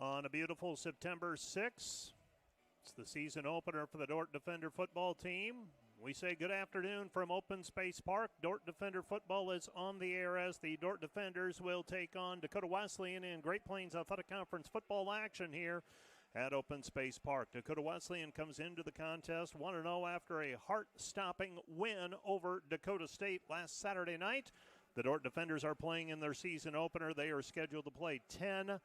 On a beautiful September 6th, it's the season opener for the Dort Defender football team. We say good afternoon from Open Space Park. Dort Defender football is on the air as the Dort Defenders will take on Dakota Wesleyan in Great Plains Athletic Conference football action here at Open Space Park. Dakota Wesleyan comes into the contest 1-0 after a heart-stopping win over Dakota State last Saturday night. The Dort Defenders are playing in their season opener. They are scheduled to play 10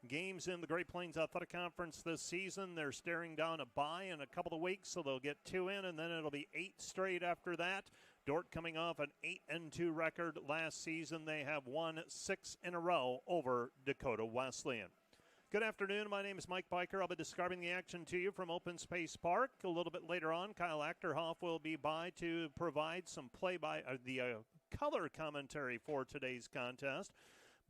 games in the Great Plains Athletic Conference this season. They're staring down a bye in a couple of weeks, so they'll get 2 in, and then it'll be 8 straight after that. Dort coming off an 8-2 record last season. They have won 6 in a row over Dakota Wesleyan. Good afternoon. My name is Mike Biker. I'll be describing the action to you from Open Space Park. A little bit later on, Kyle Achterhoff will be by to provide some color commentary for today's contest.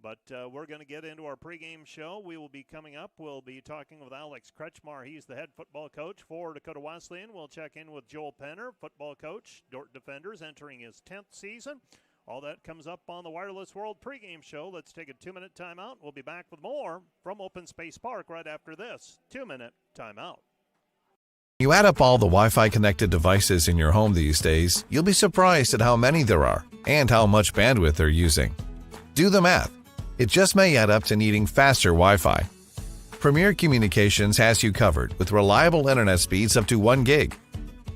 But we're going to get into our pregame show. We will be coming up. We'll be talking with Alex Kretchar. He's the head football coach for Dakota Wesleyan. We'll check in with Joel Penner, football coach, Dort Defenders, entering his 10th season. All that comes up on the Wireless World pregame show. Let's take a 2-minute timeout. We'll be back with more from Open Space Park right after this 2-minute timeout. You add up all the Wi-Fi connected devices in your home these days, you'll be surprised at how many there are and how much bandwidth they're using. Do the math. It just may add up to needing faster Wi-Fi. Premier Communications has you covered with reliable internet speeds up to 1 gig.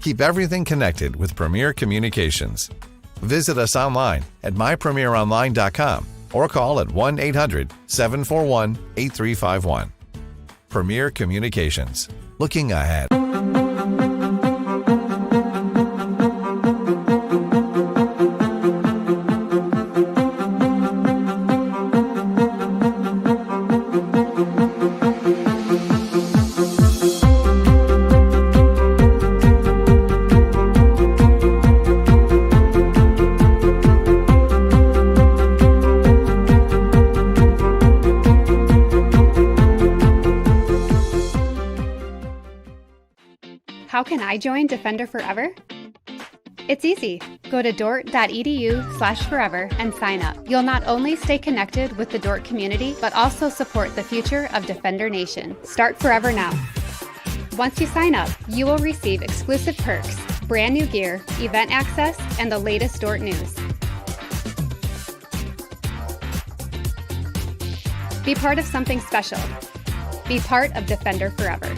Keep everything connected with Premier Communications. Visit us online at mypremieronline.com or call at 1-800-741-8351. Premier Communications. Looking ahead. How can I join Defender Forever? It's easy. Go to dort.edu/forever and sign up. You'll not only stay connected with the Dort community, but also support the future of Defender Nation. Start Forever now. Once you sign up, you will receive exclusive perks, brand new gear, event access, and the latest Dort news. Be part of something special. Be part of Defender Forever.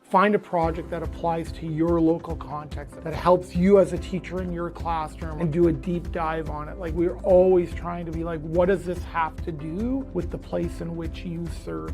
Find a project that applies to your local context, that helps you as a teacher in your classroom, and do a deep dive on it. Like, we're always trying to be like, what does this have to do with the place in which you serve?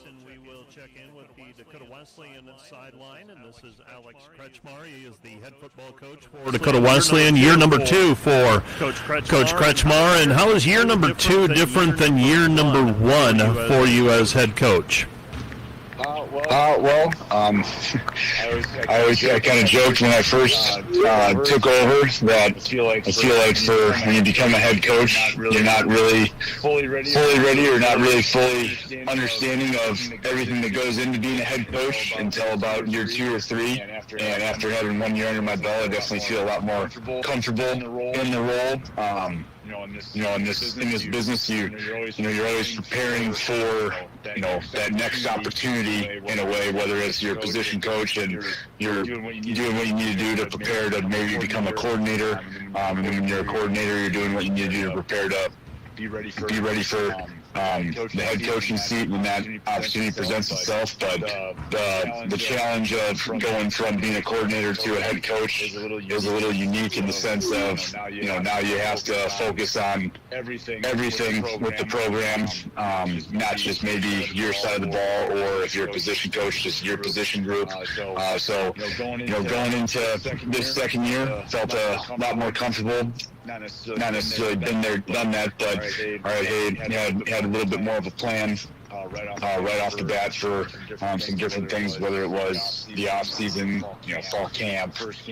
And we will check in with the Dakota Wesleyan sideline, and this is Alex Kretchar. He is the head football coach for Dakota Wesleyan. Year number 2 for Coach Kretchar. And how is year number 2 different than year number 1 for you as head coach? I kind of joked when I first took over that I feel like for when you become a head coach, you're not really fully ready or not really fully understanding of everything that goes into being a head coach until about year 2 or 3. And after having 1 year under my belt, I definitely feel a lot more comfortable in the role. In this business, you're always preparing for, that next opportunity in a way, whether it's your position coach and you're doing what you need to do to prepare to maybe become a coordinator. And when you're a coordinator, you're doing what you need to do to prepare to be ready for the head coaching seat when that opportunity presents itself. But the challenge of going from being a coordinator to a head coach is a little unique in the sense of, now you have to focus on everything with the program, not just maybe your side of the ball, or if you're a position coach, just your position group. So going into this second year, felt a lot more comfortable. Not necessarily been there, done that, but all right, hey, had a little bit more of a plan right off the bat for some different things, whether it was the off season, fall camp, first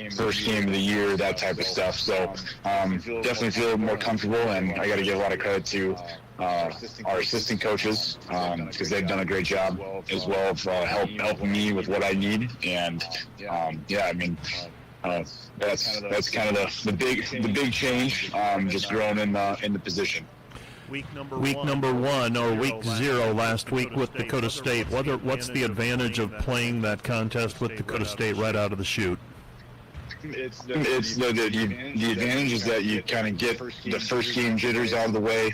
game of the year, that type of stuff. So definitely feel more comfortable, and I got to give a lot of credit to our assistant coaches, because they've done a great job as well of helping me with what I need. And that's kind of the big change, just growing in the position. Week number one, or week 0 last week with Dakota State. What's the advantage of playing that contest with Dakota State right out of the chute? It's the advantage is that you kind of get the first game jitters out of the way,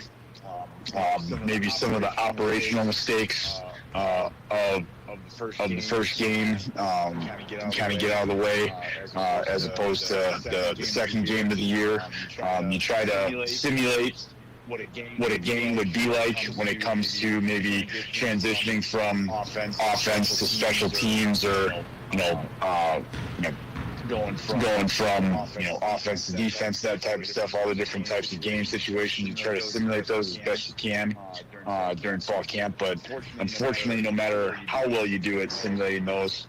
maybe some of the operational mistakes of the first game, kind of get out of the way, as opposed to the second game of the year. You try to simulate what a game would be like when it comes to maybe transitioning from offense to special teams, or going from offense to defense, that type of stuff, all the different types of game situations. You try to simulate those as best you can during fall camp, but unfortunately, no matter how well you do at simulating those,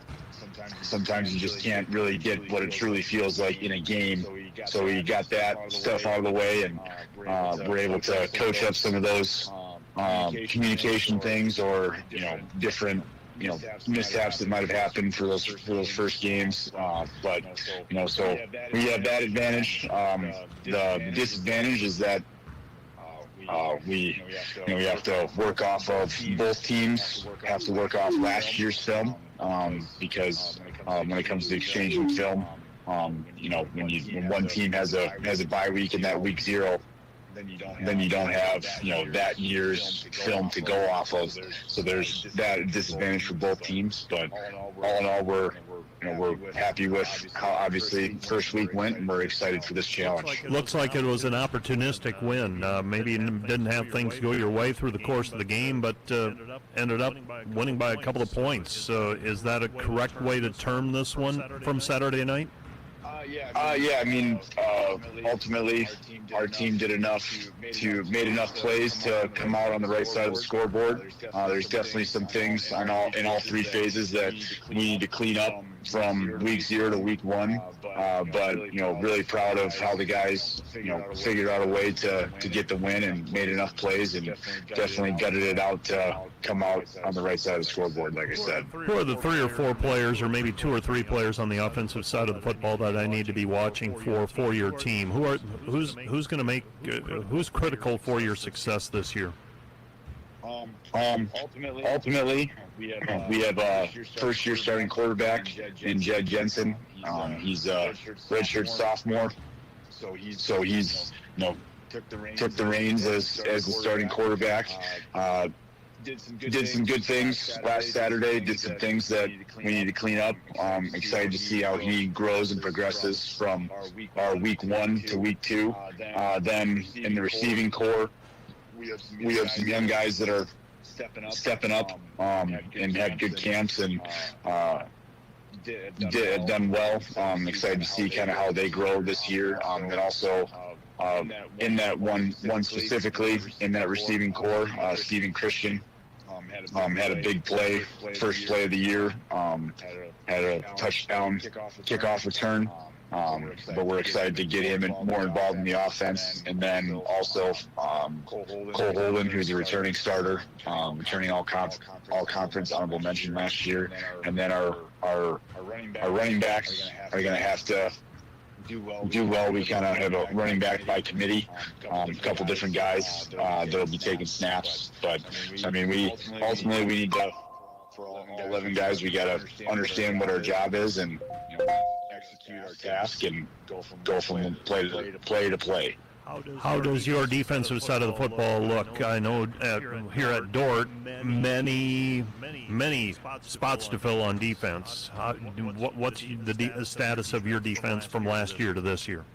sometimes you just can't really get what it truly feels like in a game. So we got that stuff out of the way, and we're able to coach up some of those communication things, or different mishaps that might have happened for those first games. But so we have that advantage. The disadvantage is that we have to work off of both teams. Have to work off last year's film, because when it comes to exchanging film, when one team has a bye week in that week 0, then you don't have that year's film to go off of. So there's that disadvantage for both teams. But all in all, we're happy with how obviously first week went, and we're excited for this challenge. Looks like it was an opportunistic win. Maybe didn't have things go your way through the course of the game, but ended up winning by a couple of points. Is that a correct way to term this one from Saturday night? Ultimately, our team made enough plays to come out on the right side of the scoreboard. There's definitely some things in all 3 phases that we need to clean up from week 0 to week 1. But really proud of how the guys figured out a way to get the win and made enough plays, and definitely gutted it out to come out on the right side of the scoreboard, like I said. Who are the 3 or 4 players, or maybe 2 or 3 players on the offensive side of the football that I need to be watching for your team? Who's going to make who's critical for your success this year? Ultimately, we have a first-year starting quarterback in Jed Jensen. He's a redshirt sophomore, so he's took the reins as the starting quarterback. Did some good things last Saturday. Did some things that we need to clean up. Excited to see how he grows and progresses from our week 1 to week 2. Then in the receiving core, we have some young guys that are stepping up and had good camps and done well. Excited to see kind of how they grow this year. And also in that one specifically in that receiving core, Stephen Christian had a big play, first play of the year. Had a touchdown kickoff return. But we're excited to get him more involved in the offense. And then also Cole Holden, who's a returning starter, returning all conference honorable mention last year. And then our running backs are going to have to do well. We kind of have a running back by committee, a couple different guys that'll be taking snaps. But we ultimately need to, for all 11 guys, we got to understand what our job is and execute our task and go from play to play. How does your defensive side of the football look? I know here at Dort, many spots to fill on defense. What's the status of your defense from last year to this year?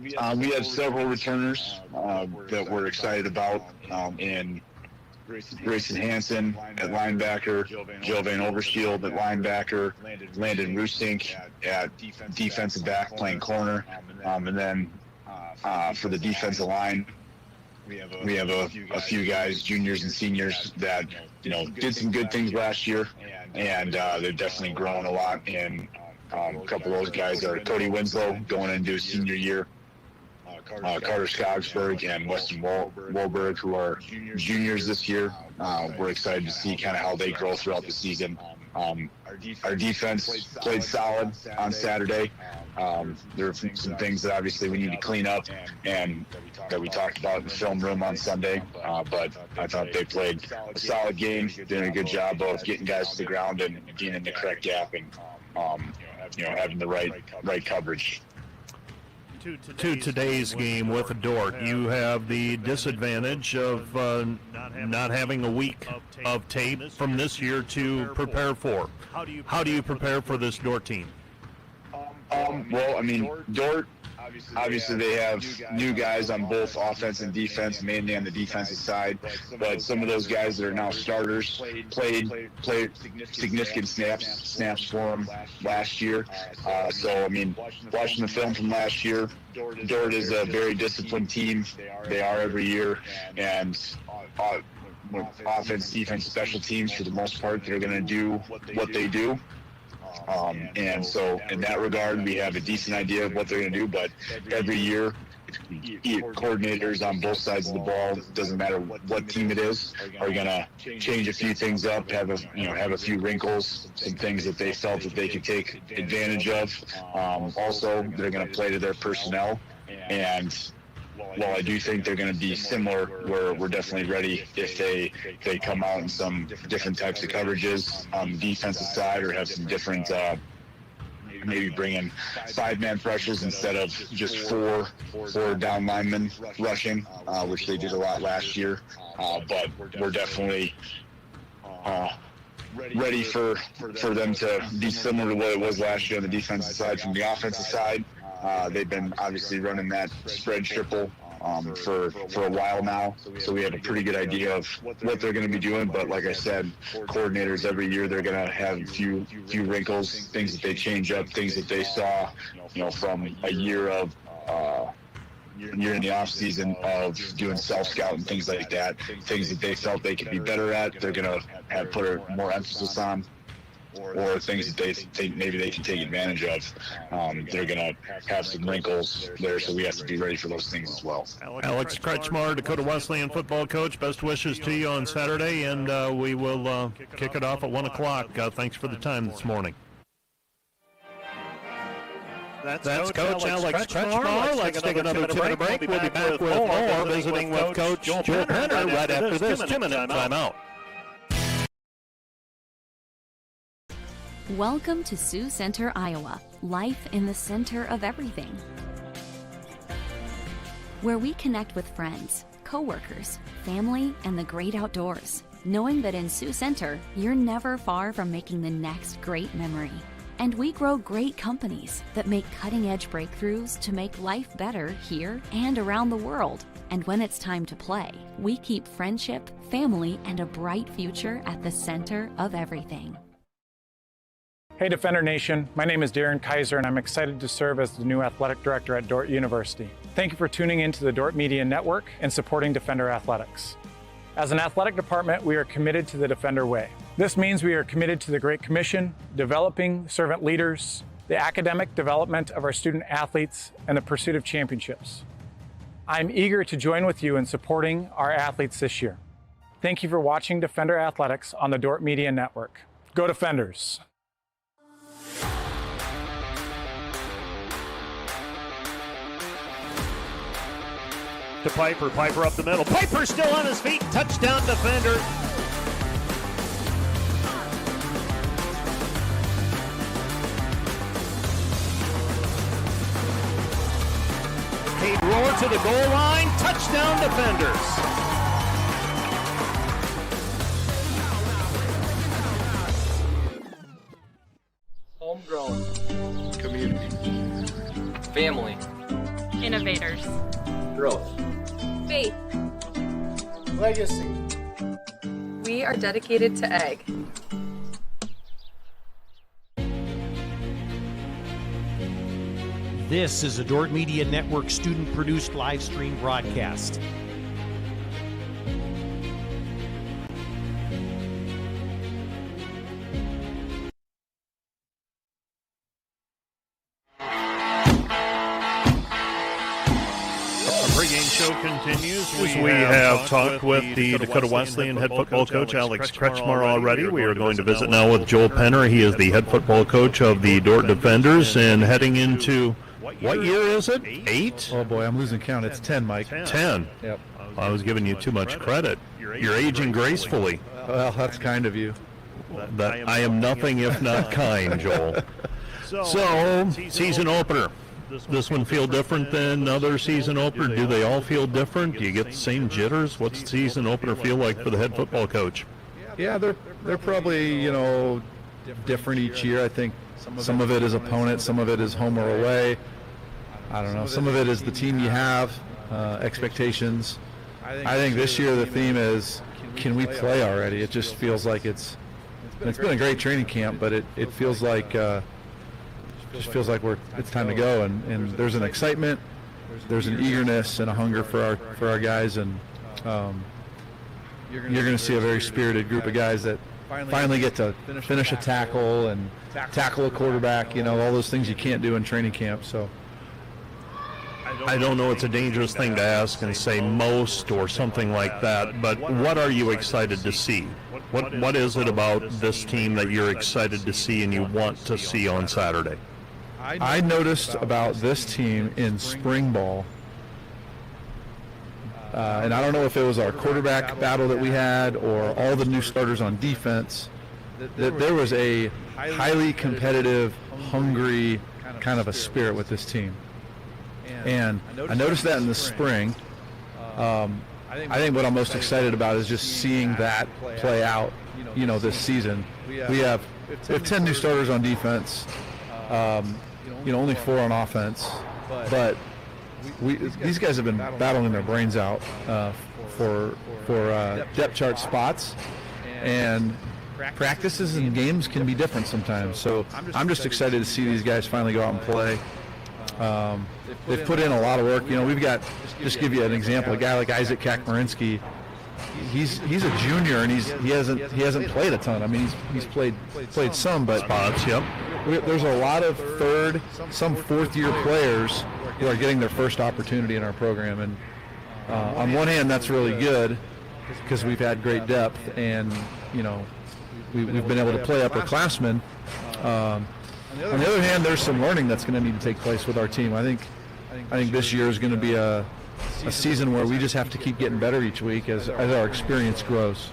We have several returners that we're excited about, and Grayson Hansen at linebacker, Joe Van Overshield at linebacker, Landon Roostink at defensive back playing corner, and then for the defensive line, we have a few guys, juniors and seniors, that did some good things last year, and they've definitely grown a lot. And a couple of those guys are Cody Winslow going into his senior year, Carter Skogsberg and Weston Wolberg, who are juniors this year. We're excited to see kind of how they grow throughout the season. Our defense played solid on Saturday. There are some things that obviously we need to clean up and that we talked about in the film room on Sunday. But I thought they played a solid game, doing a good job of getting guys to the ground and getting in the correct gap and having the right coverage. To today's game with Dort, you have the disadvantage of not having a week of tape from this year to prepare for. How do you prepare for this Dort team? Well, I mean, Dort, obviously they have new guys on both offense and defense, mainly on the defensive side. But some of those guys that are now starters played significant snaps for them last year. So, I mean, watching the film from last year, Dort is a very disciplined team. They are every year. And offense, defense, special teams, for the most part, they're going to do what they do. And so in that regard, we have a decent idea of what they're going to do, but every year, coordinators on both sides of the ball, doesn't matter what team it is, are going to change a few things up, have a few wrinkles, some things that they felt that they could take advantage of. Also, they're going to play to their personnel, and while I do think they're going to be similar, we're definitely ready if they come out in some different types of coverages on the defensive side, or have some different, maybe bring in 5-man pressures instead of just four down linemen rushing, which they did a lot last year. But we're definitely ready for them to be similar to what it was last year on the defensive side. From the offensive side, they've been obviously running that spread triple for a while now, so we have a pretty good idea of what they're going to be doing. But like I said, coordinators every year, they're going to have a few wrinkles, things that they change up, things that they saw, from a year in the off season of doing self-scout and things like that, things that they felt they could be better at, they're going to have put more emphasis on, or things that they think maybe they can take advantage of. They're going to have some wrinkles there, so we have to be ready for those things as well. Alex Kretchar, Dakota Wesleyan football coach, best wishes to you on Saturday, and we will kick it off at 1 o'clock. Thanks for the time this morning. That's Coach Alex Kretchar. Let's take another 2-minute break. We'll be back with more visiting with Coach Joe Penner right after this 2-minute timeout. Welcome to Sioux Center, Iowa, life in the center of everything. Where we connect with friends, coworkers, family, and the great outdoors, knowing that in Sioux Center, you're never far from making the next great memory. And we grow great companies that make cutting-edge breakthroughs to make life better here and around the world. And when it's time to play, we keep friendship, family, and a bright future at the center of everything. Hey Defender Nation, my name is Darren Kaiser and I'm excited to serve as the new athletic director at Dort University. Thank you for tuning in to the Dort Media Network and supporting Defender Athletics. As an athletic department, we are committed to the Defender way. This means we are committed to the Great Commission, developing servant leaders, the academic development of our student athletes, and the pursuit of championships. I'm eager to join with you in supporting our athletes this year. Thank you for watching Defender Athletics on the Dort Media Network. Go Defenders! To Piper up the middle. Piper still on his feet. Touchdown Defender. Cade Roark to the goal line. Touchdown, Defenders. Homegrown. Community. Family. Innovators. Growth. Faith. Legacy. We are dedicated to egg. This is a Dort Media Network student-produced live stream broadcast. Pregame show continues. We have talked with the Dakota Wesleyan head football coach Alex Kretchar already. We are going to visit now with Joel Penner. He is the head football coach of the Dort Defenders, and heading into, what year is it? 8? Oh boy, I'm losing count. It's 10, Mike. 10. Yep. I was giving you too much credit. You're aging gracefully. Well, that's kind of you. That I am nothing if not kind, Joel. So, season opener. This one feel different than other season opener? Do they all feel different? Do you get the same jitters? What's the season opener feel like for the head football coach? Yeah, they're probably, different each year. I think some of it is opponent, some of it is home or away. I don't know. Some of it is the team you have, expectations. I think this year the theme is, can we play already? It just feels like it's been a great training camp, but it feels like it's time to go, and there's an excitement, there's an eagerness and a hunger for our guys, and you're going to see a very spirited group of guys that finally get to finish a tackle and tackle a quarterback, all those things you can't do in training camp. So I don't know, it's a dangerous thing to ask and say most or something like that, but what are you excited to see? What is it about this team that you're excited to see and you want to see on Saturday? I noticed about this team in spring ball, and I don't know if it was our quarterback battle that we had or all the new starters on defense, that there was a highly competitive, hungry kind of a spirit with this team. And I noticed that in the spring. I think what I'm most excited about is just seeing that play out, this season. We have 10 new starters on defense. Only 4 on offense, but these guys have been battling their brains out for depth chart spots, and practices and games can be different sometimes. So I'm just excited to see these guys finally go out and play. They've put in a lot of work. We've got, just give you an example, a guy like Isaac Kakmarinsky. He's a junior and he hasn't played a ton. I mean, he's played some, but spots. Yep. There's a lot of third, some fourth-year players who are getting their first opportunity in our program, and on one hand, that's really good because we've had great depth, and we've been able to play upperclassmen. On the other hand, there's some learning that's going to need to take place with our team. I think this year is going to be a season where we just have to keep getting better each week as our experience grows.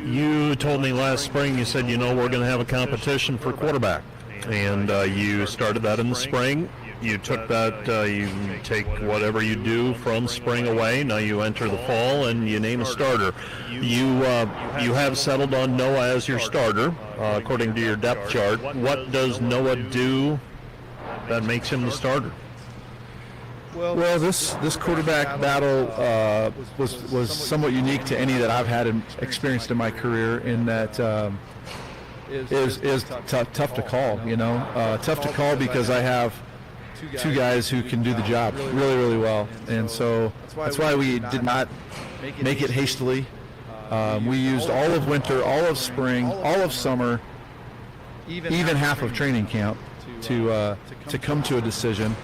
You told me last spring, you said, we're going to have a competition for quarterback. And you started that in the spring. You took that, you take whatever you do from spring away. Now you enter the fall and you name a starter. You have settled on Noah as your starter, according to your depth chart. What does Noah do that makes him the starter? Well, this quarterback battle was somewhat unique to any that I've had experienced in my career, in that is tough to call. Tough to call because I have 2 guys who can do the job really, really well, and so that's why we did not make it hastily. We used all of winter, all of spring, all of summer, even half of training camp to come to a decision.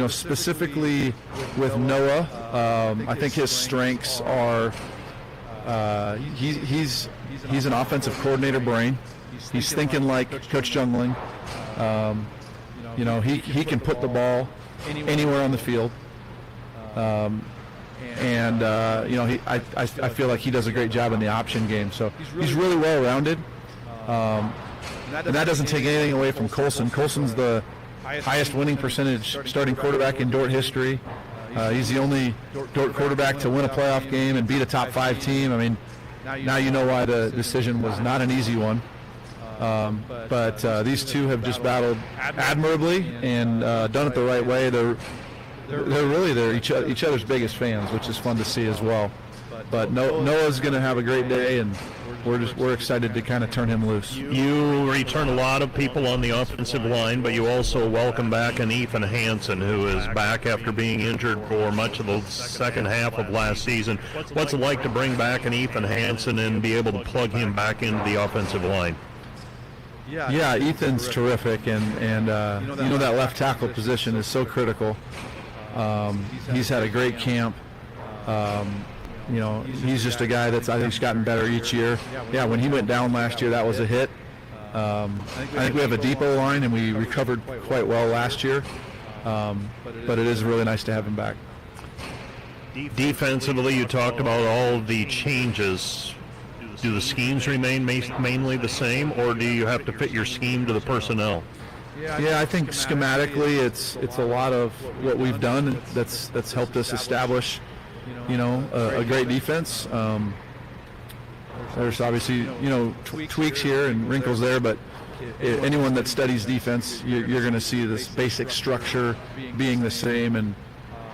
Specifically with Noah, I think his strengths are he's an offensive coordinator brain. He's thinking like Coach Jungling. He can put the ball anywhere on the field. I feel like he does a great job in the option game. So he's really well rounded. And that doesn't take anything away from Colson. Colson's the highest winning percentage starting quarterback in Dort history. He's the only Dort quarterback to win a playoff game and beat a top 5 team. I mean, now you know why the decision was not an easy one. But these two have just battled admirably and done it the right way. They're each other's biggest fans, which is fun to see as well. But Noah's going to have a great day, and we're excited to kind of turn him loose. You return a lot of people on the offensive line, but you also welcome back an Ethan Hansen, who is back after being injured for much of the second half of last season. What's it like to bring back an Ethan Hansen and be able to plug him back into the offensive line? Yeah, Ethan's terrific, and that left tackle position is so critical. He's had a great camp. He's just a guy that's, I think, gotten better each year. Yeah, when he went down last year, that was a hit. I think we have a deep O-line, and we recovered quite well last year. But it is really nice to have him back. Defensively, you talked about all of the changes. Do the schemes remain mainly the same, or do you have to fit your scheme to the personnel? Yeah, I think schematically it's a lot of what we've done that's helped us establish, a great defense. There's obviously, tweaks here and wrinkles there, but anyone that studies defense, you're going to see this basic structure being the same. And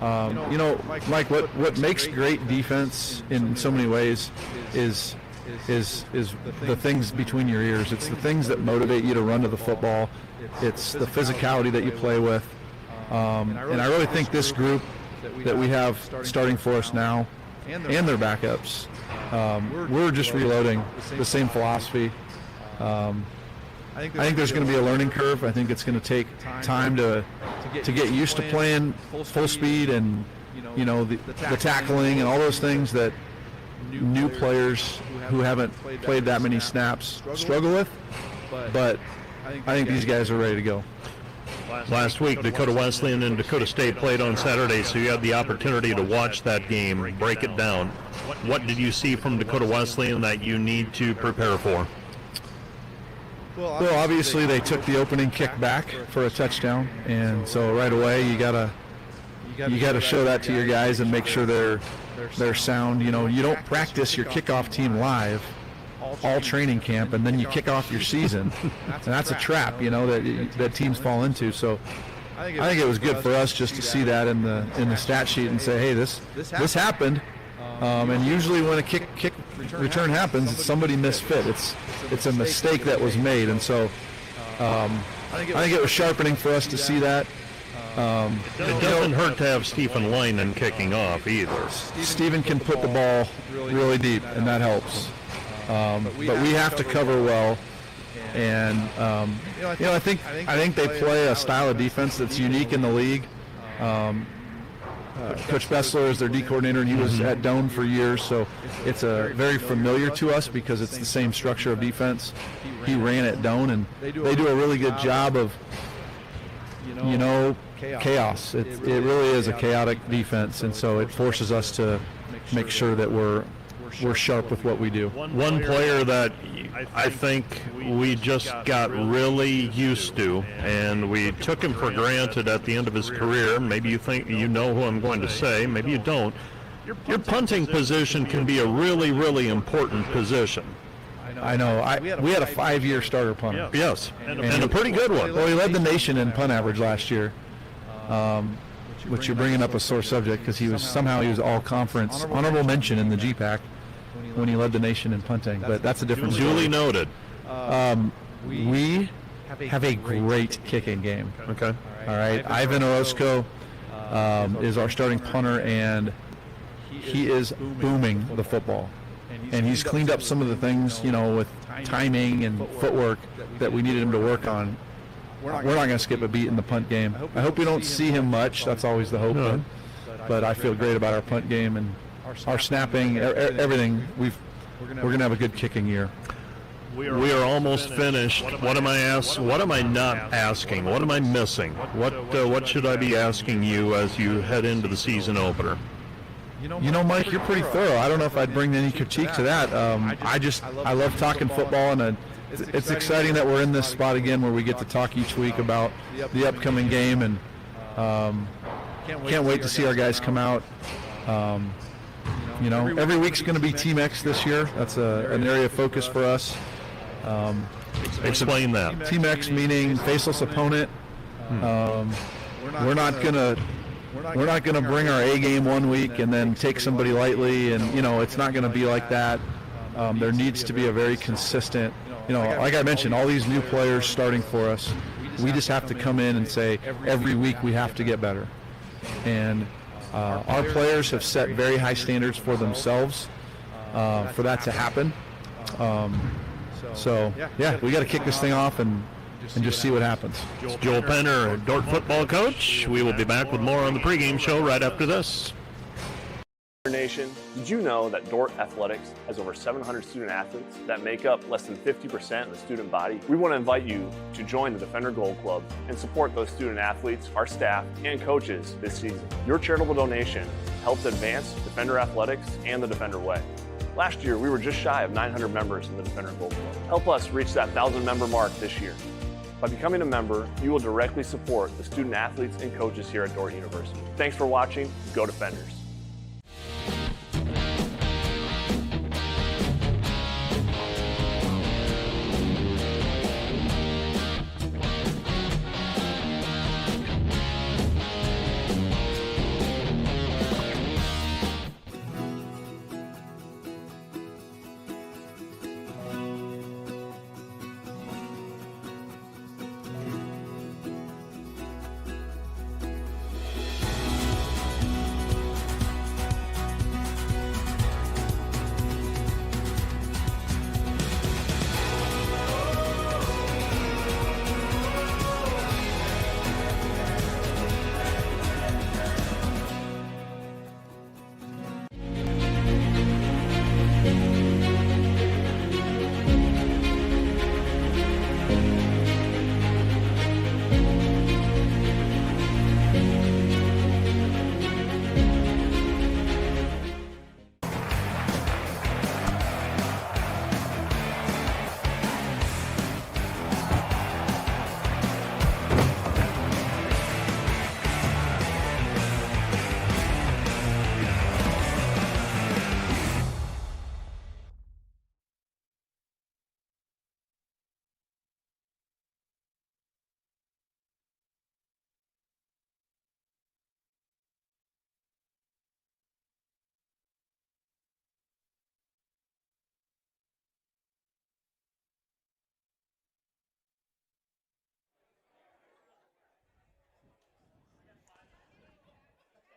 Mike, what makes great defense in so many ways is the things between your ears. It's the things that motivate you to run to the football. It's the physicality that you play with. And I really think this group that we have starting for us now and their backups, we're just reloading the same philosophy. I think there's going to be a learning curve. I think it's going to take time to get used to playing full speed and the tackling and all those things that new players who haven't played that many snaps struggle with. But I think these guys are ready to go. Last week, Dakota Wesleyan and Dakota State played on Saturday, so you had the opportunity to watch that game, break it down. What did you see from Dakota Wesleyan that you need to prepare for? Well, obviously they took the opening kick back for a touchdown, and so right away you gotta show that to your guys and make sure they're sound. You don't practice your kickoff team live all training camp and then you kick off your season, and that's a trap, that teams fall into. So I think it was good for us just to see that in the stat sheet and say, hey, this happened. And usually when a kick return happens, it's somebody misfit. It's a mistake that was made, and so I think it was sharpening for us to see that. It doesn't hurt to have Stephen Lynan kicking off either. Stephen can put the ball really deep, and that helps. But we have to cover well, and I think they play a style of defense that's unique in the league. Coach Bessler is their D coordinator, and he was at Doan for years, so it's very familiar to us because it's the same structure of defense. He ran at Doan, and they do a really good job of, chaos. It really is a chaotic defense, and so it forces us to make sure that we're sharp with what we do. One player that I think we just got really used to, and we took him for granted at the end of his career. Maybe you think you know who I'm going to say, maybe you don't. Your punting position can be a really, really important position. I know. We had a 5-year starter punter. Yes, and a pretty good one. Well, he led the nation in punt average last year, which you're bringing up a sore subject because he was all-conference, honorable mention in the GPAC when he led the nation in punting. But that's a different story. Duly noted. We have a great kicking game. Okay. All right. Ivan Orozco is our starting punter, and he is booming the football. And he's cleaned up some of the things, with timing and footwork that we needed him to work on. We're not going to skip a beat in the punt game. I hope we don't see him much. That's always the hope. No. But I feel great about our punt game and our snapping, everything. We're going to have a good kicking year. We are almost finished. What am I not asking? What am I missing? What should I be asking you as you head into the season opener? Mike, you're pretty thorough. I don't know if I'd bring any critique to that. I love talking football, and it's exciting that we're in this spot again where we get to talk each week about the upcoming game, and can't wait to see our guys come out. Every week's going to be Team X this year. That's an area of focus for us. Explain that. Team X meaning faceless opponent. We're not gonna bring our A game one week and then take somebody lightly, and it's not going to be like that. There needs to be a very consistent. Like I mentioned, all these new players starting for us. We just have to come in and say every week we have to get better, and our players have set very high standards for themselves for that to happen. So we got to kick this thing off and just see what happens. Joel Penner, Dort football coach. We will be back with more on the pregame show right after this. Nation, did you know that Dort Athletics has over 700 student athletes that make up less than 50% of the student body? We want to invite you to join the Defender Gold Club and support those student athletes, our staff, and coaches this season. Your charitable donation helps advance Defender Athletics and the Defender Way. Last year, we were just shy of 900 members in the Defender Gold Club. Help us reach that 1,000 member mark this year. By becoming a member, you will directly support the student athletes and coaches here at Dort University. Thanks for watching. Go Defenders.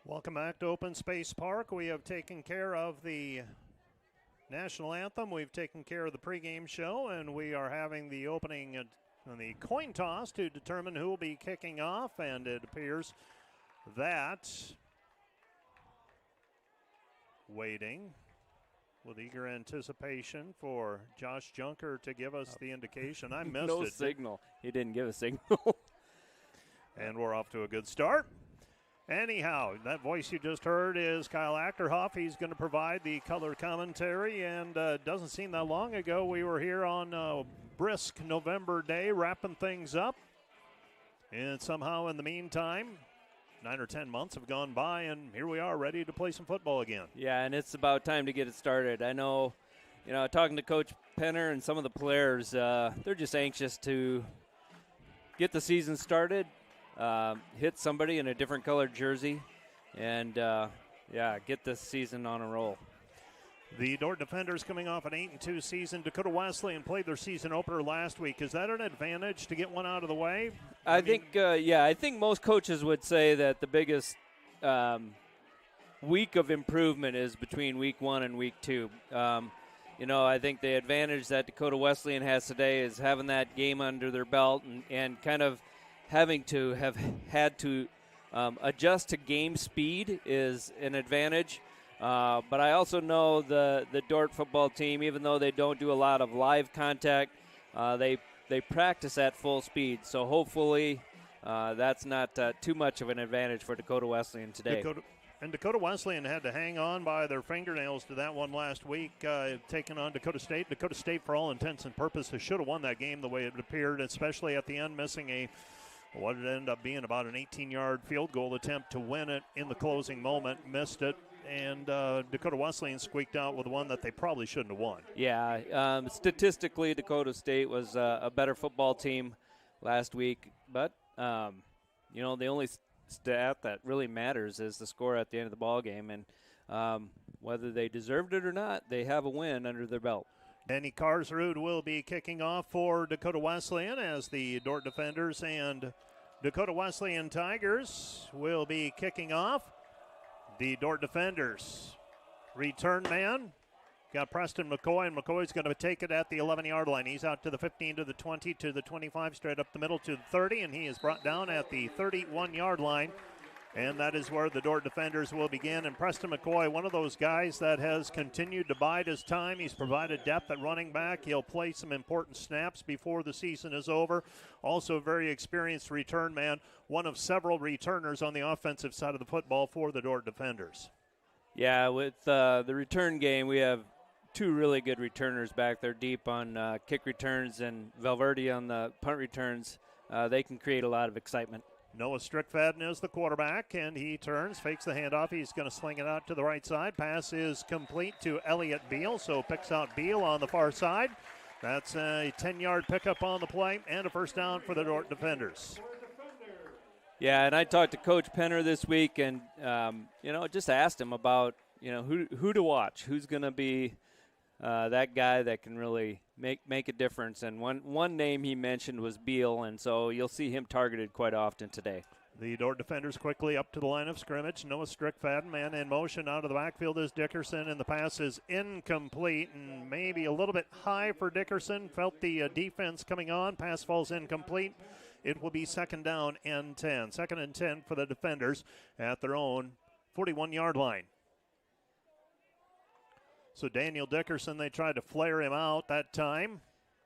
Welcome back to Open Space Park. We have taken care of the national anthem. We've taken care of the pregame show, and we are having the opening on the coin toss to determine who will be kicking off, and it appears that waiting with eager anticipation for Josh Junker to give us the indication. I missed no it. Signal. He didn't give a signal. And we're off to a good start. Anyhow, that voice you just heard is Kyle Achterhoff. He's going to provide the color commentary, and doesn't seem that long ago we were here on a brisk November day wrapping things up. And somehow in the meantime, 9 or 10 months have gone by, and here we are ready to play some football again. Yeah, and it's about time to get it started. I know, talking to Coach Penner and some of the players, they're just anxious to get the season started. Hit somebody in a different colored jersey, and get this season on a roll. The Dort Defenders coming off an 8-2 season. Dakota Wesleyan played their season opener last week. Is that an advantage to get one out of the way? I think most coaches would say that the biggest week of improvement is between week 1 and week 2. I think the advantage that Dakota Wesleyan has today is having that game under their belt and kind of having to have had to adjust to game speed is an advantage. But I also know the Dort football team, even though they don't do a lot of live contact, they practice at full speed. So hopefully that's not too much of an advantage for Dakota Wesleyan today. And Dakota Wesleyan had to hang on by their fingernails to that one last week, taking on Dakota State. Dakota State, for all intents and purposes, should have won that game the way it appeared, especially at the end, missing what it ended up being about an 18-yard field goal attempt to win it in the closing moment. Missed it, and Dakota Wesleyan squeaked out with one that they probably shouldn't have won. Yeah, statistically, Dakota State was a better football team last week, but, the only stat that really matters is the score at the end of the ball game, and whether they deserved it or not, they have a win under their belt. Danny Karsrud will be kicking off for Dakota Wesleyan as the Dort Defenders and Dakota Wesleyan Tigers will be kicking off. The Dort Defenders return man got Preston McCoy, and McCoy's going to take it at the 11-yard line. He's out to the 15, to the 20, to the 25, straight up the middle to the 30, and he is brought down at the 31-yard line. And that is where the Dort Defenders will begin. And Preston McCoy, one of those guys that has continued to bide his time. He's provided depth at running back. He'll play some important snaps before the season is over. Also a very experienced return man, one of several returners on the offensive side of the football for the Dort Defenders. Yeah, with the return game, we have two really good returners back there deep on kick returns, and Valverde on the punt returns. They can create a lot of excitement. Noah Strickfadden is the quarterback, and he turns, fakes the handoff. He's going to sling it out to the right side. Pass is complete to Elliott Beal, so picks out Beal on the far side. That's a 10-yard pickup on the play and a first down for the Dort Defenders. Yeah, and I talked to Coach Penner this week, and just asked him about who to watch, who's going to be that guy that can really make a difference. And one name he mentioned was Beal, and so you'll see him targeted quite often today. The Dort Defenders quickly up to the line of scrimmage. Noah Strickfadden, man in motion out of the backfield is Dickerson, and the pass is incomplete and maybe a little bit high for Dickerson. Felt the defense coming on. Pass falls incomplete. It will be second down and 10. Second and 10 for the Defenders at their own 41-yard line. So Daniel Dickerson, they tried to flare him out that time.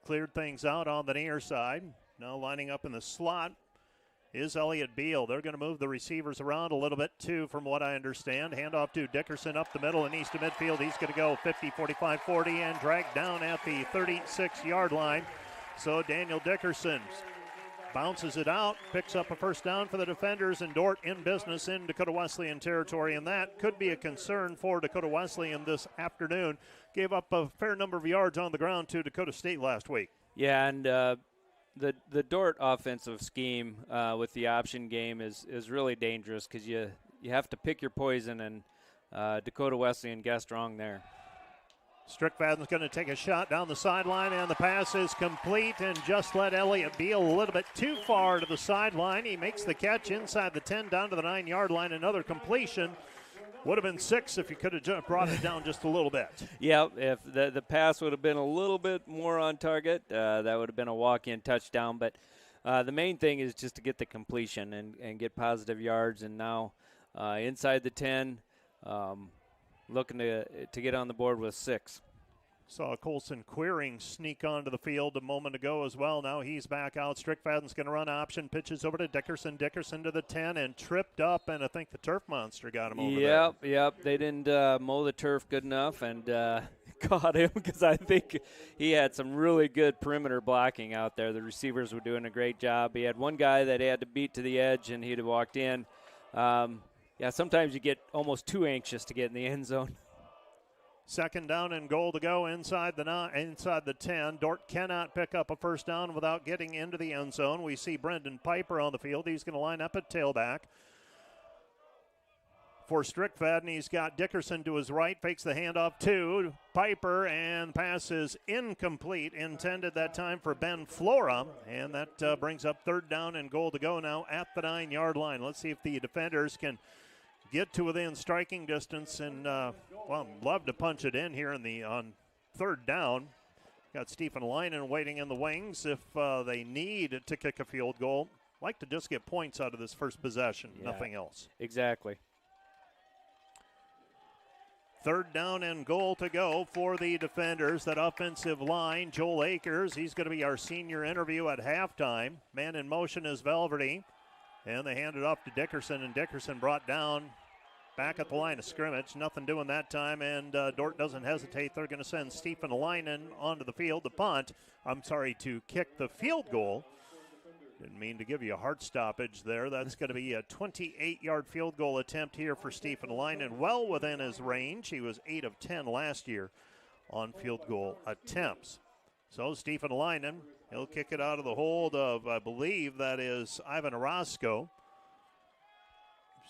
Cleared things out on the near side. Now lining up in the slot is Elliott Beal. They're going to move the receivers around a little bit too, from what I understand. Handoff to Dickerson up the middle and east to midfield. He's going to go 50, 45, 40 and dragged down at the 36-yard line. So Daniel Dickerson bounces it out, picks up a first down for the Defenders, and Dort in business in Dakota Wesleyan territory, and that could be a concern for Dakota Wesleyan this afternoon. Gave up a fair number of yards on the ground to Dakota State last week. Yeah, and the Dort offensive scheme with the option game is really dangerous because you have to pick your poison, and Dakota Wesleyan guessed wrong there. Strickfadden's going to take a shot down the sideline, and the pass is complete and just led Elliott Beal a little bit too far to the sideline. He makes the catch inside the 10 down to the 9-yard line. Another completion. Would have been 6 if you could have brought it down just a little bit. Yeah, if the pass would have been a little bit more on target, that would have been a walk-in touchdown. But the main thing is just to get the completion and get positive yards. And now inside the 10, looking to get on the board with 6. Saw Colson Queering sneak onto the field a moment ago as well. Now he's back out. Strickfadden's going to run option. Pitches over to Dickerson. Dickerson to the 10 and tripped up, and I think the turf monster got him over there. Yep. They didn't mow the turf good enough and caught him because I think he had some really good perimeter blocking out there. The receivers were doing a great job. He had one guy that he had to beat to the edge, and he'd have walked in. Sometimes you get almost too anxious to get in the end zone. Second down and goal to go inside the 10. Dort cannot pick up a first down without getting into the end zone. We see Brendan Piper on the field. He's going to line up at tailback. For Strickfadden, he's got Dickerson to his right, fakes the handoff to Piper, and pass is incomplete. Intended that time for Ben Flora, and that brings up third down and goal to go now at the 9-yard line. Let's see if the Defenders can get to within striking distance, and love to punch it in here on third down. Got Stephen Leinen waiting in the wings if they need to kick a field goal. Like to just get points out of this first possession, nothing else. Exactly. Third down and goal to go for the Defenders. That offensive line, Joel Akers, he's going to be our senior interview at halftime. Man in motion is Valverde. And they hand it off to Dickerson, and Dickerson brought down back at the line of scrimmage. Nothing doing that time, and Dort doesn't hesitate. They're going to send Stephen Leinen onto the field to kick the field goal. Didn't mean to give you a heart stoppage there. That's going to be a 28-yard field goal attempt here for Stephen Leinen, well within his range. He was 8 of 10 last year on field goal attempts. So Stephen Leinen, he'll kick it out of the hold of, I believe that is Ivan Orozco.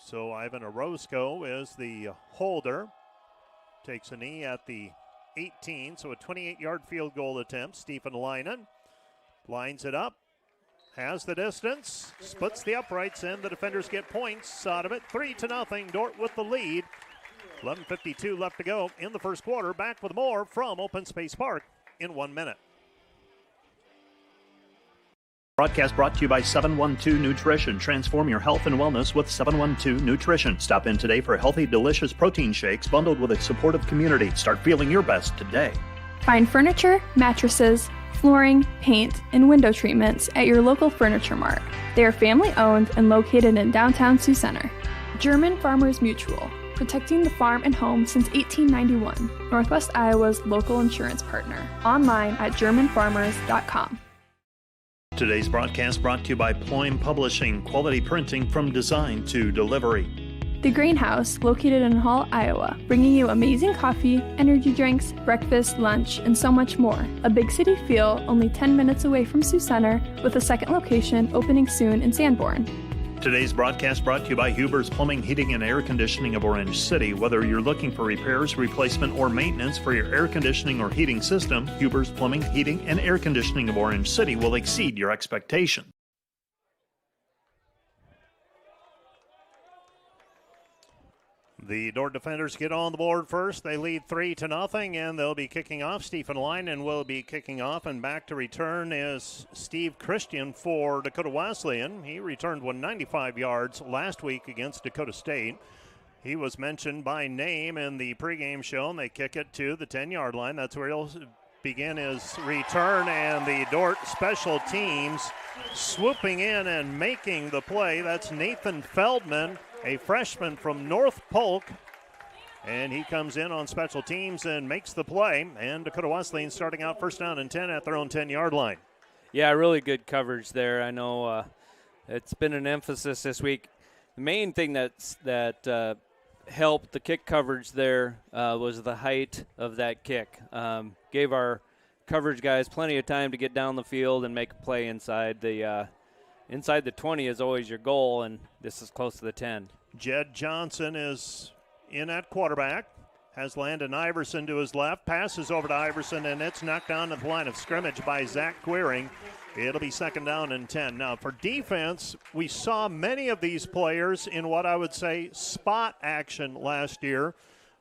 So Ivan Orozco is the holder. Takes a knee at the 18, so a 28-yard field goal attempt. Stephen Leinen lines it up, has the distance, splits the uprights, and the defenders get points out of it. 3-0, Dort with the lead. 11:52 left to go in the first quarter. Back with more from Open Space Park in 1 minute. Broadcast brought to you by 712 Nutrition. Transform your health and wellness with 712 Nutrition. Stop in today for healthy, delicious protein shakes bundled with a supportive community. Start feeling your best today. Find furniture, mattresses, flooring, paint, and window treatments at your local Furniture Mart. They are family-owned and located in downtown Sioux Center. German Farmers Mutual, protecting the farm and home since 1891. Northwest Iowa's local insurance partner. Online at germanfarmers.com. Today's broadcast brought to you by Ployne Publishing, quality printing from design to delivery. The Greenhouse, located in Hall, Iowa, bringing you amazing coffee, energy drinks, breakfast, lunch, and so much more. A big city feel, only 10 minutes away from Sioux Center, with a second location opening soon in Sanborn. Today's broadcast brought to you by Huber's Plumbing, Heating, and Air Conditioning of Orange City. Whether you're looking for repairs, replacement, or maintenance for your air conditioning or heating system, Huber's Plumbing, Heating, and Air Conditioning of Orange City will exceed your expectation. The Dort defenders get on the board first. They lead 3-0, and they'll be kicking off. Stephen Leinen will be kicking off, and back to return is Steve Christian for Dakota Wesleyan. He returned 195 yards last week against Dakota State. He was mentioned by name in the pregame show, and they kick it to the 10-yard line. That's where he'll begin his return, and the Dort special teams swooping in and making the play. That's Nathan Feldman, a freshman from North Polk, and he comes in on special teams and makes the play. And Dakota Wesleyan starting out first down and 10 at their own 10-yard line. Yeah, really good coverage there. I know it's been an emphasis this week. The main thing that helped the kick coverage there was the height of that kick. Gave our coverage guys plenty of time to get down the field and make a play inside the 20 is always your goal, and this is close to the 10. Jed Johnson is in at quarterback, has Landon Iverson to his left, passes over to Iverson, and it's knocked down at the line of scrimmage by Zach Queering. It'll be second down and 10. Now, for defense, we saw many of these players in what I would say spot action last year.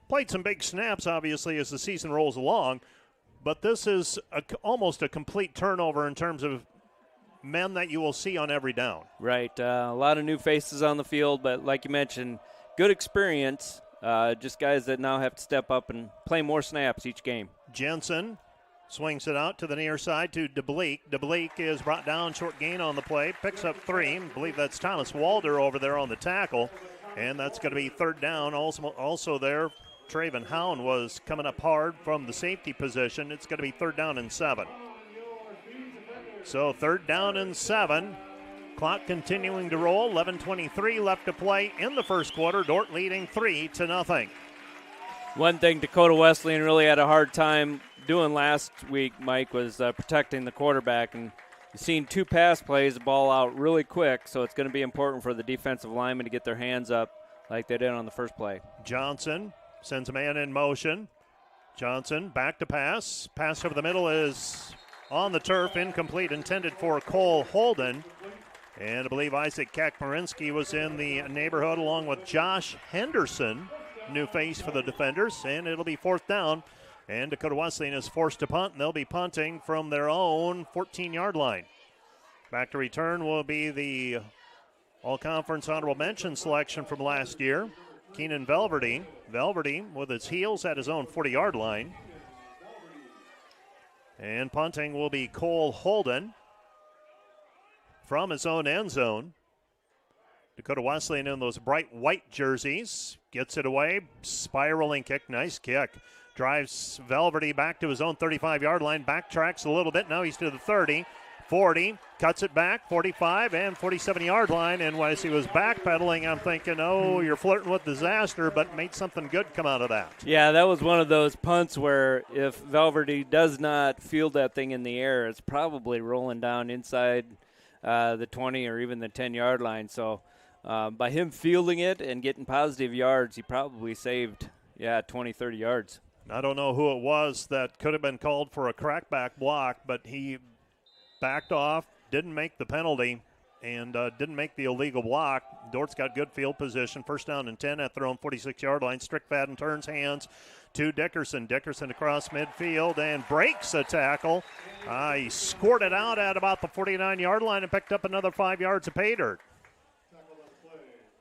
Played some big snaps, obviously, as the season rolls along, but this is almost a complete turnover in terms of men that you will see on every down. Right. A lot of new faces on the field, but like you mentioned, good experience. Just guys that now have to step up and play more snaps each game. Jensen swings it out to the near side to DeBleek. DeBleek is brought down, short gain on the play, picks up 3. I believe that's Thomas Walder over there on the tackle, and that's going to be third down. Also there, Traven Hound was coming up hard from the safety position. It's going to be third down and 7. So third down and 7. Clock continuing to roll. 11:23 left to play in the first quarter. Dort leading 3-0. One thing Dakota Wesleyan really had a hard time doing last week, Mike, was protecting the quarterback. And you've seen 2 pass plays, the ball out really quick, so it's going to be important for the defensive linemen to get their hands up like they did on the first play. Johnson sends a man in motion. Johnson back to pass. Pass over the middle is on the turf, incomplete, intended for Cole Holden. And I believe Isaac Kakmarinsky was in the neighborhood along with Josh Henderson, new face for the defenders, and it'll be fourth down. And Dakota Wesleyan is forced to punt, and they'll be punting from their own 14-yard line. Back to return will be the all-conference honorable mention selection from last year, Keenan Velverty. Velverty with his heels at his own 40-yard line. And punting will be Cole Holden from his own end zone. Dakota Wesleyan in those bright white jerseys. Gets it away. Spiraling kick. Nice kick. Drives Velverty back to his own 35-yard line. Backtracks a little bit. Now he's to the 30, 40. Cuts it back, 45 and 47-yard line. And as he was backpedaling, I'm thinking, oh, you're flirting with disaster, but made something good come out of that. Yeah, that was one of those punts where if Velverty does not field that thing in the air, it's probably rolling down inside the 20 or even the 10-yard line. So by him fielding it and getting positive yards, he probably saved, 20, 30 yards. I don't know who it was that could have been called for a crackback block, but he backed off, didn't make the penalty, and didn't make the illegal block. Dort's got good field position. First down and 10 at their own 46-yard line. Strickfaden turns hands to Dickerson. Dickerson across midfield and breaks a tackle. He scored it out at about the 49-yard line and picked up another 5 yards of pay dirt.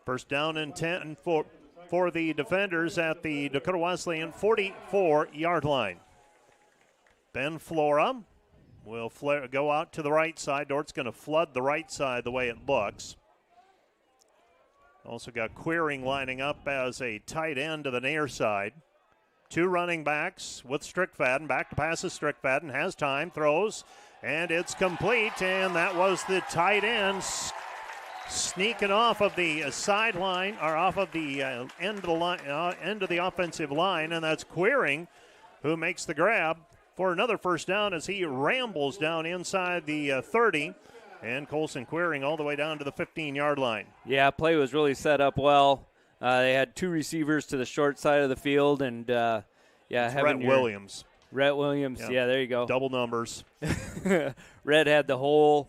First down and 10 for the defenders at the Dakota Wesleyan 44-yard line. Ben Flora will go out to the right side. Dort's going to flood the right side the way it looks. Also got Queering lining up as a tight end to the near side. Two running backs with Strickfaden. Back to passes. Strickfaden has time, throws, and it's complete. And that was the tight end sneaking off of the sideline, or off of the end of the line, end of the offensive line, and that's Queering who makes the grab for another first down as he rambles down inside the 30, and Colson Queering all the way down to the 15-yard line. Yeah, play was really set up well. They had two receivers to the short side of the field, and Rhett Williams. Rhett Williams, yep. Yeah, there you go. Double numbers. Rhett had the whole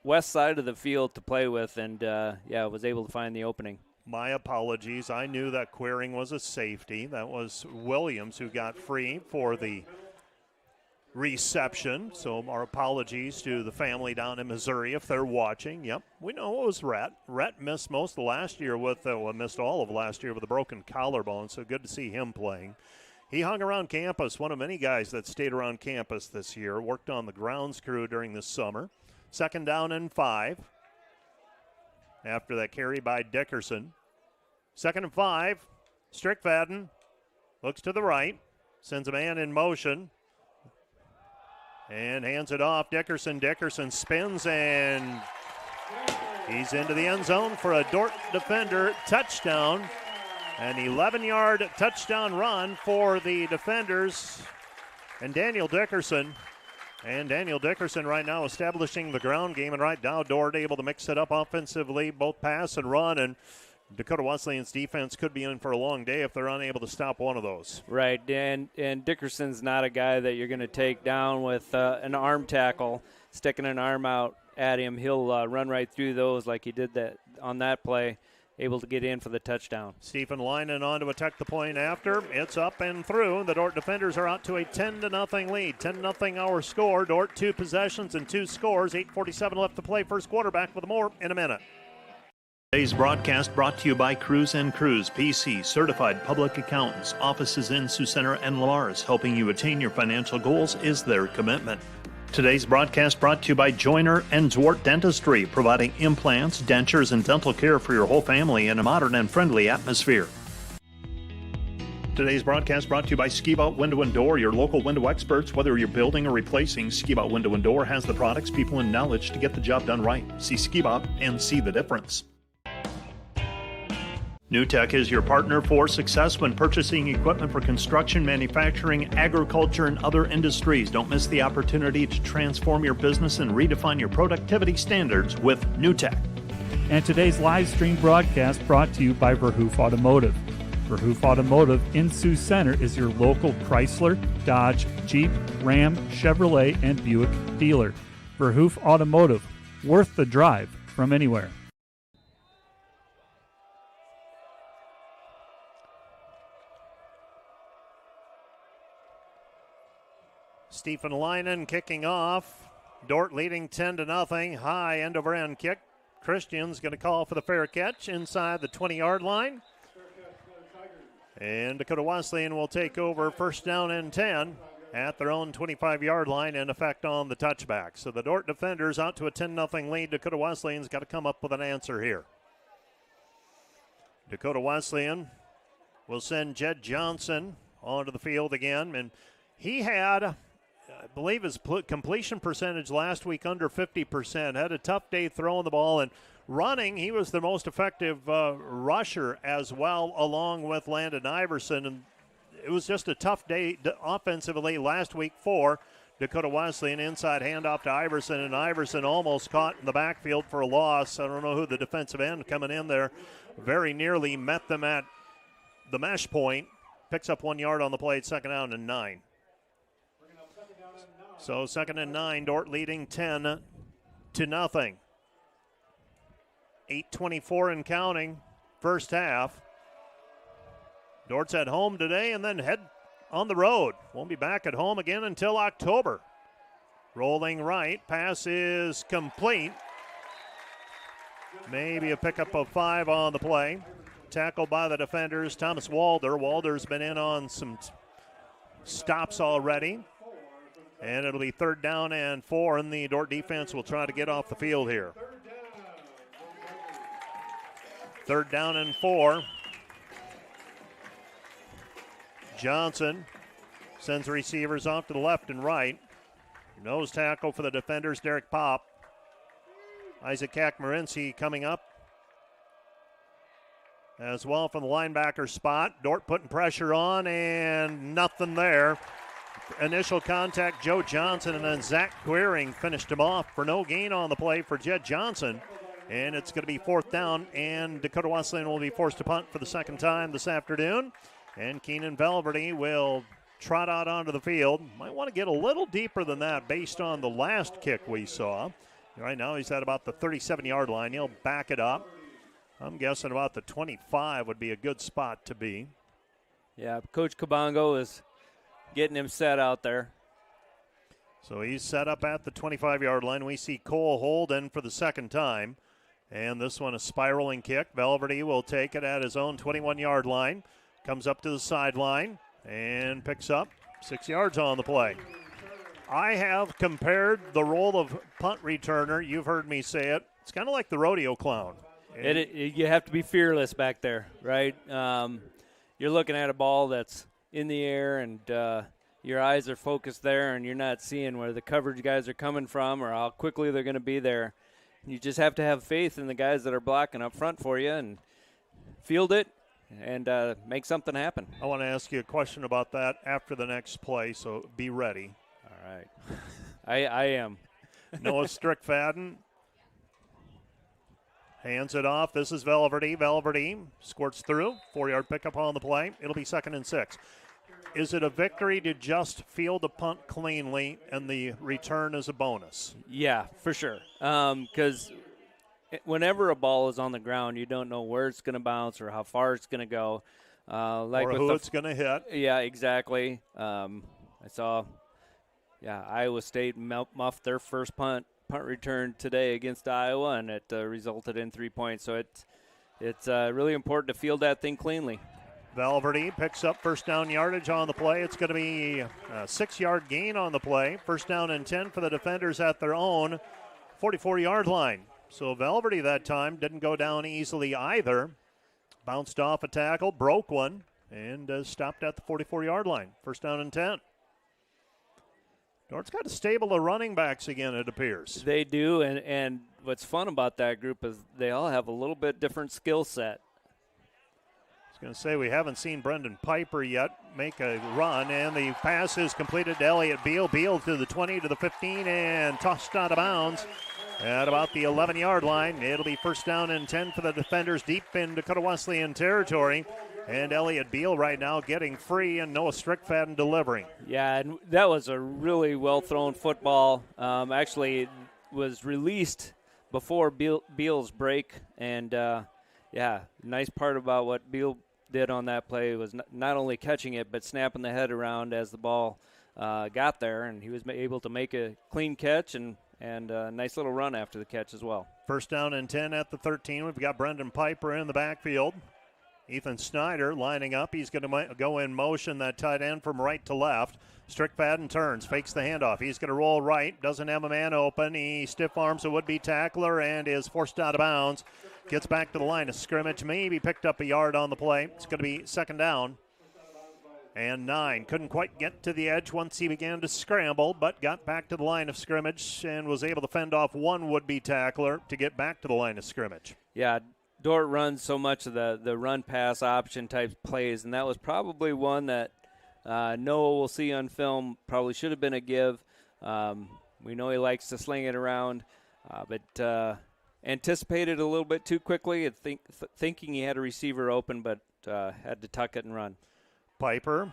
west side of the field to play with, and was able to find the opening. My apologies. I knew that Queering was a safety. That was Williams who got free for the reception. So our apologies to the family down in Missouri if they're watching. Yep, we know it was Rhett. Rhett missed most of last year missed all of last year with a broken collarbone, so good to see him playing. He hung around campus, one of many guys that stayed around campus this year, worked on the grounds crew during the summer. Second down and 5. After that carry by Dickerson. Second and 5. Strickfaden looks to the right, sends a man in motion, and hands it off. Dickerson spins, and he's into the end zone for a Dort defender touchdown. An 11-yard touchdown run for the defenders and Daniel Dickerson. And Daniel Dickerson right now establishing the ground game, and right now Dort able to mix it up offensively, both pass and run, and Dakota Wesleyan's defense could be in for a long day if they're unable to stop one of those. Right, and Dickerson's not a guy that you're going to take down with an arm tackle, sticking an arm out at him. He'll run right through those like he did that on that play, able to get in for the touchdown. Stephen Linen on to attack the point after. It's up and through. The Dort defenders are out to a 10-0 lead. 10-0 our score. Dort 2 possessions and 2 scores. 8:47 left to play. First quarter, back with more in a minute. Today's broadcast brought to you by Cruz & Cruz, PC, certified public accountants. Offices in Sioux Center and Lars. Helping you attain your financial goals is their commitment. Today's broadcast brought to you by Joyner and Dort Dentistry, providing implants, dentures, and dental care for your whole family in a modern and friendly atmosphere. Today's broadcast brought to you by Ski-Bout Window and Door, your local window experts. Whether you're building or replacing, Ski-Bout Window and Door has the products, people, and knowledge to get the job done right. See Ski-Bout and see the difference. NewTek is your partner for success when purchasing equipment for construction, manufacturing, agriculture, and other industries. Don't miss the opportunity to transform your business and redefine your productivity standards with NewTek. And today's live stream broadcast brought to you by Verhoof Automotive. Verhoof Automotive in Sioux Center is your local Chrysler, Dodge, Jeep, Ram, Chevrolet, and Buick dealer. Verhoof Automotive, worth the drive from anywhere. Stephen Linen kicking off. Dort leading 10-0. High end over end kick. Christian's going to call for the fair catch inside the 20-yard line. And Dakota Wesleyan will take over first down and 10 at their own 25-yard line in effect on the touchback. So the Dort defenders out to a 10-0 lead. Dakota Wesleyan's got to come up with an answer here. Dakota Wesleyan will send Jed Johnson onto the field again. And he had, I believe, his completion percentage last week under 50%. Had a tough day throwing the ball and running. He was the most effective rusher as well, along with Landon Iverson. And it was just a tough day offensively last week for Dakota Wesleyan. Inside handoff to Iverson, and Iverson almost caught in the backfield for a loss. I don't know who the defensive end coming in there very nearly met them at the mesh point. Picks up 1 yard on the play. Second down and 9. So 2nd and 9, Dort leading 10-0. 8:24 and counting, first half. Dort's at home today and then head on the road. Won't be back at home again until October. Rolling right, pass is complete. Maybe a pickup of 5 on the play. Tackled by the defenders, Thomas Walder. Walder's been in on some stops already. And it'll be 3rd down and 4, and the Dort defense will try to get off the field here. 3rd down and 4. Johnson sends receivers off to the left and right. Nose tackle for the defenders, Derek Pop. Isaac Kakmarinski coming up as well from the linebacker spot. Dort putting pressure on, and nothing there. Initial contact, Joe Johnson, and then Zach Queering finished him off for no gain on the play for Jed Johnson. And it's going to be 4th down, and Dakota Wesleyan will be forced to punt for the 2nd time this afternoon. And Keenan Velverty will trot out onto the field. Might want to get a little deeper than that based on the last kick we saw. Right now he's at about the 37-yard line. He'll back it up. I'm guessing about the 25 would be a good spot to be. Yeah, Coach Kabongo is getting him set out there. So he's set up at the 25-yard line. We see Cole Holden for the 2nd time. And this one a spiraling kick. Velverty will take it at his own 21-yard line. Comes up to the sideline and picks up 6 yards on the play. I have compared the role of punt returner. You've heard me say it. It's kind of like the rodeo clown. You have to be fearless back there, right? You're looking at a ball that's in the air, and your eyes are focused there, and you're not seeing where the coverage guys are coming from or how quickly they're going to be there. You just have to have faith in the guys that are blocking up front for you and field it and make something happen. I want to ask you a question about that after the next play, so be ready. All right. I am. Noah Strickfadden hands it off. This is Velverty. Velverty squirts through. 4-yard pickup on the play. It'll be 2nd and 6. Is it a victory to just field a punt cleanly and the return is a bonus? Yeah, for sure. Because whenever a ball is on the ground, you don't know where it's going to bounce or how far it's going to go. Or who it's going to hit. Yeah, exactly. I saw, Iowa State muffed their first punt return today against Iowa, and it resulted in 3 points. So it's really important to field that thing cleanly. Velverty picks up 1st down yardage on the play. It's going to be a 6-yard gain on the play. 1st down and 10 for the defenders at their own 44-yard line. So Velverty that time didn't go down easily either. Bounced off a tackle, broke one, and stopped at the 44-yard line. 1st down and 10. Dort's got a stable of running backs again, it appears. They do, and what's fun about that group is they all have a little bit different skill set. I was going to say we haven't seen Brendan Piper yet make a run, and the pass is completed to Elliott Beal. Beal to the 20, to the 15, and tossed out of bounds at about the 11-yard line. It'll be 1st down and 10 for the defenders deep in Dakota Wesleyan territory. And Elliott Beal right now getting free, and Noah Strickfadden delivering. Yeah, and that was a really well-thrown football. Actually, was released before Beal's break, and nice part about what Beal did on that play was not only catching it, but snapping the head around as the ball got there, and he was able to make a clean catch and a nice little run after the catch as well. 1st down and 10 at the 13. We've got Brendan Piper in the backfield. Ethan Snyder lining up. He's going to go in motion, that tight end from right to left. Strickfaden turns, fakes the handoff. He's going to roll right, doesn't have a man open. He stiff arms a would-be tackler and is forced out of bounds. Gets back to the line of scrimmage, maybe picked up a yard on the play. It's going to be second down and 9. Couldn't quite get to the edge once he began to scramble, but got back to the line of scrimmage and was able to fend off one would-be tackler to get back to the line of scrimmage. Yeah, Dort runs so much of the run-pass option type plays, and that was probably one that Noah will see on film. Probably should have been a give. We know he likes to sling it around, but anticipated a little bit too quickly, thinking he had a receiver open, but had to tuck it and run. Piper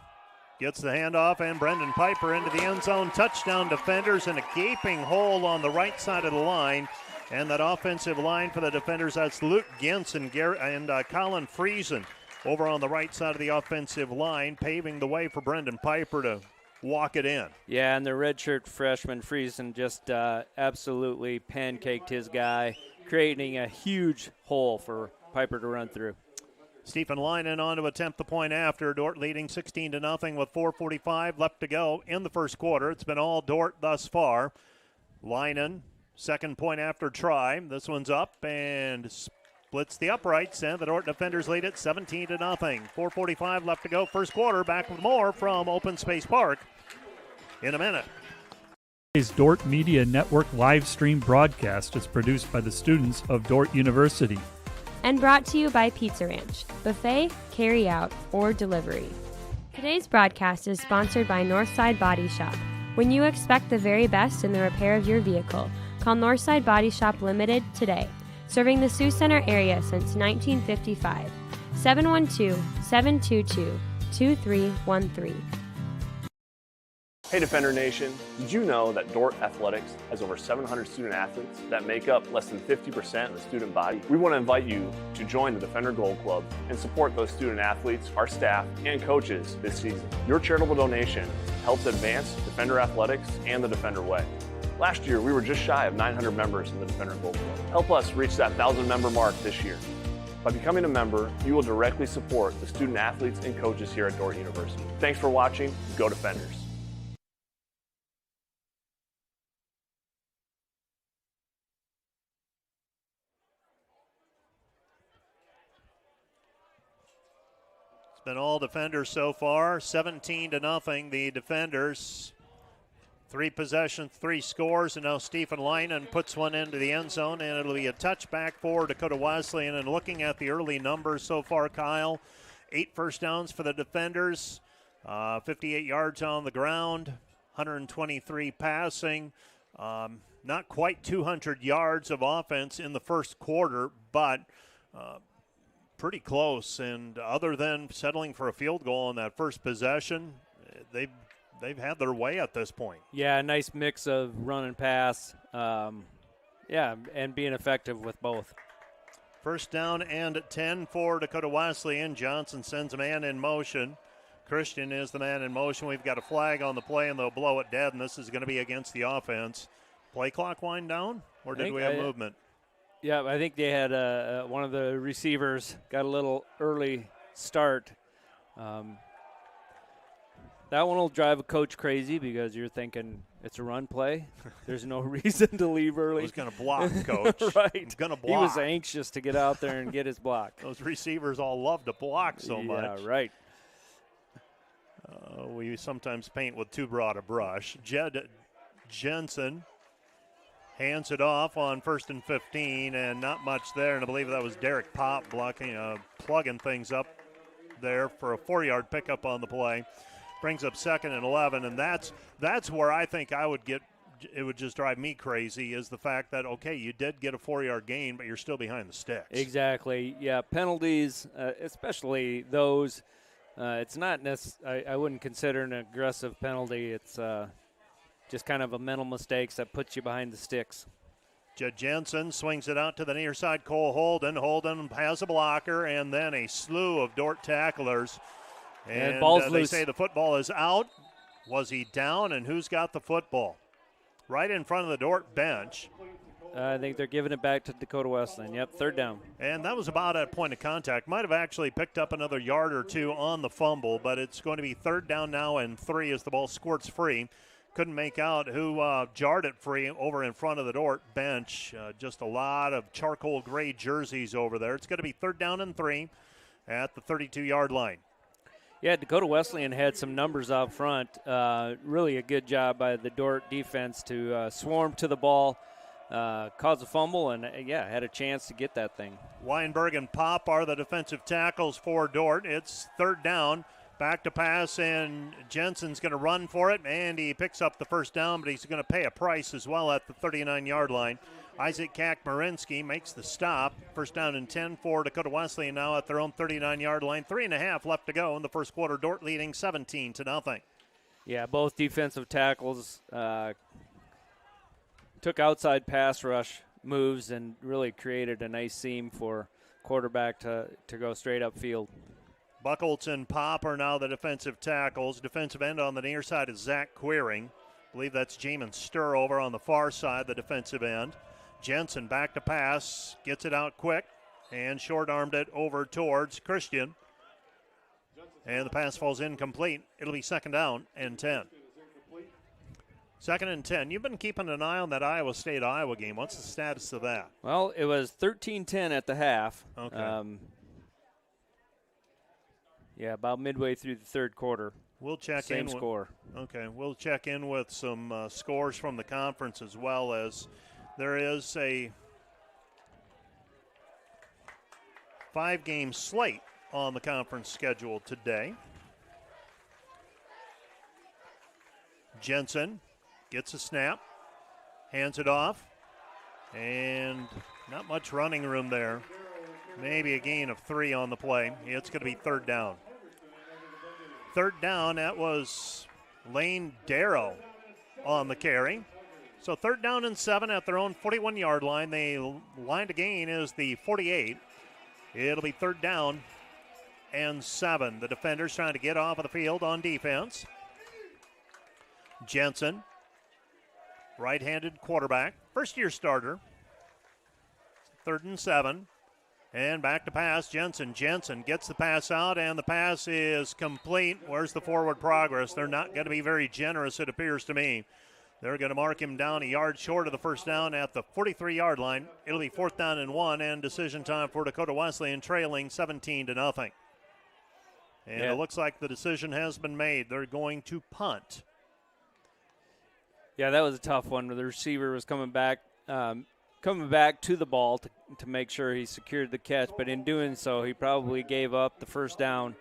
gets the handoff, and Brendan Piper into the end zone. Touchdown defenders in a gaping hole on the right side of the line. And that offensive line for the defenders, that's Luke Gintz and Colin Friesen over on the right side of the offensive line, paving the way for Brendan Piper to walk it in. Yeah, and the redshirt freshman Friesen just absolutely pancaked his guy, creating a huge hole for Piper to run through. Stephen Leinen on to attempt the point after. Dort leading 16-0 with 4:45 left to go in the first quarter. It's been all Dort thus far. Leinen, second point after try. This one's up and splits the uprights, and the Dort defenders lead it 17-0. 4:45 left to go. First quarter. Back with more from Open Space Park in a minute. Today's Dort Media Network live stream broadcast is produced by the students of Dort University. And brought to you by Pizza Ranch, buffet, carry out, or delivery. Today's broadcast is sponsored by Northside Body Shop. When you expect the very best in the repair of your vehicle, call Northside Body Shop Limited today. Serving the Sioux Center area since 1955. 712-722-2313. Hey Defender Nation, did you know that Dort Athletics has over 700 student athletes that make up less than 50% of the student body? We want to invite you to join the Defender Gold Club and support those student athletes, our staff, and coaches this season. Your charitable donation helps advance Defender Athletics and the Defender Way. Last year, we were just shy of 900 members in the Defender Gold Club. Help us reach that 1,000 member mark this year. By becoming a member, you will directly support the student athletes and coaches here at Dort University. Thanks for watching. Go Defenders. Been all defenders so far, 17-0. The defenders, 3 possessions, 3 scores, and now Stephen Leinen puts one into the end zone, and it'll be a touchback for Dakota Wesleyan. And looking at the early numbers so far, Kyle, 8 first downs for the defenders, 58 yards on the ground, 123 passing, not quite 200 yards of offense in the first quarter, but pretty close, and other than settling for a field goal on that first possession, they've had their way at this point. Yeah, a nice mix of run and pass, and being effective with both. First down and 10 for Dakota Wesleyan. Johnson sends a man in motion. Christian is the man in motion. We've got a flag on the play, and they'll blow it dead, and this is going to be against the offense. Play clock wind down, or did we have movement? Yeah, I think they had one of the receivers got a little early start. That one will drive a coach crazy because you're thinking it's a run play. There's no reason to leave early. He's going to block, coach. Right. He's going to block. He was anxious to get out there and get his block. Those receivers all love to block so much. Yeah, right. We sometimes paint with too broad a brush. Jed Jensen hands it off on 1st and 15, and not much there. And I believe that was Derek Pop plugging things up there for a 4-yard pickup on the play. Brings up 2nd and 11, and that's where I think it would just drive me crazy, is the fact that, okay, you did get a 4-yard gain, but you're still behind the sticks. Exactly. Yeah, penalties, especially those, it's not I wouldn't consider an aggressive penalty. It's just kind of a mental mistake that puts you behind the sticks. Jed Jensen swings it out to the near side. Cole Holden. Holden has a blocker, and then a slew of Dort tacklers. And ball's they loose. say the football is out. Was he down, and who's got the football? Right in front of the Dort bench. I think they're giving it back to Dakota Wesleyan. Yep, third down. And that was about at point of contact. Might have actually picked up another yard or two on the fumble, but it's going to be third down now and 3 as the ball squirts free. Couldn't make out who jarred it free over in front of the Dort bench. Just a lot of charcoal gray jerseys over there. It's going to be third down and 3 at the 32-yard line. Yeah, Dakota Wesleyan had some numbers out front. Really a good job by the Dort defense to swarm to the ball, cause a fumble, and, had a chance to get that thing. Weinberg and Pop are the defensive tackles for Dort. It's third down. Back to pass, and Jensen's going to run for it, and he picks up the first down, but he's going to pay a price as well at the 39-yard line. Isaac Kakmarinsky makes the stop. First down and 10 for Dakota Wesleyan now at their own 39-yard line. 3.5 left to go in the first quarter. Dort leading 17-0. Yeah, both defensive tackles took outside pass rush moves and really created a nice seam for quarterback to go straight upfield. Buckles and Pop are now the defensive tackles. Defensive end on the near side is Zach Queering. I believe that's Jamin Sturr over on the far side, the defensive end. Jensen back to pass, gets it out quick, and short-armed it over towards Christian. And the pass falls incomplete. It'll be second down and 10. Second and 10. You've been keeping an eye on that Iowa State-Iowa game. What's the status of that? Well, it was 13-10 at the half. Okay. Yeah, about midway through the third quarter. We'll check Same score. Okay, we'll check in with some scores from the conference as well, as there is a 5-game slate on the conference schedule today. Jensen gets a snap, hands it off, and not much running room there. Maybe a gain of 3 on the play. It's going to be third down. Third down, that was Lane Darrow on the carry. So third down and 7 at their own 41-yard line. The line to gain is the 48. It'll be third down and 7. The defenders trying to get off of the field on defense. Jensen, right-handed quarterback, first-year starter. Third and 7. And back to pass, Jensen. Jensen gets the pass out, and the pass is complete. Where's the forward progress? They're not going to be very generous, it appears to me. They're going to mark him down a yard short of the first down at the 43-yard line. It'll be fourth down and 1, and decision time for Dakota Wesleyan, trailing 17-0. And it looks like the decision has been made. They're going to punt. Yeah, that was a tough one. The receiver was coming back to the ball to make sure he secured the catch, but in doing so, he probably gave up the first down.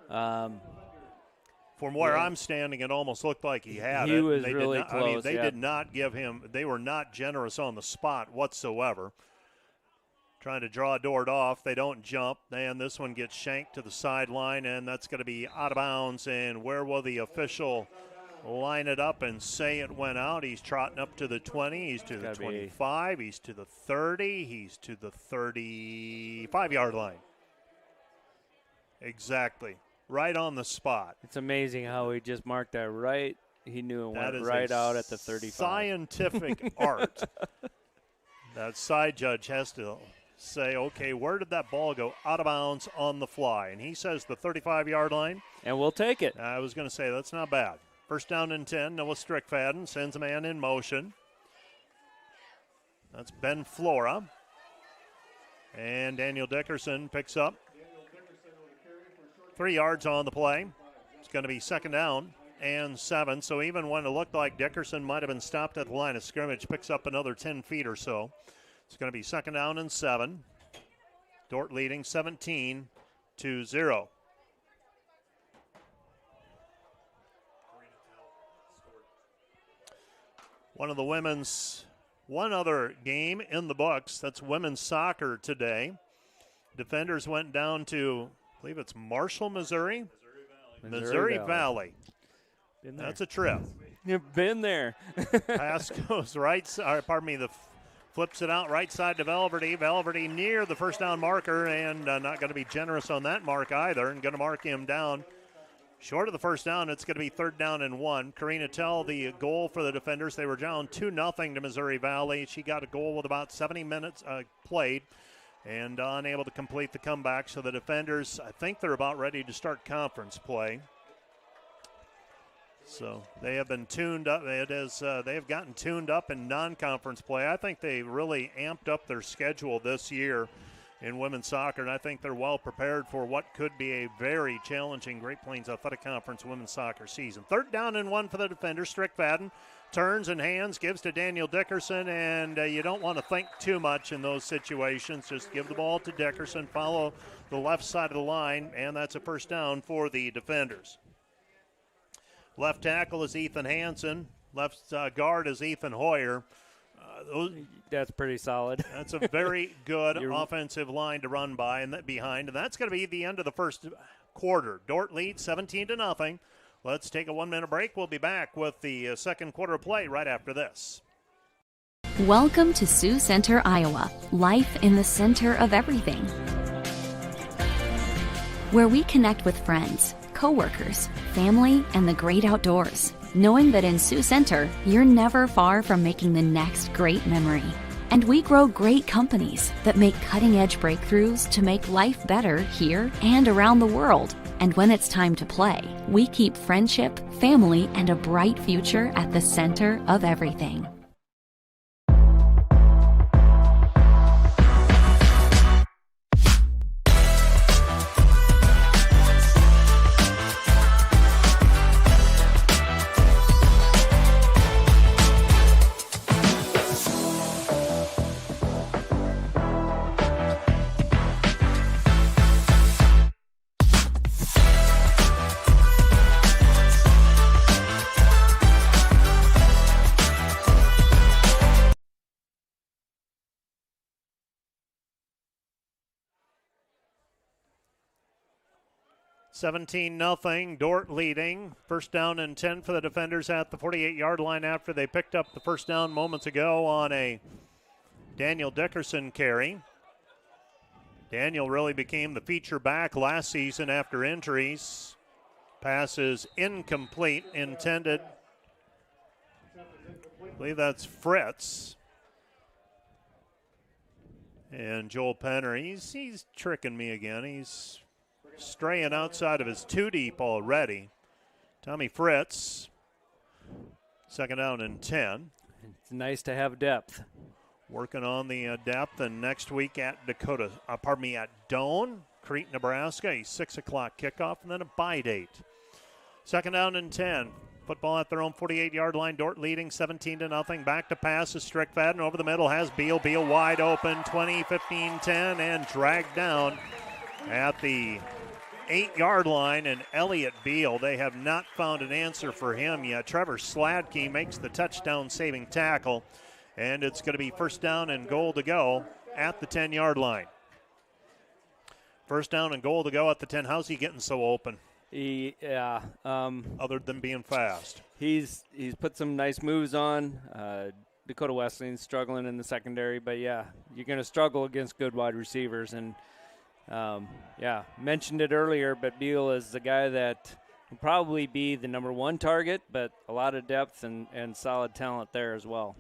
From where I'm standing, it almost looked like he had it. He was really close. I mean, they did not give him – they were not generous on the spot whatsoever. Trying to draw Dort off. They don't jump. And this one gets shanked to the sideline, and that's going to be out of bounds. And where will the official line it up and say it went out? He's trotting up to the 20. He's to the 25. He's to the 30. He's to the 35-yard line. Exactly. Right on the spot. It's amazing how he just marked that right. He knew it went right out at the 35. Scientific art. That side judge has to say, okay, where did that ball go out of bounds on the fly? And he says the 35-yard line. And we'll take it. I was going to say, that's not bad. First down and 10. Noah Strickfaden sends a man in motion. That's Ben Flora. And Daniel Dickerson picks up 3 yards on the play. It's going to be second down and 7. So even when it looked like Dickerson might have been stopped at the line of scrimmage, picks up another 10 feet or so. It's going to be second down and 7. Dort leading 17-0. One other game in the books. That's women's soccer today. Defenders went down to, I believe it's Marshall, Missouri. Missouri Valley. That's a trip. You've been there. Pass goes flips it out right side to Velverty. Velverty near the first down marker, and not going to be generous on that mark either, and going to mark him down Short of the first down, it's going to be 3rd down and 1. Karina Tell, the goal for the defenders. They were down 2-0 to Missouri Valley. She got a goal with about 70 minutes played and unable to complete the comeback. So the defenders, I think they're about ready to start conference play. So they have been tuned up. They have gotten tuned up in non-conference play. I think they really amped up their schedule this year in women's soccer, and I think they're well prepared for what could be a very challenging Great Plains Athletic Conference women's soccer season. 3rd down and 1 for the defenders. Strickfaden turns and hands, gives to Daniel Dickerson, and you don't want to think too much in those situations. Just give the ball to Dickerson, follow the left side of the line, and that's a first down for the defenders. Left tackle is Ethan Hansen. Left guard is Ethan Hoyer. That's pretty solid. That's a very good offensive line to run by and behind, and that's going to be the end of the first quarter. Dort leads 17-0. Let's take a 1-minute break. We'll be back with the second quarter of play right after this. Welcome to Sioux Center, Iowa. Life in the center of everything. Where we connect with friends, coworkers, family, and the great outdoors. Knowing that in Sioux Center, you're never far from making the next great memory. And we grow great companies that make cutting-edge breakthroughs to make life better here and around the world. And when it's time to play, we keep friendship, family, and a bright future at the center of everything. $17-0, Dort leading. First down and 10 for the defenders at the 48-yard line after they picked up the first down moments ago on a Daniel Dickerson carry. Daniel really became the feature back last season after injuries. Pass is incomplete, intended. I believe that's Fritz. And Joel Penner, he's tricking me again. He's straying outside of his 2-deep already. Tommy Fritz, 2nd down and 10. It's nice to have depth. Working on the depth, and next week at at Doane, Crete, Nebraska, a 6 o'clock kickoff, and then a bye date. 2nd down and 10. Football at their own 48-yard line. Dort leading 17-0. Back to pass is Strickfaden. Over the middle has Beal. Beal wide open, 20, 15, 10, and dragged down at the 8-yard line, and Elliott Beal, they have not found an answer for him yet. Trevor Sladke makes the touchdown-saving tackle, and it's going to be first down and goal to go at the 10-yard line. First down and goal to go at the 10. How's he getting so open? Other than being fast. He's put some nice moves on. Dakota Wesleyan's struggling in the secondary, but yeah, you're going to struggle against good wide receivers, and mentioned it earlier, but Beal is the guy that will probably be the number one target, but a lot of depth and solid talent there as well.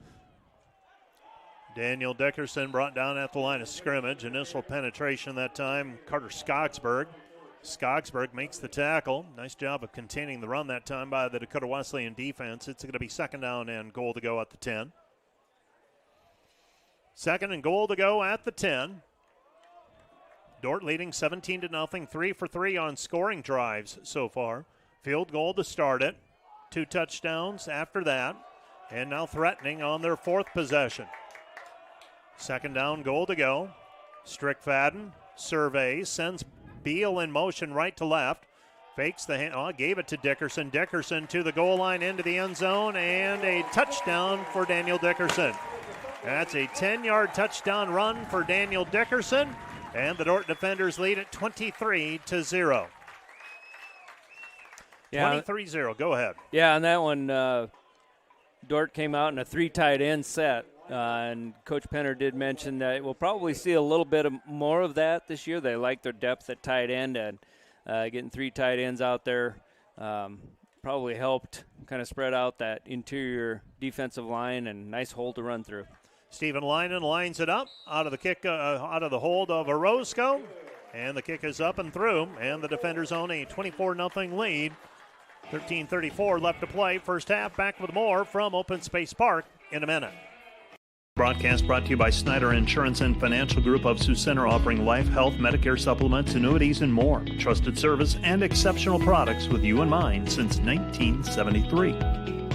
Daniel Dickerson brought down at the line of scrimmage. Initial penetration that time, Carter Skogsberg. Skogsberg makes the tackle. Nice job of containing the run that time by the Dakota Wesleyan defense. It's going to be 2nd down and goal to go at the 10. 2nd and goal to go at the 10. Dort leading 17-0, 3 for 3 on scoring drives so far. Field goal to start it. 2 touchdowns after that. And now threatening on their 4th possession. 2nd down, goal to go. Strickfaden surveys, sends Beal in motion right to left. Fakes the hand, gave it to Dickerson. Dickerson to the goal line, into the end zone, and a touchdown for Daniel Dickerson. That's a 10-yard touchdown run for Daniel Dickerson. And the Dort defenders lead at 23-0. Yeah, 23-0. Go ahead. Yeah, on that one, Dort came out in a 3 tight end set. And Coach Penner did mention that we'll probably see a little bit more of that this year. They like their depth at tight end, and getting 3 tight ends out there probably helped kind of spread out that interior defensive line, and nice hole to run through. Stephen Linen lines it up out of the kick, out of the hold of Orozco, and the kick is up and through, and the defenders own a 24-0 lead. 13:34 left to play. First half. Back with more from Open Space Park in a minute. Broadcast brought to you by Snyder Insurance and Financial Group of Sioux Center, offering life, health, Medicare supplements, annuities, and more. Trusted service and exceptional products with you in mind since 1973.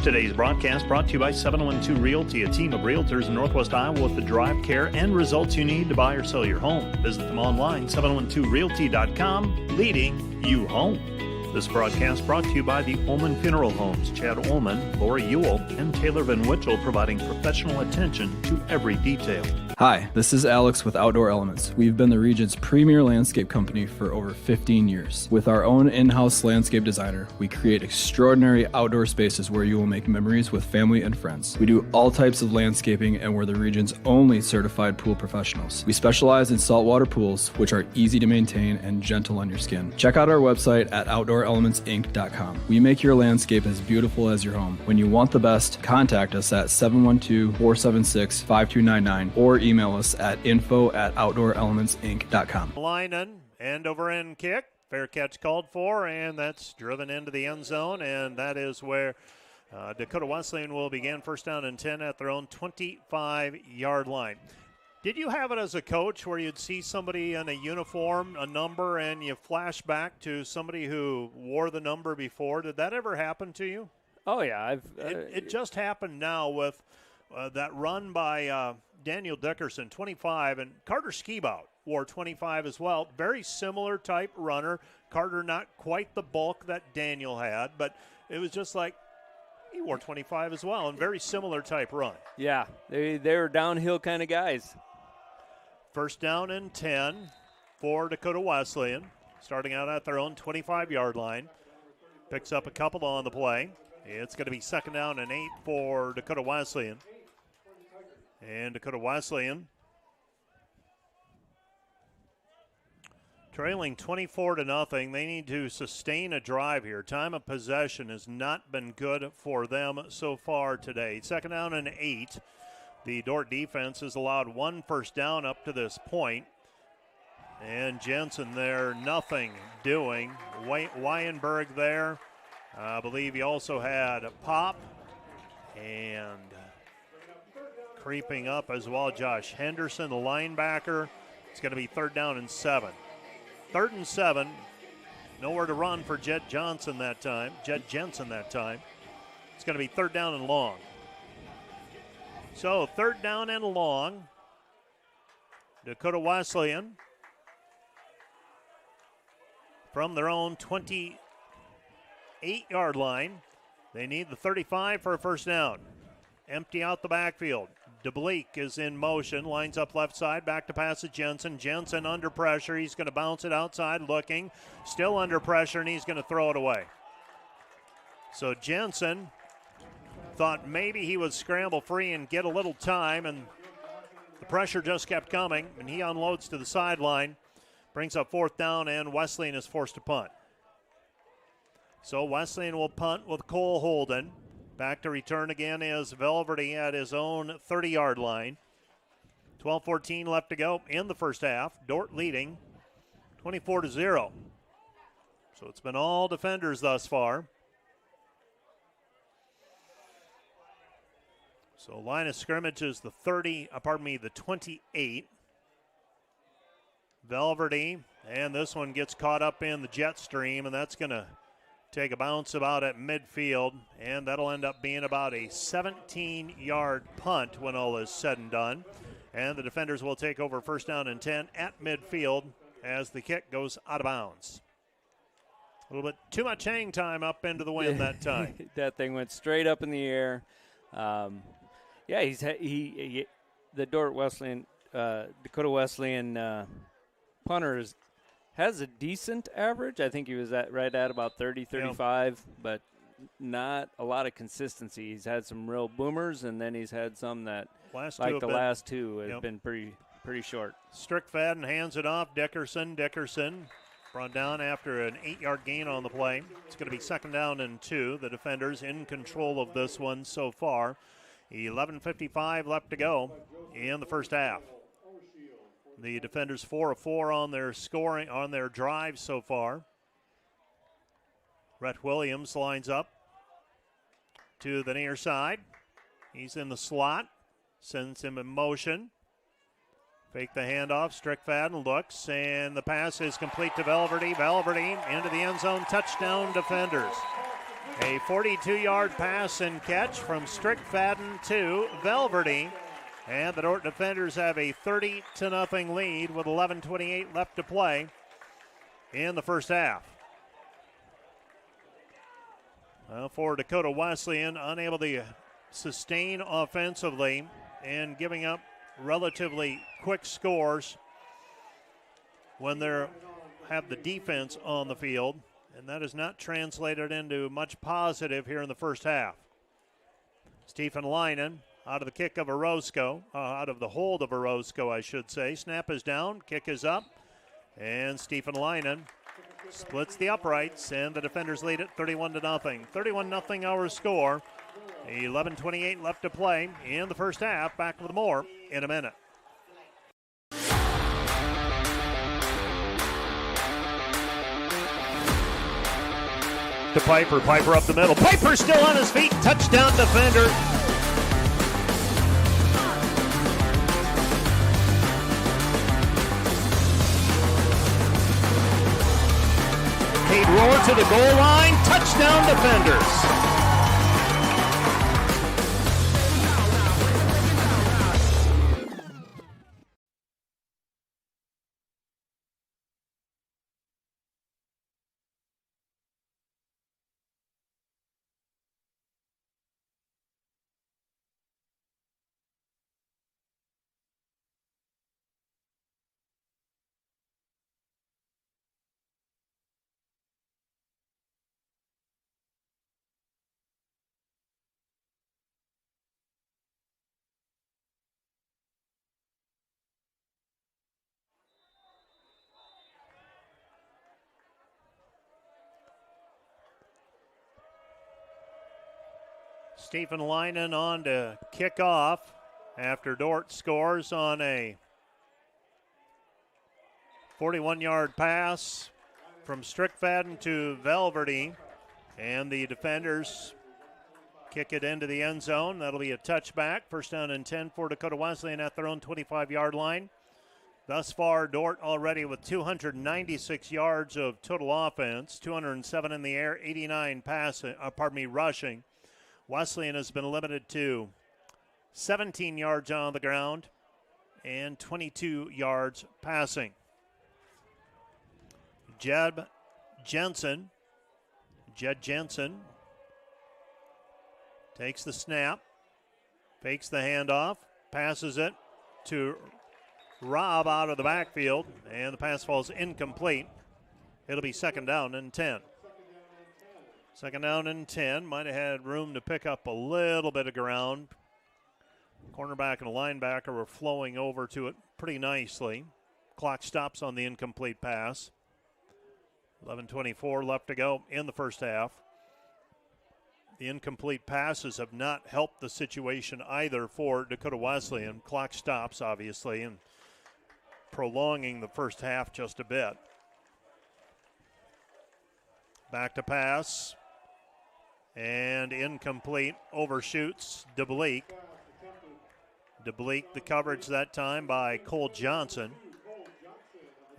Today's broadcast brought to you by 712 Realty, a team of realtors in Northwest Iowa with the drive, care, and results you need to buy or sell your home. Visit them online, 712realty.com, leading you home. This broadcast brought to you by the Ullman Funeral Homes, Chad Ullman, Lori Ewell, and Taylor Van Witchell, providing professional attention to every detail. Hi, this is Alex with Outdoor Elements. We've been the region's premier landscape company for over 15 years. With our own in-house landscape designer, we create extraordinary outdoor spaces where you will make memories with family and friends. We do all types of landscaping, and we're the region's only certified pool professionals. We specialize in saltwater pools, which are easy to maintain and gentle on your skin. Check out our website at OutdoorElementsInc.com. We make your landscape as beautiful as your home. When you want the best, contact us at 712-476-5299 or email us at info@OutdoorElementsInc.com. Linen, end over end kick. Fair catch called for, and that's driven into the end zone, and that is where Dakota Wesleyan will begin first down and 10 at their own 25-yard line. Did you have it as a coach where you'd see somebody in a uniform, a number, and you flash back to somebody who wore the number before? Did that ever happen to you? Oh, yeah. It just happened now with that run by Daniel Dickerson, 25, and Carter Skibout wore 25 as well. Very similar type runner. Carter not quite the bulk that Daniel had, but it was just like he wore 25 as well, and very similar type run. Yeah, they're downhill kind of guys. First down and 10 for Dakota Wesleyan, starting out at their own 25-yard line. Picks up a couple on the play. It's going to be second down and 8 for Dakota Wesleyan. And Dakota Wesleyan trailing 24-0. They need to sustain a drive here. Time of possession has not been good for them so far today. Second down and 8. The Dort defense has allowed one first down up to this point. And Jensen there, nothing doing. Wyenberg there. I believe he also had a pop. And creeping up as well, Josh Henderson, the linebacker. It's going to be third down and 7. Third and 7. Nowhere to run for Jed Jensen that time. It's going to be third down and long. So third down and long. Dakota Wesleyan from their own 28-yard line. They need the 35 for a first down. Empty out the backfield. DeBleek is in motion, lines up left side, back to pass to Jensen. Jensen under pressure. He's going to bounce it outside, looking. Still under pressure, and he's going to throw it away. So Jensen thought maybe he would scramble free and get a little time, and the pressure just kept coming, and he unloads to the sideline. Brings up fourth down, and Wesleyan is forced to punt. So Wesleyan will punt with Cole Holden. Back to return again is Velverty at his own 30-yard line. 12:14 left to go in the first half. Dort leading 24-0. So it's been all defenders thus far. So line of scrimmage is the 28. Velverty, and this one gets caught up in the jet stream, and that's going to take a bounce about at midfield, and that'll end up being about a 17-yard punt when all is said and done. And the defenders will take over first down and 10 at midfield as the kick goes out of bounds. A little bit too much hang time up into the wind that time. That thing went straight up in the air. The Dort Wesleyan, Dakota Wesleyan punter has a decent average. I think he was right at about 30, 35, but not a lot of consistency. He's had some real boomers, and then he's had some that, last two have been pretty short. Strickfaden hands it off. Dickerson Brought down after an 8-yard gain on the play. It's going to be 2nd down and 2. The defenders in control of this one so far. 11:55 left to go in the first half. The defenders 4 of 4 on their scoring, on their drives so far. Rhett Williams lines up to the near side. He's in the slot, sends him in motion. Fake the handoff. Strickfaden looks, and the pass is complete to Valverde. Valverde into the end zone. Touchdown, defenders. A 42-yard pass and catch from Strickfaden to Valverde. And the Dort defenders have a 30-0 lead with 11:28 left to play in the first half. Well, for Dakota Wesleyan, unable to sustain offensively and giving up relatively quick scores when they have the defense on the field, and that has not translated into much positive here in the first half. Stephen Leinen out of the kick of Orozco, out of the hold of Orozco, I should say. Snap is down, kick is up, and Stephen Leinen splits the uprights, and the defenders lead it 31-0. 31-0 our score. 11:28 left to play in the first half. Back with more in a minute. To Piper. Piper up the middle. Piper still on his feet. Touchdown, defender. Cade Rohr to the goal line. Touchdown, defenders. Stephen Leinen on to kick off after Dort scores on a 41-yard pass from Strickfaden to Valverde. And the defenders kick it into the end zone. That'll be a touchback. First down and 10 for Dakota Wesleyan at their own 25-yard line. Thus far, Dort already with 296 yards of total offense, 207 in the air, 89 rushing. Wesleyan has been limited to 17 yards on the ground and 22 yards passing. Jed Jensen takes the snap, fakes the handoff, passes it to Robb out of the backfield, and the pass falls incomplete. It'll be 2nd down and 10. 2nd down and 10. Might have had room to pick up a little bit of ground. Cornerback and linebacker were flowing over to it pretty nicely. Clock stops on the incomplete pass. 11:24 left to go in the first half. The incomplete passes have not helped the situation either for Dakota Wesleyan. Clock stops, obviously, and prolonging the first half just a bit. Back to pass. And incomplete, overshoots DeBleek. DeBleek, the coverage that time by Cole Johnson.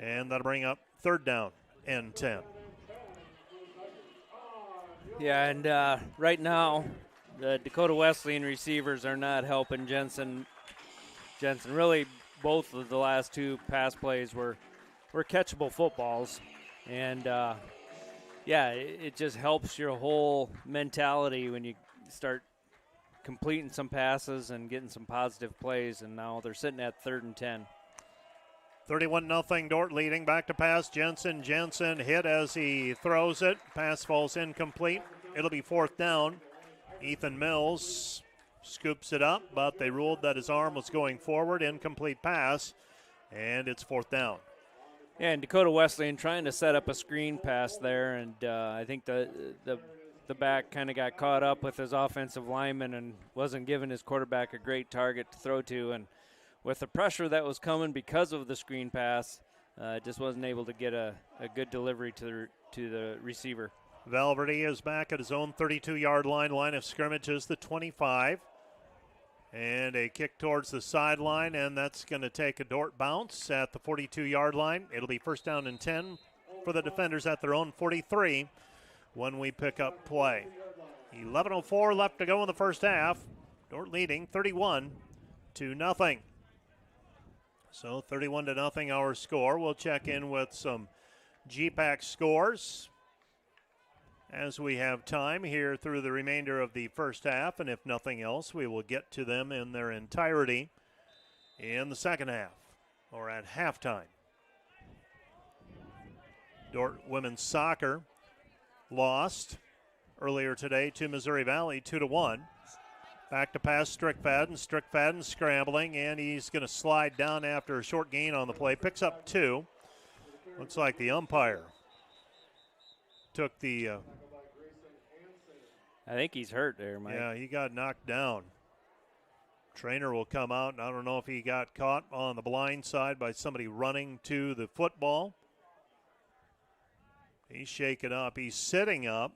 And that'll bring up 3rd down and 10. Yeah, and right now, the Dakota Wesleyan receivers are not helping Jensen. Really, both of the last 2 pass plays were catchable footballs. And yeah, it just helps your whole mentality when you start completing some passes and getting some positive plays, and now they're sitting at 3rd and 10. 31-0 Dort leading. Back to pass. Jensen hit as he throws it. Pass falls incomplete. It'll be 4th down. Ethan Mills scoops it up, but they ruled that his arm was going forward. Incomplete pass, and it's 4th down. And Dakota Wesleyan trying to set up a screen pass there, and I think the back kind of got caught up with his offensive lineman and wasn't giving his quarterback a great target to throw to. And with the pressure that was coming because of the screen pass, just wasn't able to get a good delivery to the receiver. Valverde is back at his own 32-yard line of scrimmage is the 25. And a kick towards the sideline, and that's going to take a Dort bounce at the 42-yard line. It'll be first down and 10 for the defenders at their own 43 when we pick up play. 11:04 left to go in the first half. Dort leading 31-0. So 31-0 our score. We'll check in with some GPAC scores as we have time here through the remainder of the first half, and if nothing else, we will get to them in their entirety in the second half or at halftime. Dort women's soccer lost earlier today to Missouri Valley 2-1. Back to pass Strickfadden. Strickfadden scrambling, and he's going to slide down after a short gain on the play. Picks up 2. Looks like the umpire took the I think he's hurt there, Mike. Yeah, he got knocked down. Trainer will come out, and I don't know if he got caught on the blind side by somebody running to the football. He's shaken up. He's sitting up.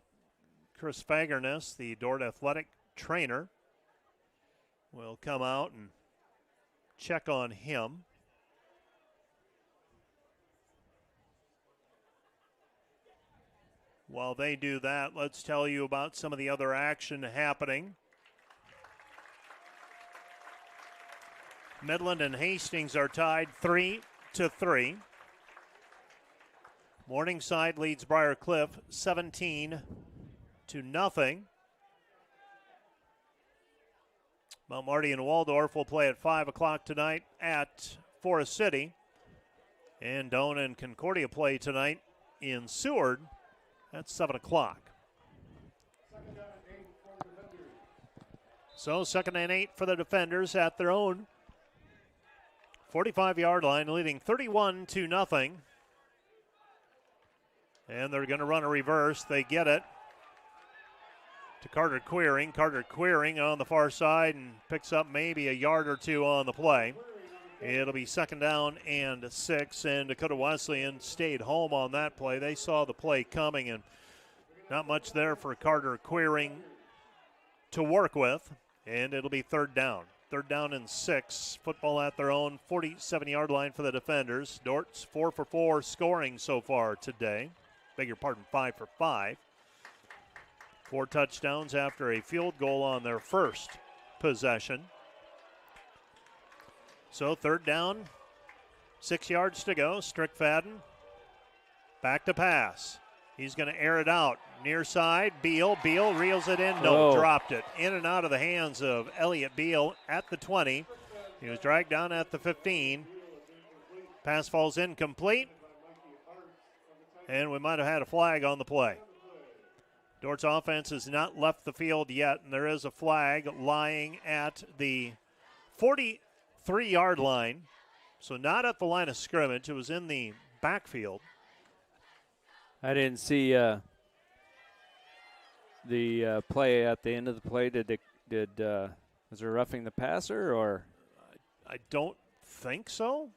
Chris Fagerness, the Dort athletic trainer, will come out and check on him. While they do that, let's tell you about some of the other action happening. Midland and Hastings are tied 3-3. Morningside leads Briar Cliff 17-0. Mount Marty and Waldorf will play at 5 o'clock tonight at Forest City. And Doane and Concordia play tonight in Seward. That's 7 o'clock. So 2nd and 8 for the defenders at their own 45-yard line, leading 31-0. And they're going to run a reverse. They get it to Carter Queering. Carter Queering on the far side and picks up maybe a yard or two on the play. It'll be 2nd down and 6, and Dakota Wesleyan stayed home on that play. They saw the play coming, and not much there for Carter Queering to work with, and it'll be 3rd down. 3rd down and 6. Football at their own 47-yard line for the defenders. Dort's 4 for 4 scoring so far today. Beg your pardon, 5 for 5. 4 touchdowns after a field goal on their first possession. So 3rd down, 6 yards to go. Strickfadden back to pass. He's going to air it out. Near side, Beal. Beal reels it in. No, dropped it. In and out of the hands of Elliott Beal at the 20. He was dragged down at the 15. Pass falls incomplete. And we might have had a flag on the play. Dort's offense has not left the field yet, and there is a flag lying at the 43-yard line. So not at the line of scrimmage. It was in the backfield. I didn't see the play at the end of the play. Was there roughing the passer, or? I don't think so.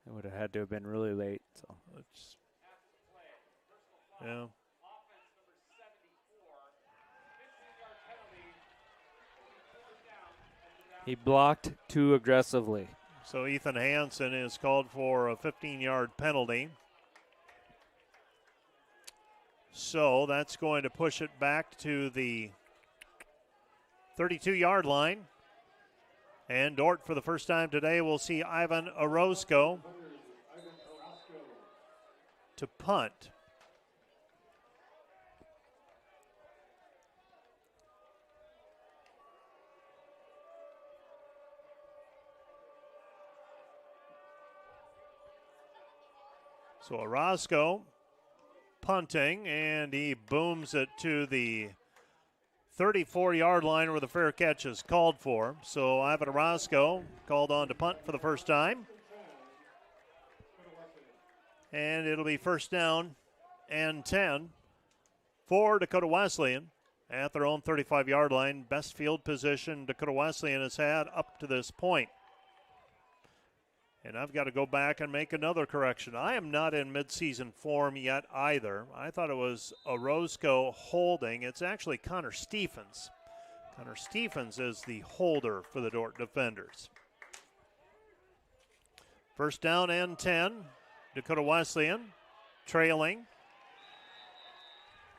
It would have had to have been really late. So yeah. He blocked too aggressively. So Ethan Hansen is called for a 15-yard penalty. So that's going to push it back to the 32-yard line. And Dort, for the first time today, will see Ivan Orozco to punt. So Orozco punting, and he booms it to the 34-yard line where the fair catch is called for. So Ivan Orozco called on to punt for the first time. And it'll be first down and 10 for Dakota Wesleyan at their own 35-yard line. Best field position Dakota Wesleyan has had up to this point. And I've got to go back and make another correction. I am not in midseason form yet either. I thought it was Orozco holding. It's actually Connor Stephens. Connor Stephens is the holder for the Dort defenders. First down and 10. Dakota Wesleyan trailing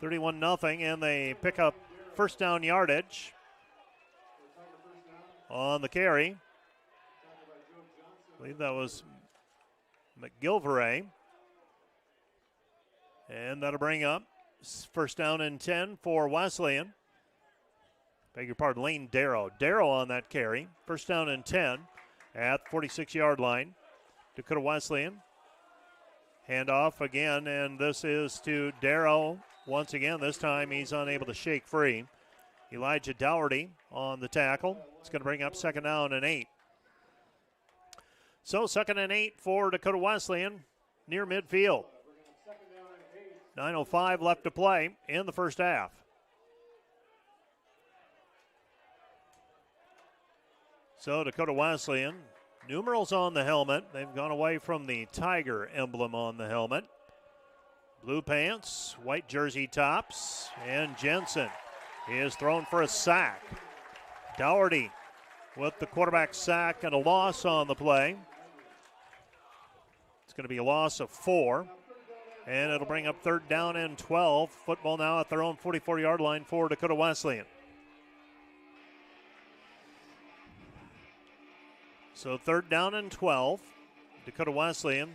31-0, and they pick up first down yardage on the carry. I believe that was McGilvray. And that'll bring up first down and 10 for Wesleyan. Beg your pardon, Lane Darrow. Darrow on that carry. First down and 10 at 46-yard line. Dakota Wesleyan. Handoff again, and this is to Darrow once again. This time he's unable to shake free. Elijah Dougherty on the tackle. It's going to bring up second down and 8. So second and 8 for Dakota Wesleyan near midfield. 9:05 left to play in the first half. So Dakota Wesleyan, numerals on the helmet. They've gone away from the Tiger emblem on the helmet. Blue pants, white jersey tops, and Jensen is thrown for a sack. Dougherty with the quarterback sack and a loss on the play. It's going to be a loss of 4, and it'll bring up third down and 12. Football now at their own 44-yard line for Dakota Wesleyan. So third down and 12. Dakota Wesleyan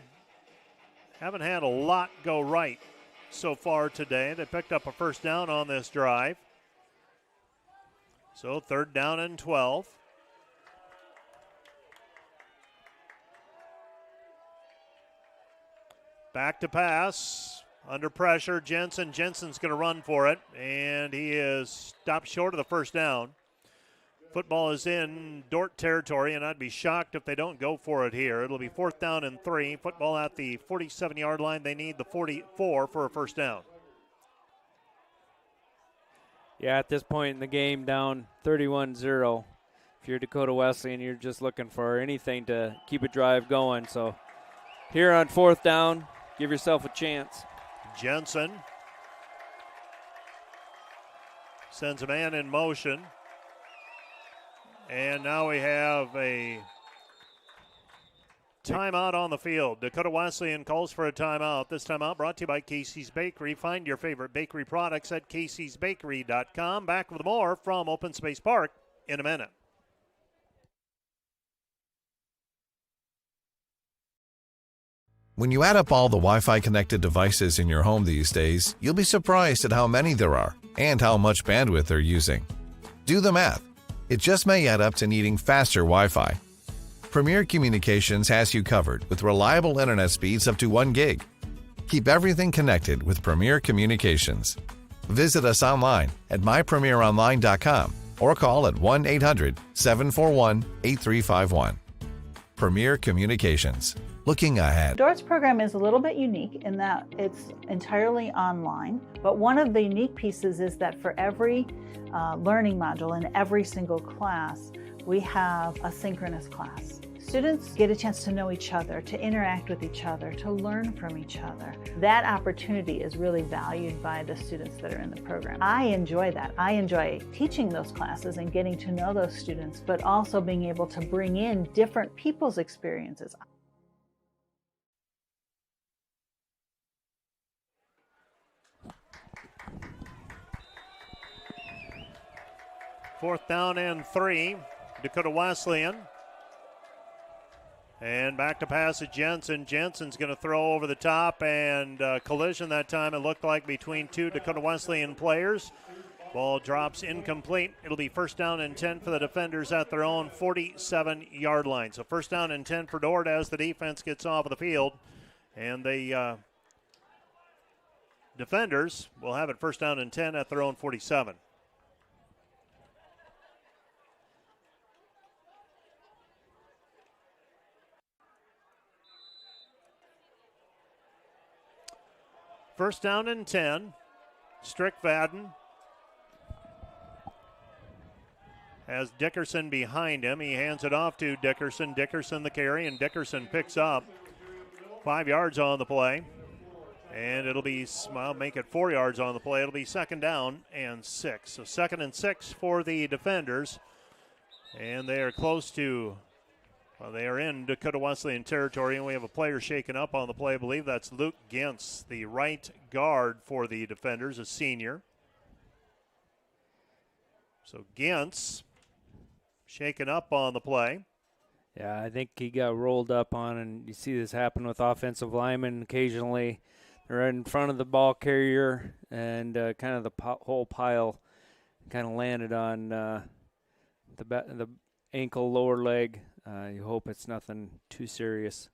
haven't had a lot go right so far today. They picked up a first down on this drive. So third down and 12. Back to pass. Under pressure, Jensen. Jensen's going to run for it, and he is stopped short of the first down. Football is in Dort territory, and I'd be shocked if they don't go for it here. It'll be fourth down and 3. Football at the 47-yard line. They need the 44 for a first down. Yeah, at this point in the game, down 31-0. If you're Dakota Wesleyan, you're just looking for anything to keep a drive going. So here on fourth down, give yourself a chance. Jensen sends a man in motion. And now we have a timeout on the field. Dakota Wesleyan calls for a timeout. This timeout brought to you by Casey's Bakery. Find your favorite bakery products at caseysbakery.com. Back with more from Open Space Park in a minute. When you add up all the Wi-Fi connected devices in your home these days, you'll be surprised at how many there are and how much bandwidth they're using. Do the math. It just may add up to needing faster Wi-Fi. Premier Communications has you covered with reliable internet speeds up to 1 gig. Keep everything connected with Premier Communications. Visit us online at mypremieronline.com or call at 1-800-741-8351. Premier Communications. Looking ahead. Dort's program is a little bit unique in that it's entirely online, but one of the unique pieces is that for every learning module in every single class, we have a synchronous class. Students get a chance to know each other, to interact with each other, to learn from each other. That opportunity is really valued by the students that are in the program. I enjoy that. I enjoy teaching those classes and getting to know those students, but also being able to bring in different people's experiences. Fourth down and 3, Dakota Wesleyan. And back to pass to Jensen. Jensen's going to throw over the top, and collision that time, it looked like, between two Dakota Wesleyan players. Ball drops incomplete. It'll be first down and 10 for the defenders at their own 47-yard line. So first down and 10 for Dort as the defense gets off of the field. And the defenders will have it first down and 10 at their own 47. First down and 10. Strickfaden has Dickerson behind him. He hands it off to Dickerson. Dickerson the carry, and Dickerson picks up 5 yards on the play. And it'll be, I'll make it 4 yards on the play. It'll be second down and 6. So 2nd and 6 for the defenders. And they are close to, well, they are in Dakota Wesleyan territory, and we have a player shaken up on the play. I believe that's Luke Gintz, the right guard for the defenders, a senior. So Gintz shaken up on the play. Yeah, I think he got rolled up on, and you see this happen with offensive linemen occasionally. They're in front of the ball carrier, and kind of the whole pile kind of landed on the ankle, lower leg. You hope it's nothing too serious.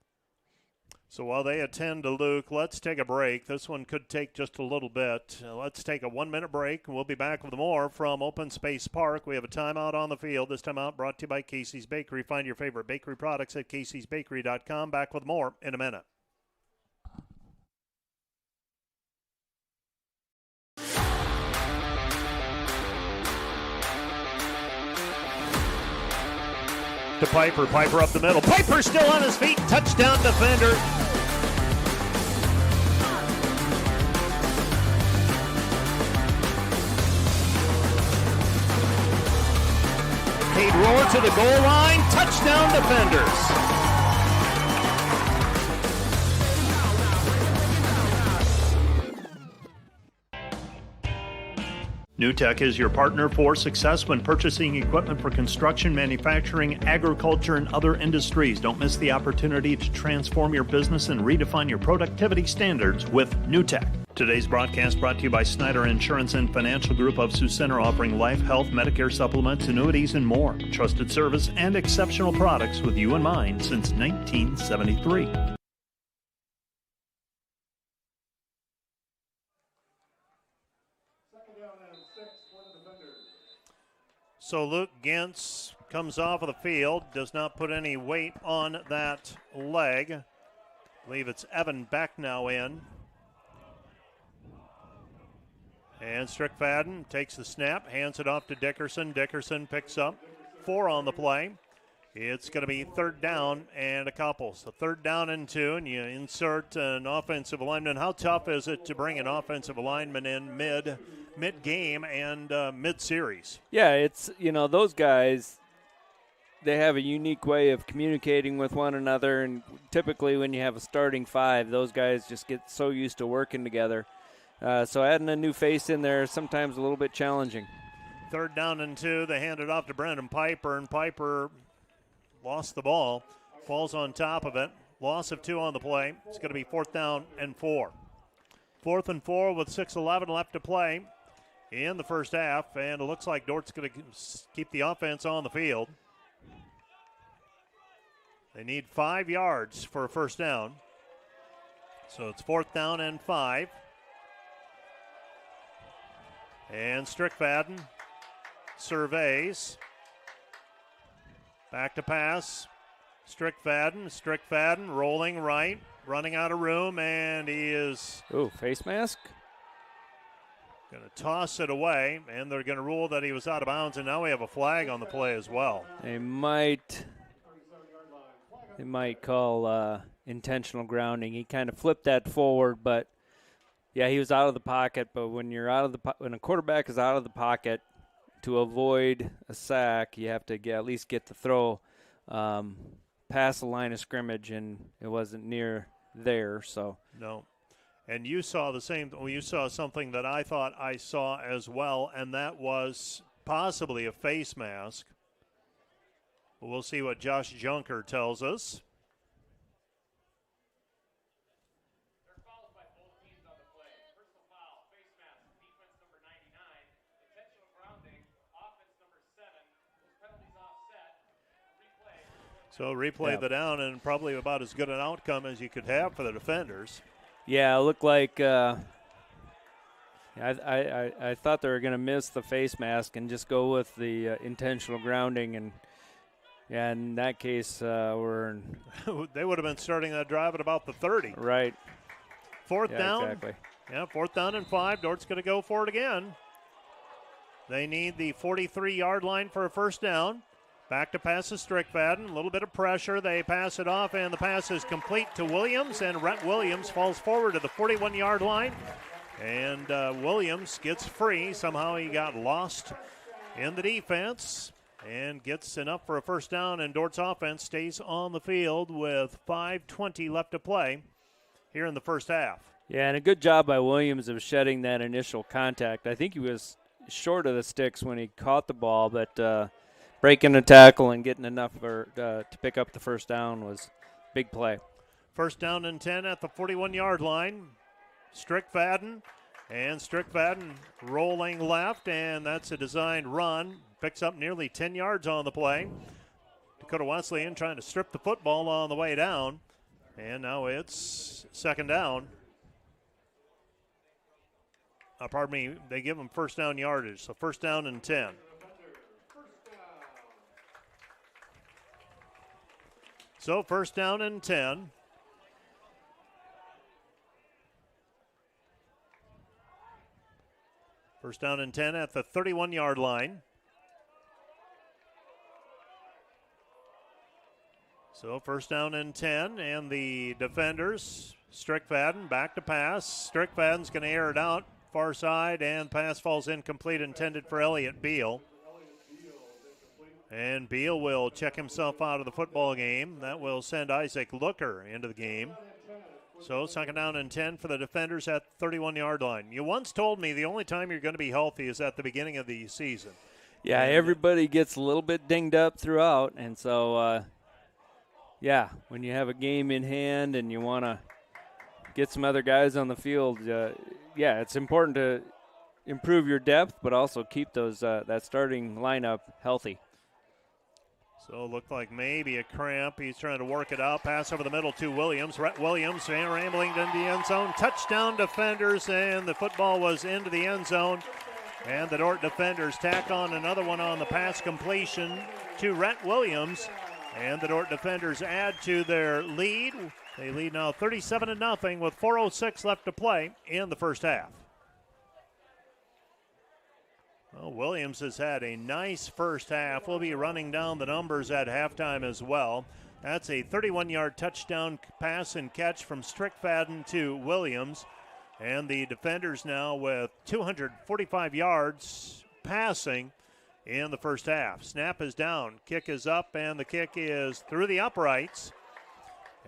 So while they attend to Luke, let's take a break. This one could take just a little bit. Let's take a 1-minute break, and we'll be back with more from Open Space Park. We have a timeout on the field. This timeout brought to you by Casey's Bakery. Find your favorite bakery products at caseysbakery.com. Back with more in a minute. To Piper. Piper up the middle. Piper still on his feet. Touchdown defender. Cade Roller to the goal line. Touchdown defenders. NewTek is your partner for success when purchasing equipment for construction, manufacturing, agriculture, and other industries. Don't miss the opportunity to transform your business and redefine your productivity standards with NewTek. Today's broadcast brought to you by Snyder Insurance and Financial Group of Sioux Center, offering life, health, Medicare supplements, annuities, and more. Trusted service and exceptional products with you in mind since 1973. So Luke Gintz comes off of the field, does not put any weight on that leg. I believe it's Evan Beck now in. And Strickfaden takes the snap, hands it off to Dickerson. Dickerson picks up 4 on the play. It's going to be 3rd down and a couple. So 3rd down and 2, and you insert an offensive lineman. How tough is it to bring an offensive lineman in mid-game and mid-series? Yeah, it's, those guys, they have a unique way of communicating with one another, and typically when you have a starting 5, those guys just get so used to working together. So adding a new face in there is sometimes a little bit challenging. 3rd down and 2, they hand it off to Brendan Piper, and Piper lost the ball, falls on top of it. Loss of 2 on the play. It's going to be 4th down and 4. 4th and 4 with 6:11 left to play in the first half, and it looks like Dort's going to keep the offense on the field. They need 5 yards for a first down. So it's 4th down and 5. And Strickfaden surveys. Back to pass. Strickfaden rolling right, running out of room, and he is... Ooh, face mask? Going to toss it away, and they're going to rule that he was out of bounds, and now we have a flag on the play as well. They might call intentional grounding. He kind of flipped that forward, but yeah, he was out of the pocket. But when when a quarterback is out of the pocket, to avoid a sack, you have to at least get the throw past the line of scrimmage, and it wasn't near there. So no. And you saw the same. You saw something that I thought I saw as well, and that was possibly a face mask. We'll see what Josh Junker tells us. So replay the down, and probably about as good an outcome as you could have for the defenders. Yeah, it looked like I thought they were going to miss the face mask and just go with the intentional grounding, and yeah, in that case, they would have been starting that drive at about the 30. Right. 4th down. Exactly. Yeah, 4th down and 5. Dort's going to go for it again. They need the 43-yard line for a first down. Back to pass to Strickfaden. A little bit of pressure. They pass it off, and the pass is complete to Williams, and Rhett Williams falls forward to the 41-yard line. And Williams gets free. Somehow he got lost in the defense and gets enough for a first down, and Dort's offense stays on the field with 5:20 left to play here in the first half. Yeah, and a good job by Williams of shedding that initial contact. I think he was short of the sticks when he caught the ball, but breaking a tackle and getting enough to pick up the first down was big play. First down and 10 at the 41-yard line. Strickfaden, and Strickfaden rolling left, and that's a designed run. Picks up nearly 10 yards on the play. Dakota Wesleyan trying to strip the football on the way down, and now it's second down. Pardon me, they give them first down yardage, so first down and 10. So first down and 10. First down and 10 at the 31-yard line. So first down and 10, and the defenders, Strickfaden back to pass. Strickfaden's going to air it out far side, and pass falls incomplete, intended for Elliott Beal. And Beal will check himself out of the football game. That will send Isaac Looker into the game. So second down and 10 for the defenders at the 31-yard line. You once told me the only time you're going to be healthy is at the beginning of the season. Yeah, everybody gets a little bit dinged up throughout, and so, when you have a game in hand and you want to get some other guys on the field, it's important to improve your depth, but also keep those that starting lineup healthy. So it looked like maybe a cramp. He's trying to work it out. Pass over the middle to Williams. Rhett Williams rambling into the end zone. Touchdown defenders, and the football was into the end zone. And the Dort defenders tack on another one on the pass completion to Rhett Williams. And the Dort defenders add to their lead. They lead now 37-0 with 4:06 left to play in the first half. Well, Williams has had a nice first half. We'll be running down the numbers at halftime as well. That's a 31-yard touchdown pass and catch from Strickfaden to Williams. And the defenders now with 245 yards passing in the first half. Snap is down, kick is up, and the kick is through the uprights.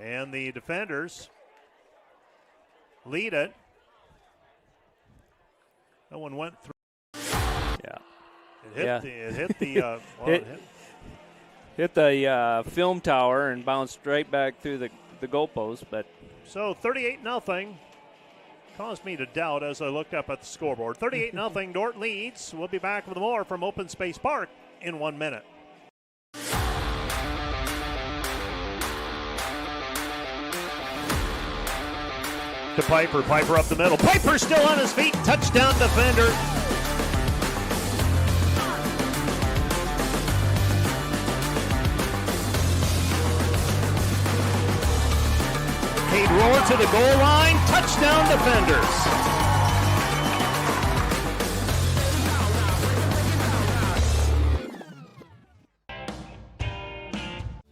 And the defenders lead it. No one went through. It hit the film tower and bounced right back through the goalpost. But so 38-0. Caused me to doubt as I looked up at the scoreboard. 38-0. Dort leads. We'll be back with more from Open Space Park in 1 minute. To Piper. Piper up the middle. Piper still on his feet. Touchdown defender. Cade Roller to the goal line. Touchdown defenders.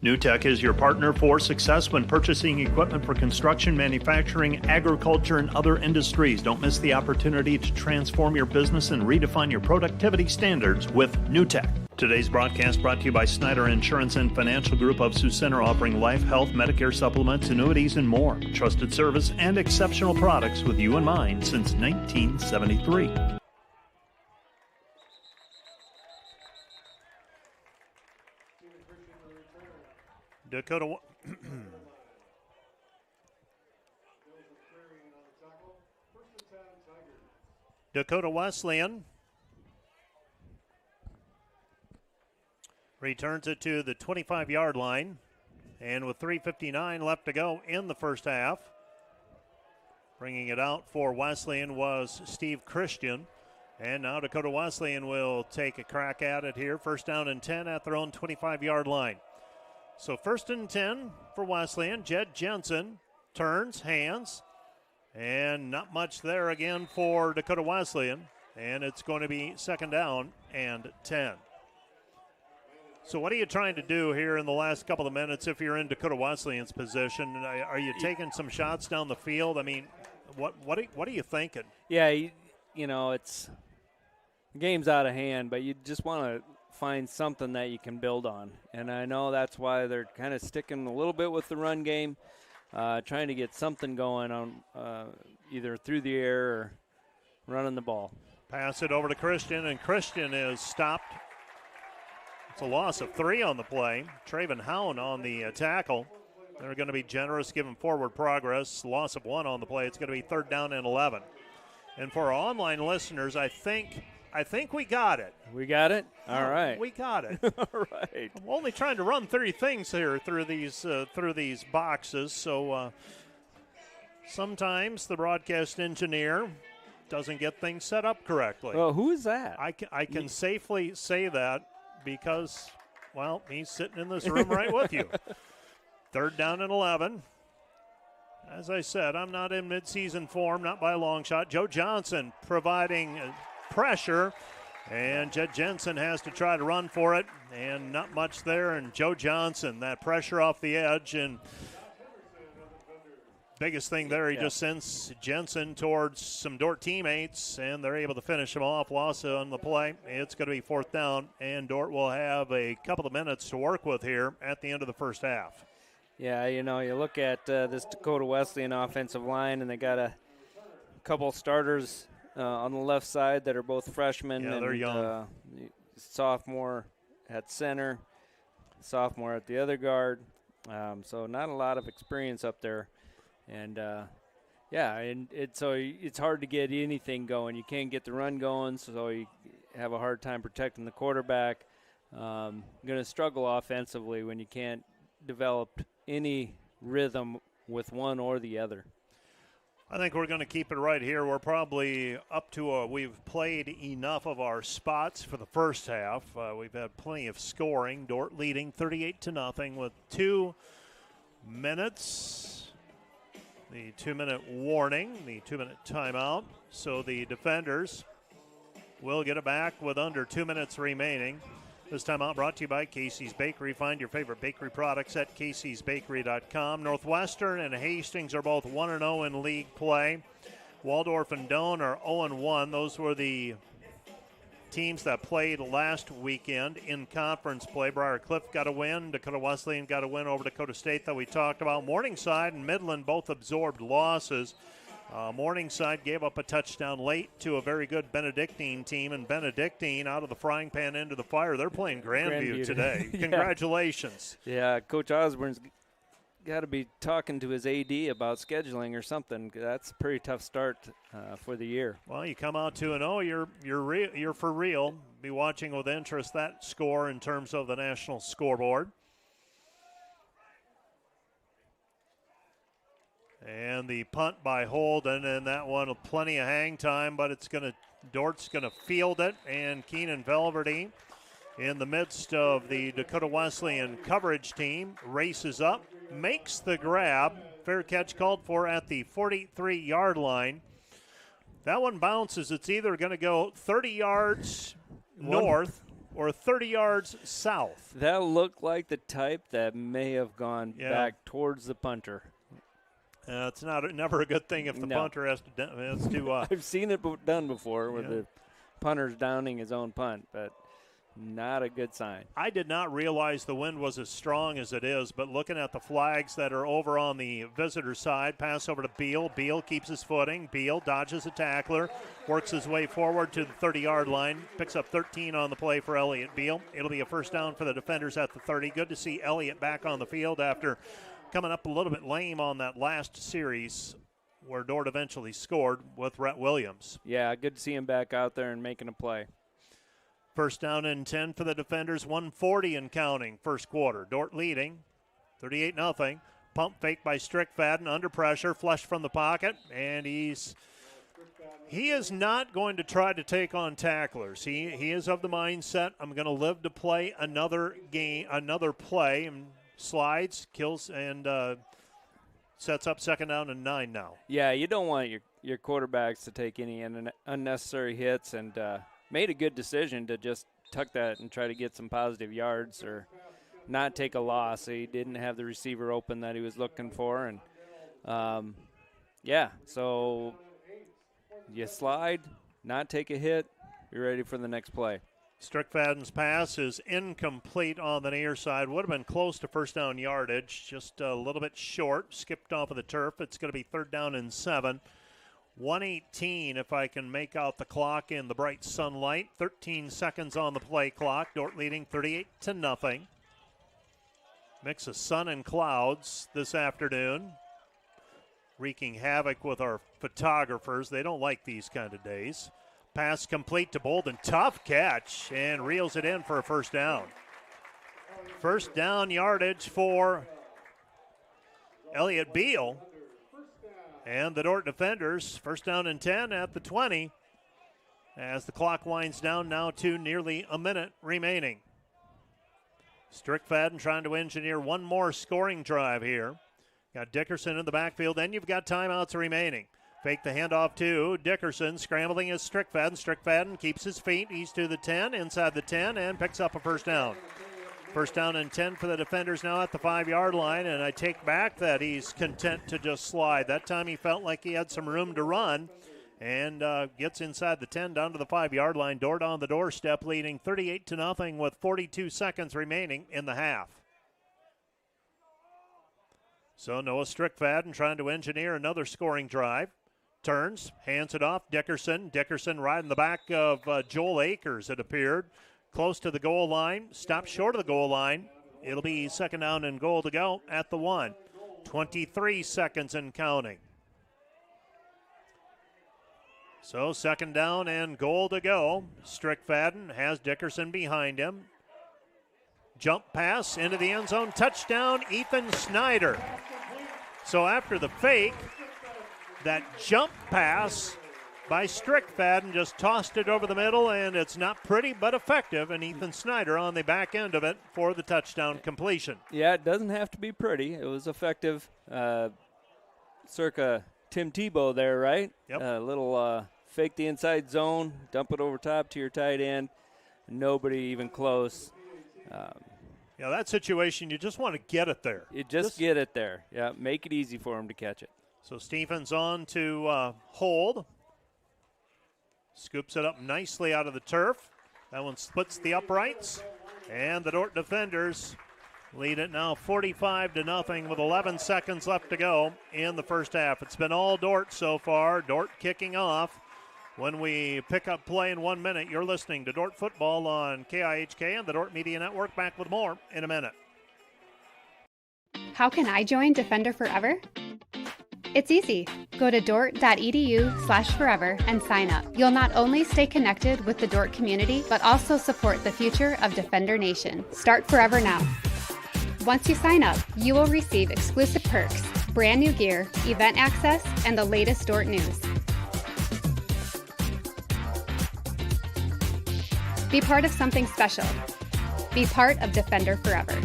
NewTek is your partner for success when purchasing equipment for construction, manufacturing, agriculture, and other industries. Don't miss the opportunity to transform your business and redefine your productivity standards with NewTek. Today's broadcast brought to you by Snyder Insurance and Financial Group of Sioux Center, offering life, health, Medicare supplements, annuities, and more. Trusted service and exceptional products with you in mind since 1973. Dakota Wesleyan returns it to the 25-yard line, and with 3:59 left to go in the first half, bringing it out for Wesleyan was Steve Christian. And now Dakota Wesleyan will take a crack at it here. First down and 10 at their own 25-yard line. So first and 10 for Wesleyan. Jed Jensen turns, hands, And not much there again for Dakota Wesleyan. And it's going to be 2nd down and 10. So what are you trying to do here in the last couple of minutes if you're in Dakota Wesleyan's position? Are you taking some shots down the field? I mean, what are you thinking? Yeah, it's the game's out of hand, but you just want to find something that you can build on. And I know that's why they're kind of sticking a little bit with the run game, trying to get something going on either through the air or running the ball. Pass it over to Christian, and Christian is stopped. It's a loss of 3 on the play. Traven Hound on the tackle. They're going to be generous, giving forward progress. Loss of 1 on the play. It's going to be 3rd down and 11. And for our online listeners, I think we got it. We got it? All right. We got it. All right. I'm only trying to run 30 things here through these boxes. So sometimes the broadcast engineer doesn't get things set up correctly. Well, who is that? I can safely say that because, well, he's sitting in this room right with you. 3rd down and 11. As I said, I'm not in midseason form, not by a long shot. Joe Johnson providing pressure, and Jed Jensen has to try to run for it, and not much there. And Joe Johnson, that pressure off the edge, and biggest thing there, he just sends Jensen towards some Dort teammates, and they're able to finish him off. Loss on the play. It's going to be 4th down, and Dort will have a couple of minutes to work with here at the end of the first half. Yeah, you look at this Dakota Wesleyan offensive line, and they got a couple starters on the left side that are both freshmen. Yeah, and they're young. Sophomore at center, sophomore at the other guard. So not a lot of experience up there. And, so it's hard to get anything going. You can't get the run going, so you have a hard time protecting the quarterback. Going to struggle offensively when you can't develop any rhythm with one or the other. I think we're going to keep it right here. We're probably up to we've played enough of our spots for the first half. We've had plenty of scoring. Dort leading 38-0 with 2 minutes. The 2-minute warning, the 2-minute timeout. So the defenders will get it back with under 2 minutes remaining. This timeout brought to you by Casey's Bakery. Find your favorite bakery products at caseysbakery.com. Northwestern and Hastings are both 1-0 in league play. Waldorf and Doane are 0-1. Those were the teams that played last weekend in conference play. Briar Cliff got a win. Dakota Wesleyan got a win over Dakota State that we talked about. Morningside and Midland both absorbed losses. Morningside gave up a touchdown late to a very good Benedictine team, and Benedictine out of the frying pan into the fire. They're playing Grandview today. Yeah. Congratulations. Yeah, Coach Osborne's got to be talking to his AD about scheduling or something. That's a pretty tough start for the year. Well, you come out 2-0, you're for real. Be watching with interest that score in terms of the national scoreboard. And the punt by Holden, and that one with plenty of hang time, but Dort's going to field it, and Keenan Velverty in the midst of the Dakota Wesleyan coverage team races up, makes the grab. Fair catch called for at the 43-yard line. That one bounces. It's either going to go 30 yards north or 30 yards south. That looked like the type that may have gone back towards the punter. It's never a good thing if the punter has to I've seen it done before where the punter's downing his own punt, but not a good sign. I did not realize the wind was as strong as it is, but looking at the flags that are over on the visitor side, pass over to Beal. Beal keeps his footing. Beal dodges a tackler, works his way forward to the 30-yard line, picks up 13 on the play for Elliott Beal. It'll be a first down for the defenders at the 30. Good to see Elliott back on the field after coming up a little bit lame on that last series where Dort eventually scored with Rhett Williams. Yeah, good to see him back out there and making a play. First down and 10 for the defenders, 1:40 and counting, first quarter. Dort leading, 38-0. Pump fake by Strickfaden, under pressure, flush from the pocket, and he is not going to try to take on tacklers. He is of the mindset, I'm going to live to play another game, another play, and slides, kills, and sets up second down and 9 now. Yeah, you don't want your quarterbacks to take any unnecessary hits, and made a good decision to just tuck that and try to get some positive yards or not take a loss. He didn't have the receiver open that he was looking for, and so you slide, not take a hit, you're ready for the next play. Strickfadden's pass is incomplete on the near side. Would have been close to first down yardage, just a little bit short. Skipped off of the turf. It's going to be third down and 7. 1:18 if I can make out the clock in the bright sunlight. 13 seconds on the play clock. Dort leading 38-0. Mix of sun and clouds this afternoon, wreaking havoc with our photographers. They don't like these kind of days. Pass complete to Bolden. Tough catch, and reels it in for a first down. First down yardage for Elliott Beal. And the Dort defenders, first down and 10 at the 20. As the clock winds down now to nearly a minute remaining. Strickfadden trying to engineer one more scoring drive here. Got Dickerson in the backfield, and you've got timeouts remaining. Fake the handoff to Dickerson, scrambling is Strickfadden. Strickfadden keeps his feet. He's to the 10, inside the 10, and picks up a first down. First down and 10 for the defenders now at the 5-yard line, and I take back that he's content to just slide. That time he felt like he had some room to run, and gets inside the 10 down to the 5-yard line. Dort on the doorstep, leading 38-0 with 42 seconds remaining in the half. So Noah Strickfadden trying to engineer another scoring drive. Turns, hands it off, Dickerson. Dickerson right in the back of Joel Akers, it appeared. Close to the goal line, stops short of the goal line. It'll be second down and goal to go at the 1. 23 seconds and counting. So second down and goal to go. Strickfadden has Dickerson behind him. Jump pass into the end zone. Touchdown, Ethan Snyder. So after the fake, that jump pass by Strickfadden just tossed it over the middle, and it's not pretty but effective, and Ethan Snyder on the back end of it for the touchdown completion. Yeah, it doesn't have to be pretty. It was effective, circa Tim Tebow there, right? Yep. A little fake the inside zone, dump it over top to your tight end. Nobody even close. Yeah, that situation, you just want to get it there. You just get it there. Yeah, make it easy for him to catch it. So Stephens on to hold. Scoops it up nicely out of the turf. That one splits the uprights. And the Dort defenders lead it now 45-0 with 11 seconds left to go in the first half. It's been all Dort so far. Dort kicking off. When we pick up play in 1 minute, you're listening to Dort Football on KIHK and the Dort Media Network. Back with more in a minute. How can I join Defender Forever? It's easy. Go to dort.edu/forever and sign up. You'll not only stay connected with the Dort community, but also support the future of Defender Nation. Start Forever now. Once you sign up, you will receive exclusive perks, brand new gear, event access, and the latest Dort news. Be part of something special. Be part of Defender Forever.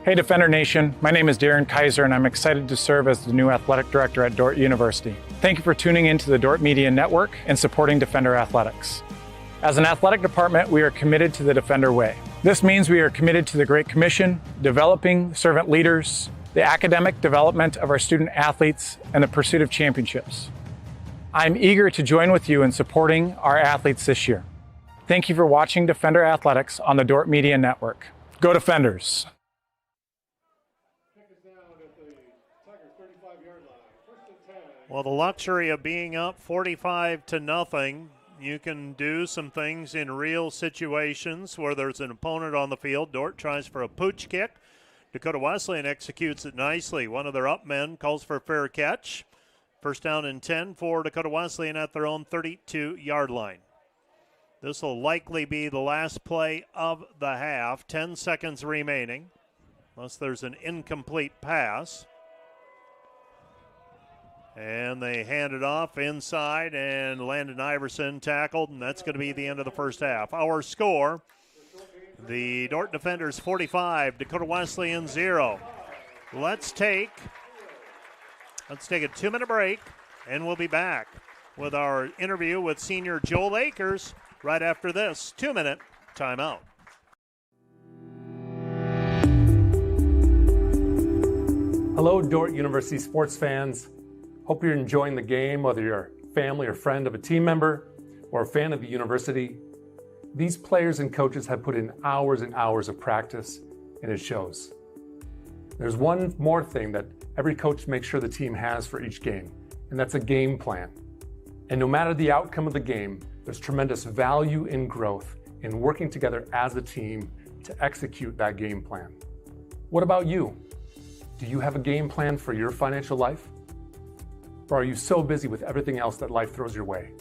Hey Defender Nation, my name is Darren Kaiser and I'm excited to serve as the new athletic director at Dort University. Thank you for tuning in to the Dort Media Network and supporting Defender Athletics. As an athletic department, we are committed to the Defender way. This means we are committed to the Great Commission, developing servant leaders, the academic development of our student athletes, and the pursuit of championships. I'm eager to join with you in supporting our athletes this year. Thank you for watching Defender Athletics on the Dort Media Network. Go Defenders! Well, the luxury of being up 45-0, you can do some things in real situations where there's an opponent on the field. Dort tries for a pooch kick. Dakota Wesleyan executes it nicely. One of their up men calls for a fair catch. First down and 10 for Dakota Wesleyan at their own 32-yard line. This will likely be the last play of the half. 10 seconds remaining, unless there's an incomplete pass. And they hand it off inside, and Landon Iverson tackled, and that's going to be the end of the first half. Our score, the Dort defenders 45, Dakota Wesleyan 0. Let's take Let's take a 2-minute break, and we'll be back with our interview with senior Joel Akers right after this 2-minute timeout. Hello, Dort University sports fans. Hope you're enjoying the game, whether you're a family or friend of a team member or a fan of the university. These players and coaches have put in hours and hours of practice, and it shows. There's one more thing that every coach makes sure the team has for each game, and that's a game plan. And no matter the outcome of the game, there's tremendous value in growth in working together as a team to execute that game plan. What about you? Do you have a game plan for your financial life? Or are you so busy with everything else that life throws your way?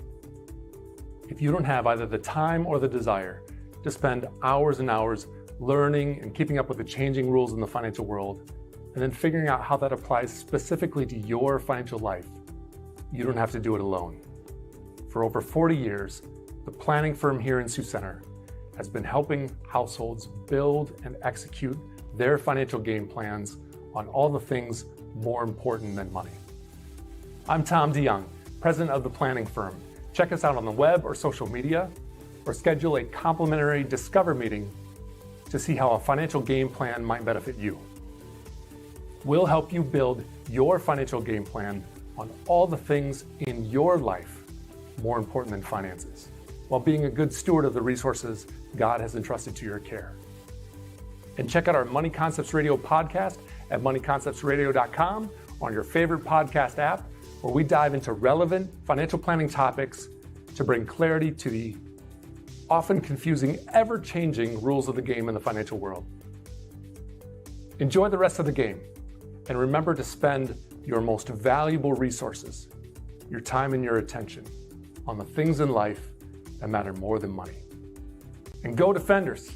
If you don't have either the time or the desire to spend hours and hours learning and keeping up with the changing rules in the financial world, and then figuring out how that applies specifically to your financial life, you don't have to do it alone. For over 40 years, the planning firm here in Sioux Center has been helping households build and execute their financial game plans on all the things more important than money. I'm Tom DeYoung, president of the planning firm. Check us out on the web or social media, or schedule a complimentary Discover meeting to see how a financial game plan might benefit you. We'll help you build your financial game plan on all the things in your life more important than finances, while being a good steward of the resources God has entrusted to your care. And check out our Money Concepts Radio podcast at moneyconceptsradio.com or on your favorite podcast app, where we dive into relevant financial planning topics to bring clarity to the often confusing, ever-changing rules of the game in the financial world. Enjoy the rest of the game, and remember to spend your most valuable resources, your time and your attention, on the things in life that matter more than money. And go Defenders!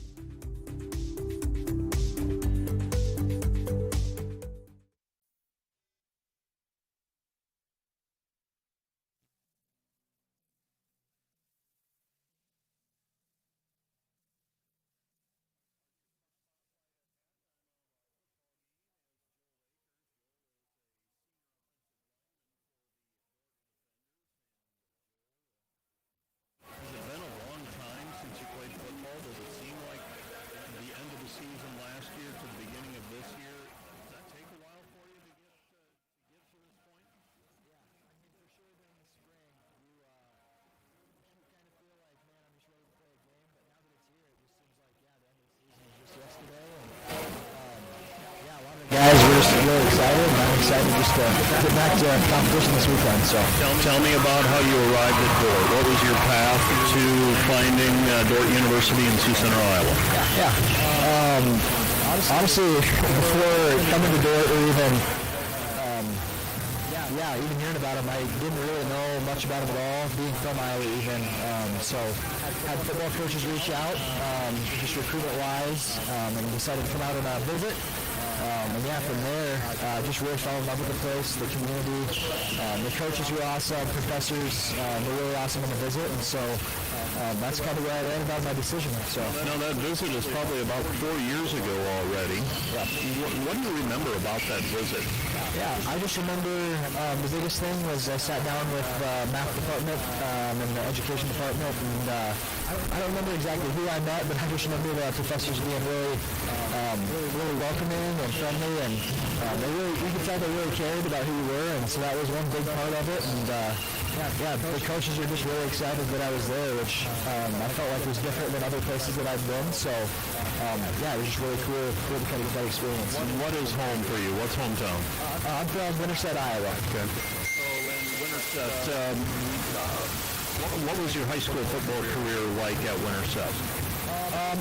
Guys, we're just really excited, and I'm excited just to get back to competition this weekend. So, Tell me about how you arrived at Dort. What was your path to finding Dort University in Sioux Center, Iowa? Honestly, before coming to Dort or even even hearing about him, I didn't really know much about him at all, being from Iowa even. So had football coaches reach out, just recruitment-wise, and decided to come out and visit. And from there, just really fell in love with the place, the community. The coaches were awesome, professors were really awesome on the visit, and so that's kind of where I landed on my decision. So now that visit is probably about 4 years ago already. Yeah. What do you remember about that visit? Yeah, I just remember the biggest thing was I sat down with the math department and the education department, and I don't remember exactly who I met, but I just remember the professors being really welcoming and friendly, and you could tell they really cared about who you were, and so that was one big part of it. And the coaches were just really excited that I was there, which I felt like was different than other places that I've been. So it was just really cool to kind of get that experience. What is home for you? What's hometown? I'm from Winterset, Iowa. Okay. So in Winterset, what was your high school football career like at Winterset?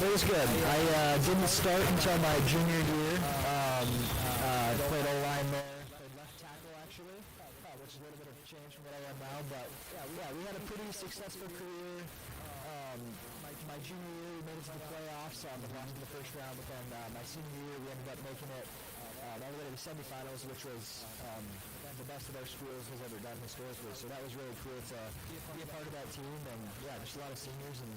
It was good. I didn't start until my junior year. I played O-line there, played left tackle actually, which is a little bit of a change from what I am now. But we had a pretty successful career. My junior year, we made it to the playoffs. We lost in the first round, but then my senior year, we ended up making it all the way to the semifinals, which was the best that our schools has ever done historically. So that was really cool to be a part of that team, and just a lot of seniors and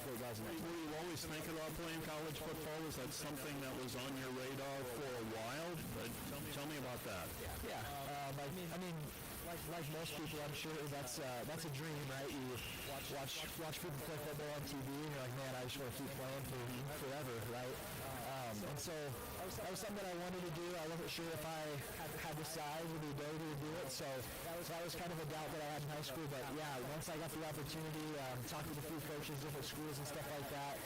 great guys in that team. Were you always thinking about playing college football? Was that something that was on your radar for a while? But tell me about about that? Yeah. Like most people, I'm sure that's a dream, right? You watch people play football on TV, and you're like, man, I just want to keep playing forever, right? And so that was something that I wanted to do. I wasn't sure if I had the size or the ability to do it, so that was kind of a doubt that I had in high school. But yeah, once I got the opportunity, talking with a few coaches, different schools and stuff like that,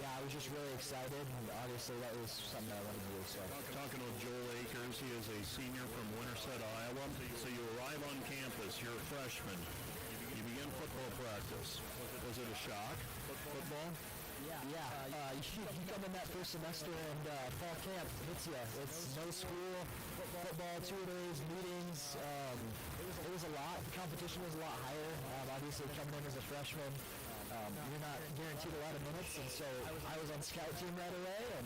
I was just really excited, and obviously that was something that I wanted to do. So Talking with Joel Akers, he is a senior from Winterset, Iowa. So you arrive on campus, you're a freshman. You begin football practice. Was it a shock? Football? Yeah. You come in that first semester and fall camp hits you. It's no school, football, 2 days, meetings. It was a lot. The competition was a lot higher. Obviously, coming in as a freshman, you're not guaranteed a lot of minutes, and so I was on scout team right away, and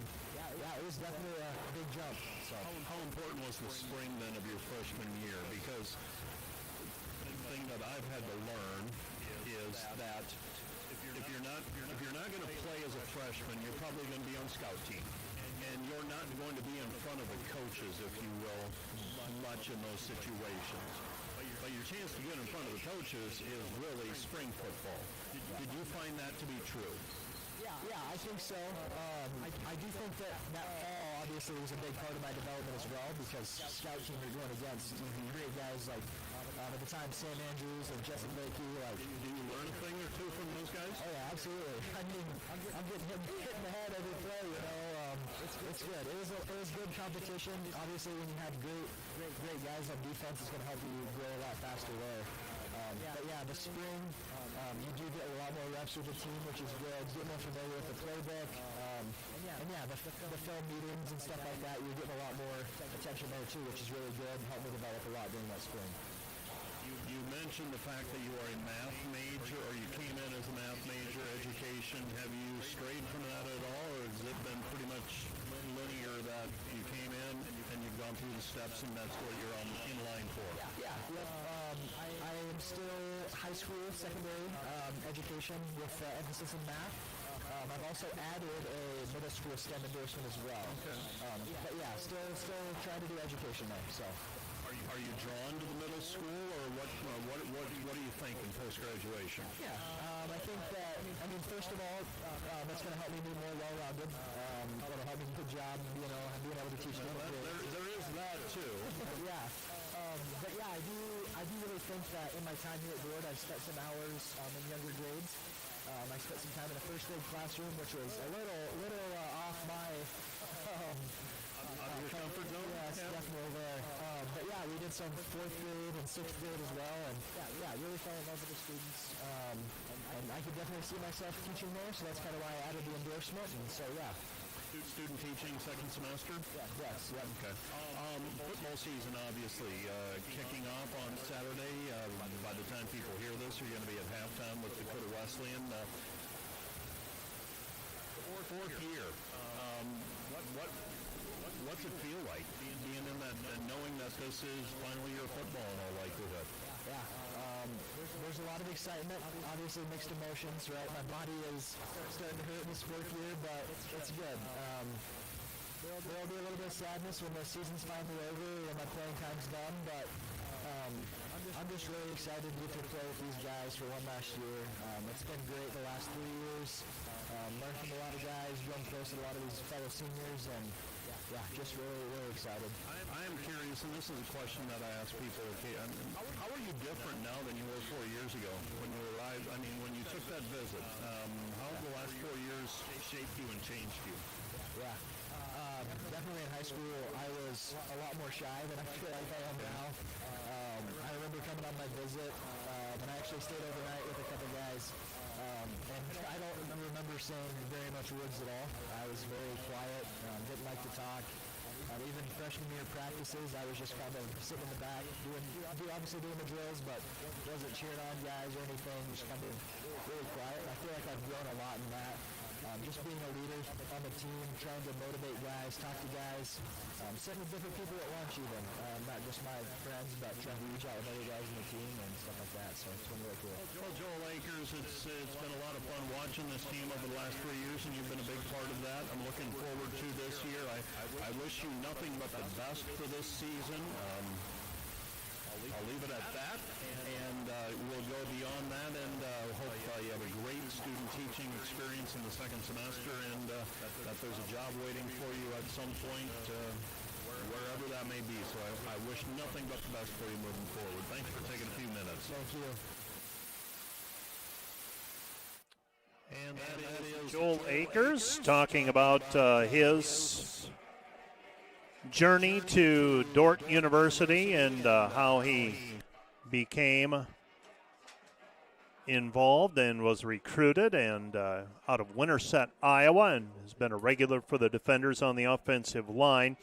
it was definitely a big jump. So how important was the spring then of your freshman year? Because the thing that I've had to learn is that if you're not going to play as a freshman, you're probably going to be on scout team. And you're not going to be in front of the coaches, if you will, much in those situations. But your chance to get in front of the coaches is really spring football. Did you find that to be true? Yeah, I think so. I do think that fall obviously was a big part of my development as well, because scout team you're going against great guys like at the time Sam Andrews and Jesse Blakey. Like, do you learn a thing or two from those guys? Oh yeah, absolutely. I mean, I'm getting hit in the head every play. You know, it's good. It was good competition. Obviously, when you have great guys on defense, it's going to help you grow a lot faster there. But yeah, the spring, you do get a lot more reps with the team, which is good. Get more familiar with the playbook. The film meetings and stuff like that, you're getting a lot more attention there too, which is really good. Helped me develop a lot during that spring. You mentioned the fact that you are a math major, or you came in as a math major, education. Have you strayed from that at all, or has it been pretty much linear that you came in and you've gone through the steps and that's what you're in line for? I am still high school, secondary education with emphasis in math. I've also added a middle school STEM endorsement as well. Okay. But yeah, still trying to do education there. So. Are you drawn to the middle school, or what do you think in post-graduation? Yeah, I think that, first of all, that's going to help me be more well-rounded. It'll help me do a good job, being able to teach different kids. There is that, too. But yeah, I do really think that in my time here at Dort, I've spent some hours in younger grades. I spent some time in a first grade classroom, which was a little off my your comfort zone. Yes, definitely there. But yeah, we did some 4th grade and 6th grade as well, and I really fell in love with the students. And I could definitely see myself teaching there, so that's kind of why I added the endorsement. And so Student teaching, second semester? Yes. Okay. Football season, obviously, kicking off on Saturday. By the time people hear this, you're going to be at halftime with Dakota Wesleyan. Fourth year. What's it feel like being in that and knowing that this is final year of football in all likelihood? There's a lot of excitement, obviously mixed emotions, right? My body is starting to hurt this 4th year, but it's good. There'll be a little bit of sadness when the season's finally over and my playing time's done, but I'm just really excited to get to play with these guys for one last year. It's been great the last 3 years. Learned from a lot of guys, grown close to a lot of these fellow seniors, and just really, really excited. I am curious, and this is a question that I ask people, how are you different now than you were 4 years ago when you arrived? When you took that visit, how have the last 4 years shaped you and changed you? Definitely in high school, I was a lot more shy than I feel like I am now. I remember coming on my visit, and I actually stayed overnight with a couple guys, and I don't remember saying very much words at all. I was very quiet, didn't like to talk. Even freshman year practices, I was just kind of sitting in the back, obviously doing the drills, but wasn't cheering on guys or anything, just kind of really quiet. I feel like I've grown a lot in that. just being a leader on the team, trying to motivate guys, talk to guys, sitting with different people at lunch even, not just my friends, but trying to reach out with other guys in the team and stuff like that. So it's been really cool. Well, Joel Akers, it's been a lot of fun watching this team over the last 3 years, and you've been a big part of that. I'm looking forward to this year. I wish you nothing but the best for this season. I'll leave it at that, and we'll go beyond that, and hope you have a great student teaching experience in the second semester, and that there's a job waiting for you at some point, wherever that may be. So I wish nothing but the best for you moving forward. Thanks for taking a few minutes. Thank you. And that is Joel Akers talking about his journey to Dort University and how he became involved and was recruited and out of Winterset, Iowa, and has been a regular for the Defenders on the offensive line.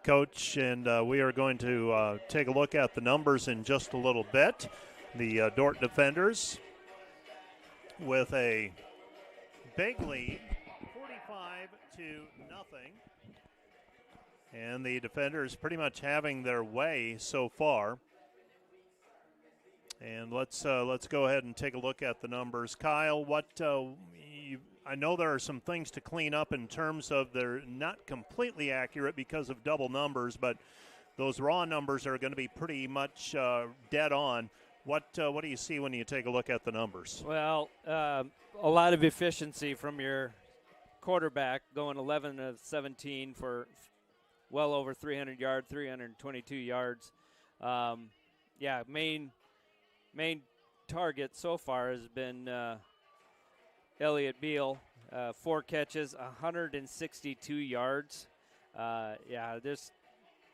Coach, and we are going to take a look at the numbers in just a little bit. The Dort Defenders with a big lead, 45-0. And the Defenders pretty much having their way so far. And let's go ahead and take a look at the numbers. Kyle, I know there are some things to clean up in terms of they're not completely accurate because of double numbers, but those raw numbers are going to be pretty much dead on. What do you see when you take a look at the numbers? Well, a lot of efficiency from your quarterback, going 11 of 17 for well over 300 yards, 322 yards. Main target so far has been Elliott Beal, 4 catches, 162 yards. There's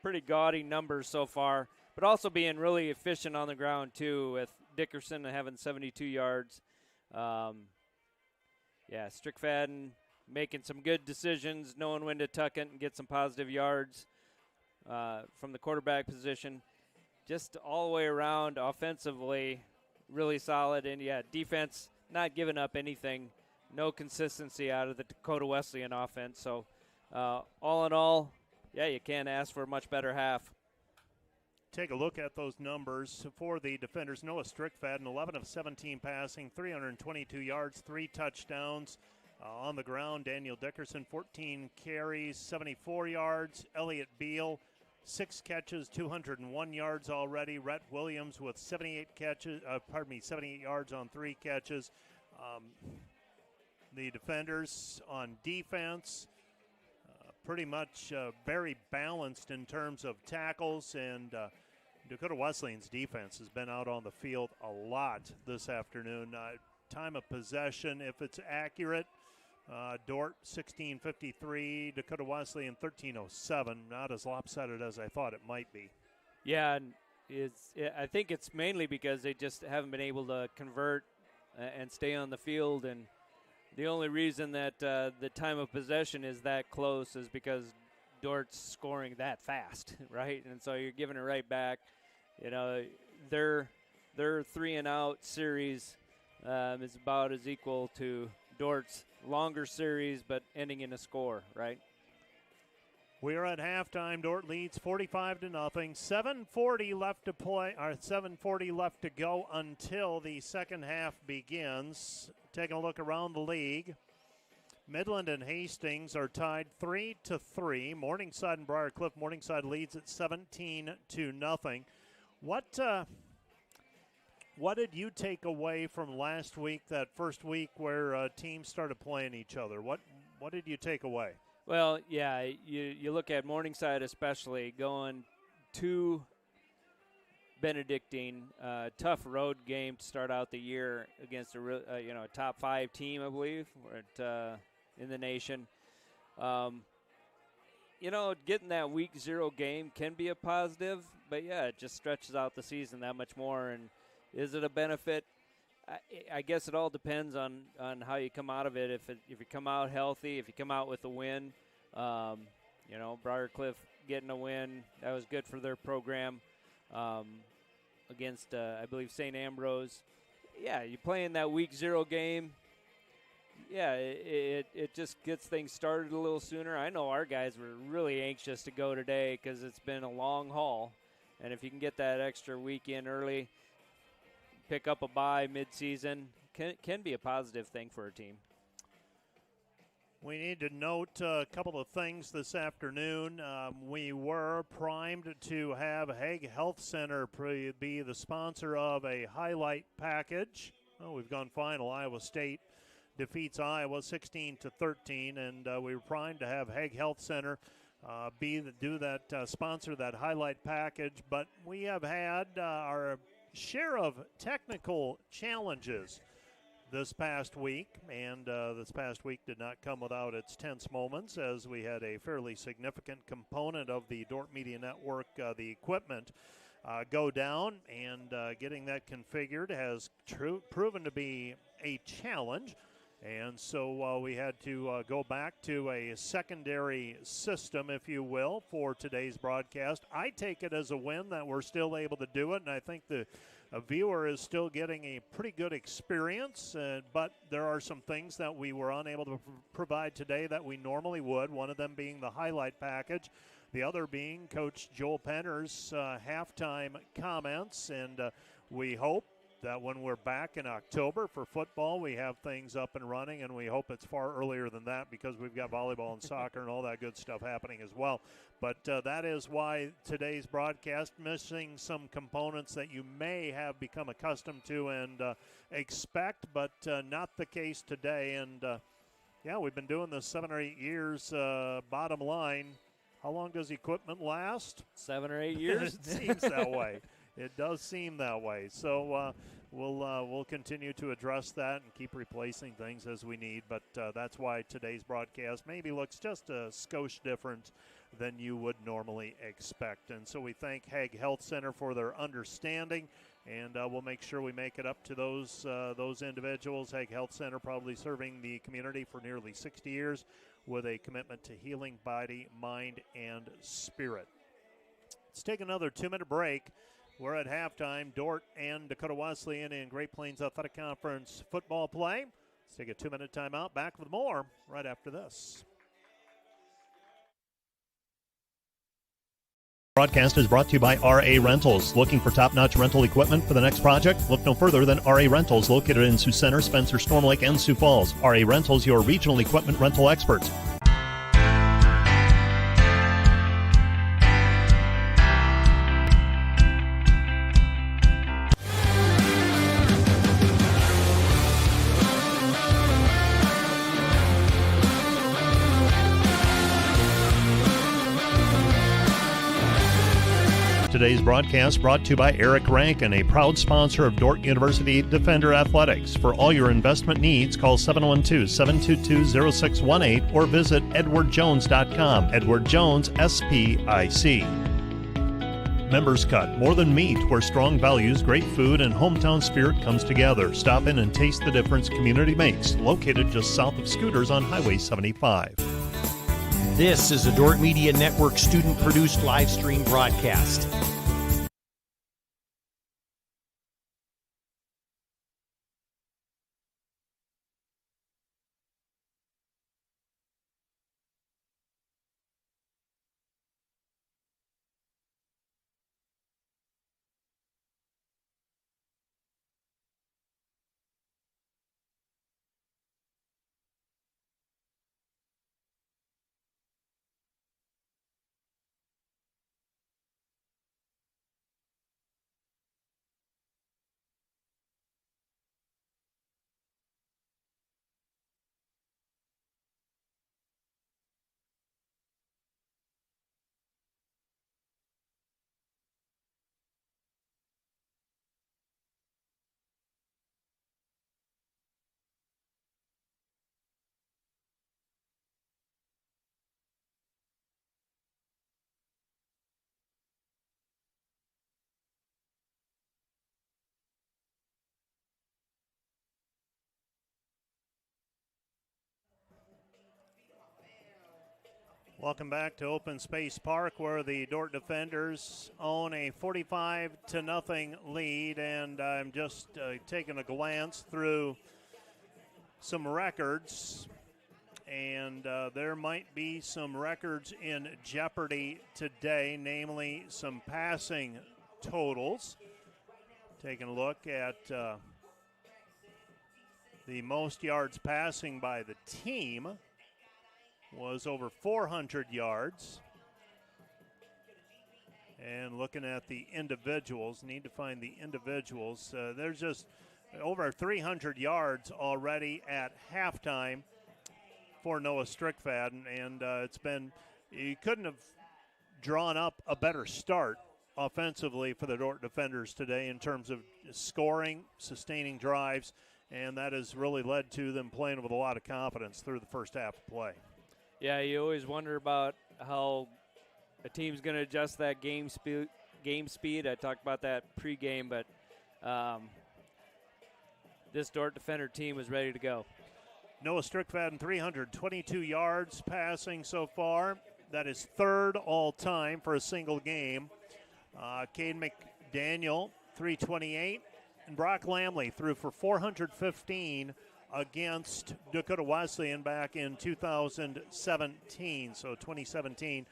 pretty gaudy numbers so far, but also being really efficient on the ground too, with Dickerson having 72 yards. Strickfaden making some good decisions, knowing when to tuck it and get some positive yards from the quarterback position. Just all the way around, offensively, really solid. And, defense not giving up anything. No consistency out of the Dakota Wesleyan offense. So, all in all, you can't ask for a much better half. Take a look at those numbers for the Defenders. Noah Strickfaden, 11 of 17 passing, 322 yards, 3 touchdowns. On the ground, Daniel Dickerson, 14 carries, 74 yards. Elliott Beal, 6 catches, 201 yards already. Rhett Williams with 78 yards on 3 catches. The Defenders on defense, pretty much very balanced in terms of tackles, and Dakota Wesleyan's defense has been out on the field a lot this afternoon. Time of possession, if it's accurate, Dort 16:53, Dakota Wesleyan 13:07. Not as lopsided as I thought it might be. Yeah, and I think it's mainly because they just haven't been able to convert and stay on the field. And the only reason that the time of possession is that close is because Dort's scoring that fast, right? And so you're giving it right back. Their 3-and-out series is about as equal to Dort's longer series, but ending in a score, right? We are at halftime. Dort leads 45-0. 7:40 left to play, or 7:40 left to go until the second half begins. Taking a look around the league, Midland and Hastings are tied 3-3. Morningside and Briarcliff. Morningside leads at 17-0. What did you take away from last week, that first week where teams started playing each other? What did you take away? Well, you look at Morningside especially going to Benedictine, tough road game to start out the year against a top 5 team, I believe, in the nation. Getting that week 0 game can be a positive, but it just stretches out the season that much more. And is it a benefit? I guess it all depends on how you come out of it. If you come out healthy, if you come out with a win, Briarcliff getting a win, that was good for their program against, I believe, St. Ambrose. Yeah, you play in that week 0 game. yeah, it just gets things started a little sooner. I know our guys were really anxious to go today because it's been a long haul. And if you can get that extra week in early, pick up a bye mid-season, can be a positive thing for a team. We need to note a couple of things this afternoon. We were primed to have Hague Health Center be the sponsor of a highlight package. Oh, we've gone final. Iowa State defeats Iowa 16-13, and we were primed to have Hague Health Center sponsor that highlight package. But we have had our share of technical challenges this past week, and this past week did not come without its tense moments, as we had a fairly significant component of the Dort Media Network, the equipment, go down, and getting that configured has proven to be a challenge. And so we had to go back to a secondary system, if you will, for today's broadcast. I take it as a win that we're still able to do it, and I think the viewer is still getting a pretty good experience, but there are some things that we were unable to provide today that we normally would, one of them being the highlight package, the other being Coach Joel Penner's halftime comments, and we hope that when we're back in October for football, we have things up and running, and we hope it's far earlier than that because we've got volleyball and soccer and all that good stuff happening as well. But that is why today's broadcast missing some components that you may have become accustomed to and expect, but not the case today. And, yeah, we've been doing this 7 or 8 years. Bottom line, how long does equipment last? 7 or 8 years? It seems that way. It does seem that way. So we'll continue to address that and keep replacing things as we need. But that's why today's broadcast maybe looks just a skosh different than you would normally expect. And so we thank Hague Health Center for their understanding, and we'll make sure we make it up to those individuals. Hague Health Center probably serving the community for nearly 60 years with a commitment to healing body, mind, and spirit. Let's take another 2-minute break. We're at halftime. Dort and Dakota Wesleyan in Great Plains Athletic Conference football play. Let's take a 2-minute timeout. Back with more right after this. Broadcast is brought to you by RA Rentals. Looking for top-notch rental equipment for the next project? Look no further than RA Rentals, located in Sioux Center, Spencer, Storm Lake, and Sioux Falls. RA Rentals, your regional equipment rental experts. Today's broadcast brought to you by Eric Rankin, a proud sponsor of Dordt University Defender Athletics. For all your investment needs, call 712-722-0618 or visit edwardjones.com. Edward Jones, SPIC. Members Cut, more than meat, where strong values, great food, and hometown spirit comes together. Stop in and taste the difference community makes. Located just south of Scooters on Highway 75. This is a Dort Media Network student-produced live stream broadcast. Welcome back to Open Space Park, where the Dort Defenders own a 45-0 lead, and I'm just taking a glance through some records, and there might be some records in jeopardy today, namely some passing totals. Taking a look at the most yards passing by the team was over 400 yards. And looking at the individuals, need to find the individuals. There's just over 300 yards already at halftime for Noah Strickfaden, and you couldn't have drawn up a better start offensively for the Dort defenders today in terms of scoring, sustaining drives, and that has really led to them playing with a lot of confidence through the first half of play. Yeah, you always wonder about how a team's going to adjust that game speed. I talked about that pregame, but this Dort defender team is ready to go. Noah Strickfaden, 322 yards passing so far. That is third all time for a single game. Cade McDaniel, 328. And Brock Lamley threw for 415 against Dakota Wesleyan back in 2017. So 2017.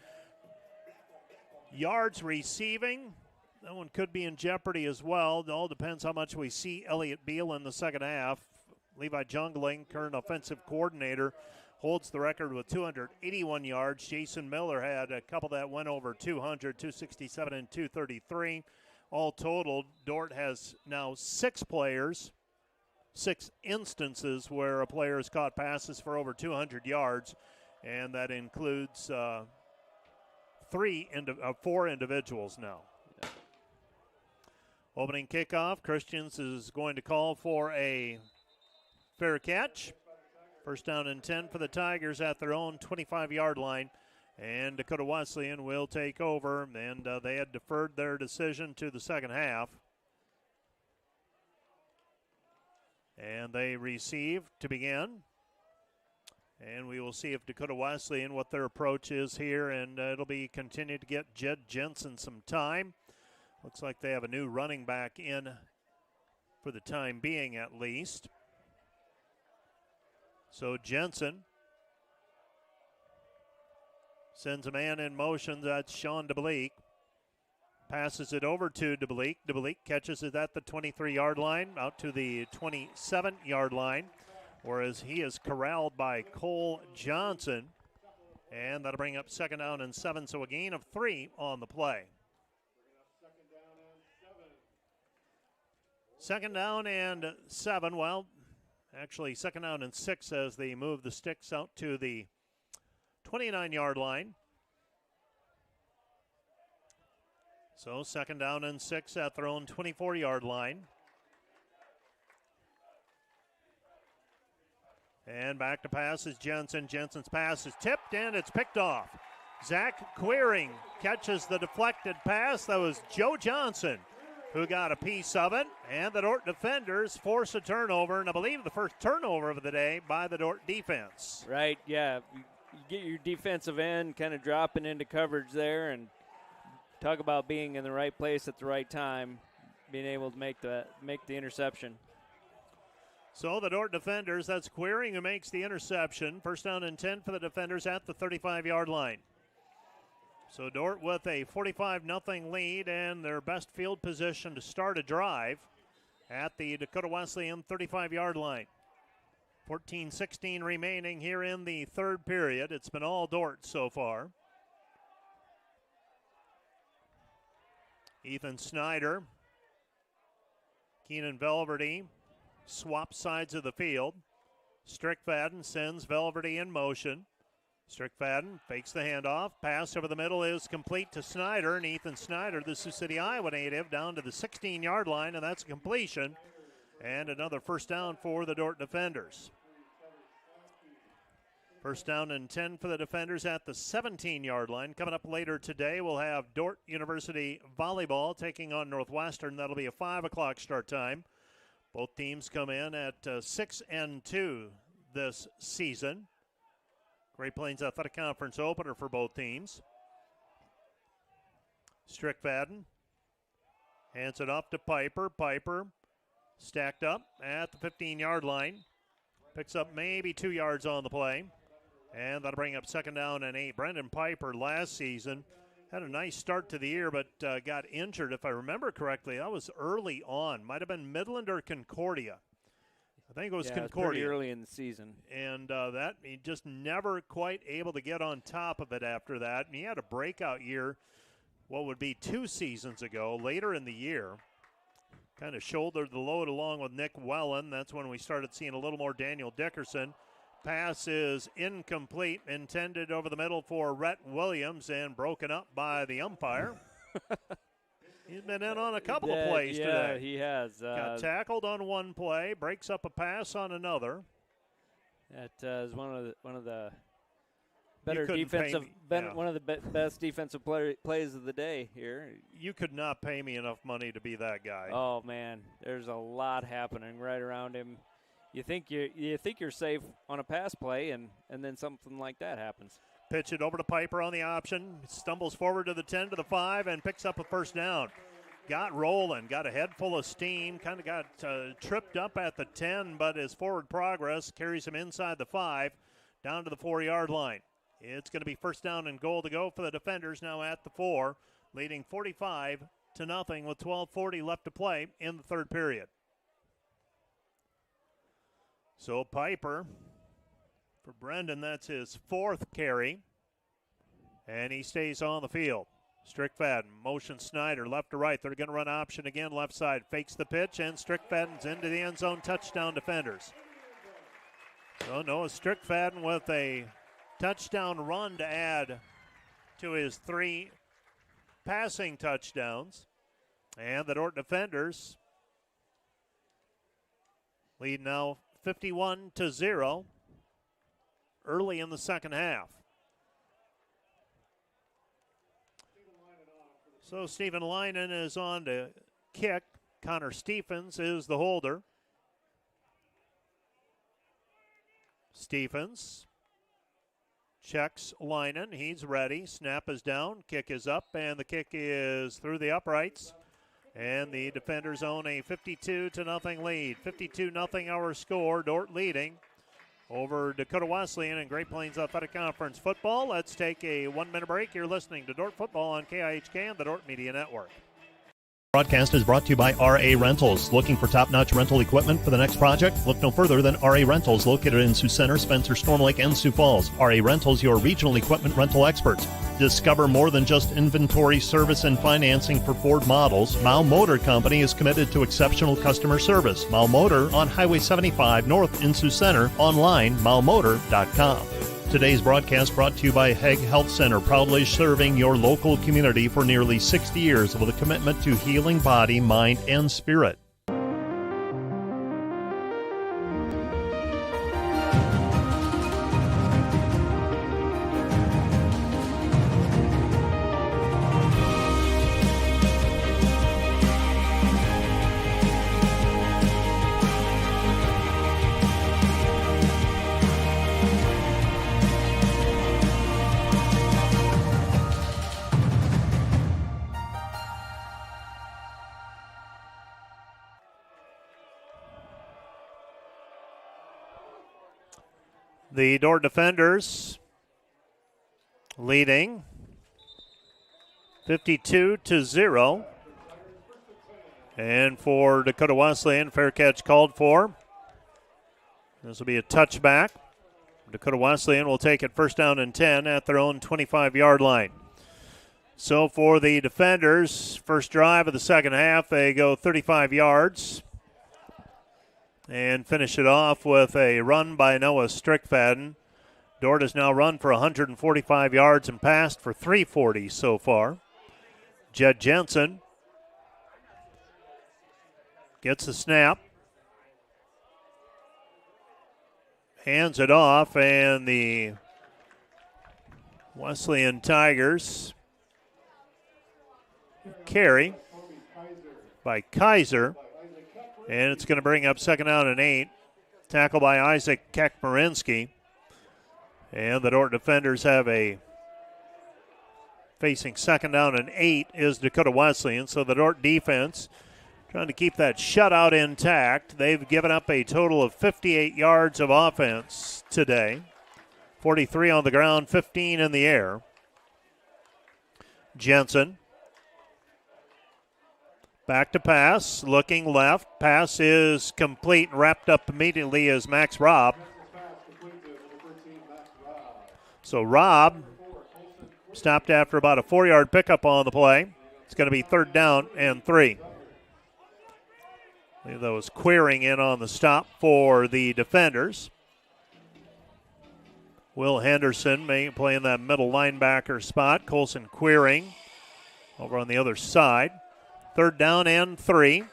Yards receiving, that one could be in jeopardy as well. It all depends how much we see Elliott Beal in the second half. Levi Jungling, current offensive coordinator, holds the record with 281 yards. Jason Miller had a couple that went over 200, 267 and 233. All totaled, Dort has now 6 instances where a player has caught passes for over 200 yards, and that includes 4 individuals now. Opening kickoff, Christians is going to call for a fair catch. First down and 10 for the Tigers at their own 25-yard line. And Dakota Wesleyan will take over, and they had deferred their decision to the second half. And they receive to begin. And we will see if Dakota Wesleyan, what their approach is here, and it'll be continue to get Jed Jensen some time. Looks like they have a new running back in for the time being at least. So Jensen sends a man in motion. That's Sean DeBleek. Passes it over to DeBleek. DeBleek catches it at the 23-yard line, out to the 27-yard line, whereas he is corralled by Cole Johnson. And that'll bring up second down and 7, so a gain of 3 on the play. Second down and 7, well, actually second down and 6 as they move the sticks out to the 29-yard line. So second down and 6 at their own 24-yard line. And back to pass is Jensen. Jensen's pass is tipped and it's picked off. Zach Queering catches the deflected pass. That was Joe Johnson who got a piece of it. And the Dort defenders force a turnover, and I believe the first turnover of the day by the Dort defense. Right, yeah. You get your defensive end kind of dropping into coverage there, and talk about being in the right place at the right time, being able to make the interception. So the Dort defenders, that's Queering who makes the interception. First down and 10 for the defenders at the 35-yard line. So Dort with a 45-0 lead and their best field position to start a drive at the Dakota Wesleyan 35-yard line. 14-16 remaining here in the third period. It's been all Dort so far. Ethan Snyder, Keenan Velverty swap sides of the field. Strickfaden sends Velverty in motion. Strickfaden fakes the handoff. Pass over the middle is complete to Snyder, and Ethan Snyder, the Sioux City, Iowa native, down to the 16-yard line, and that's a completion. And another first down for the Dort defenders. First down and 10 for the defenders at the 17-yard line. Coming up later today, we'll have Dort University volleyball taking on Northwestern. That'll be a 5 o'clock start time. Both teams come in at 6-2 this season. Great Plains Athletic Conference opener for both teams. Strickfaden hands it off to Piper. Piper stacked up at the 15-yard line. Picks up maybe 2 yards on the play. And that'll bring up second down and 8. Brendan Piper last season had a nice start to the year, but got injured, if I remember correctly. That was early on. Might have been Midland or Concordia. I think it was Concordia. It was pretty early in the season. And that he just never quite able to get on top of it after that. And he had a breakout year, what would be 2 seasons ago, later in the year. Kind of shouldered the load along with Nick Wellen. That's when we started seeing a little more Daniel Dickerson. Pass is incomplete, intended over the middle for Rhett Williams and broken up by the umpire. He's been in on a couple of plays today. Yeah, he has. Got tackled on one play, breaks up a pass on another. That is one of the better defensive, one of the best defensive plays of the day here. You could not pay me enough money to be that guy. Oh man, there's a lot happening right around him. You think you're safe on a pass play, and then something like that happens. Pitch it over to Piper on the option. Stumbles forward to the 10, to the 5, and picks up a first down. Got rolling, got a head full of steam, kind of got tripped up at the 10, but his forward progress carries him inside the 5, down to the 4-yard line. It's going to be first down and goal to go for the defenders now at the 4, leading 45-0 with 12:40 left to play in the third period. So Piper, for Brendan, that's his 4th carry, and he stays on the field. Strickfadden, motion Snyder, left to right. They're going to run option again, left side. Fakes the pitch, and Strickfadden's into the end zone, touchdown defenders. So Noah Strickfadden with a touchdown run to add to his 3 passing touchdowns. And the Dort defenders lead now 51-0 early in the second half. So Stephen Leinen is on to kick. Connor Stephens is the holder. Stephens checks Leinen. He's ready. Snap is down. Kick is up, and the kick is through the uprights. And the defenders own a 52-0 lead. 52-0 our score. Dort leading over Dakota Wesleyan and Great Plains Athletic Conference football. Let's take a 1-minute break. You're listening to Dort Football on KIHK and the Dort Media Network. Broadcast is brought to you by RA Rentals. Looking for top-notch rental equipment for the next project? Look no further than RA Rentals, located in Sioux Center, Spencer, Storm Lake, and Sioux Falls. RA Rentals, your regional equipment rental experts. Discover more than just inventory, service, and financing for Ford models. Mao Motor Company is committed to exceptional customer service. Mao Motor on Highway 75 North in Sioux Center. Online, maomotor.com. Today's broadcast brought to you by Hague Health Center, proudly serving your local community for nearly 60 years with a commitment to healing body, mind, and spirit. The Dort defenders leading 52-0. And for Dakota Wesleyan, fair catch called for. This will be a touchback. Dakota Wesleyan will take it first down and 10 at their own 25-yard line. So for the defenders, first drive of the second half, they go 35 yards. And finish it off with a run by Noah Strickfadden. Dort has now run for 145 yards and passed for 340 so far. Jed Jensen gets the snap. Hands it off, and the Wesleyan Tigers carry by Kaiser. And it's going to bring up second down and 8. Tackle by Isaac Kekmarinsky. And the Dort defenders have facing second down and 8 is Dakota Wesleyan. So the Dort defense trying to keep that shutout intact. They've given up a total of 58 yards of offense today. 43 on the ground, 15 in the air. Jensen. Back to pass, looking left. Pass is complete and wrapped up immediately as Max Robb. So Robb stopped after about a 4-yard pickup on the play. It's going to be 3rd down and 3. I believe that was Queering in on the stop for the defenders. Will Henderson playing that middle linebacker spot. Colson Queering over on the other side. 3rd down and 3.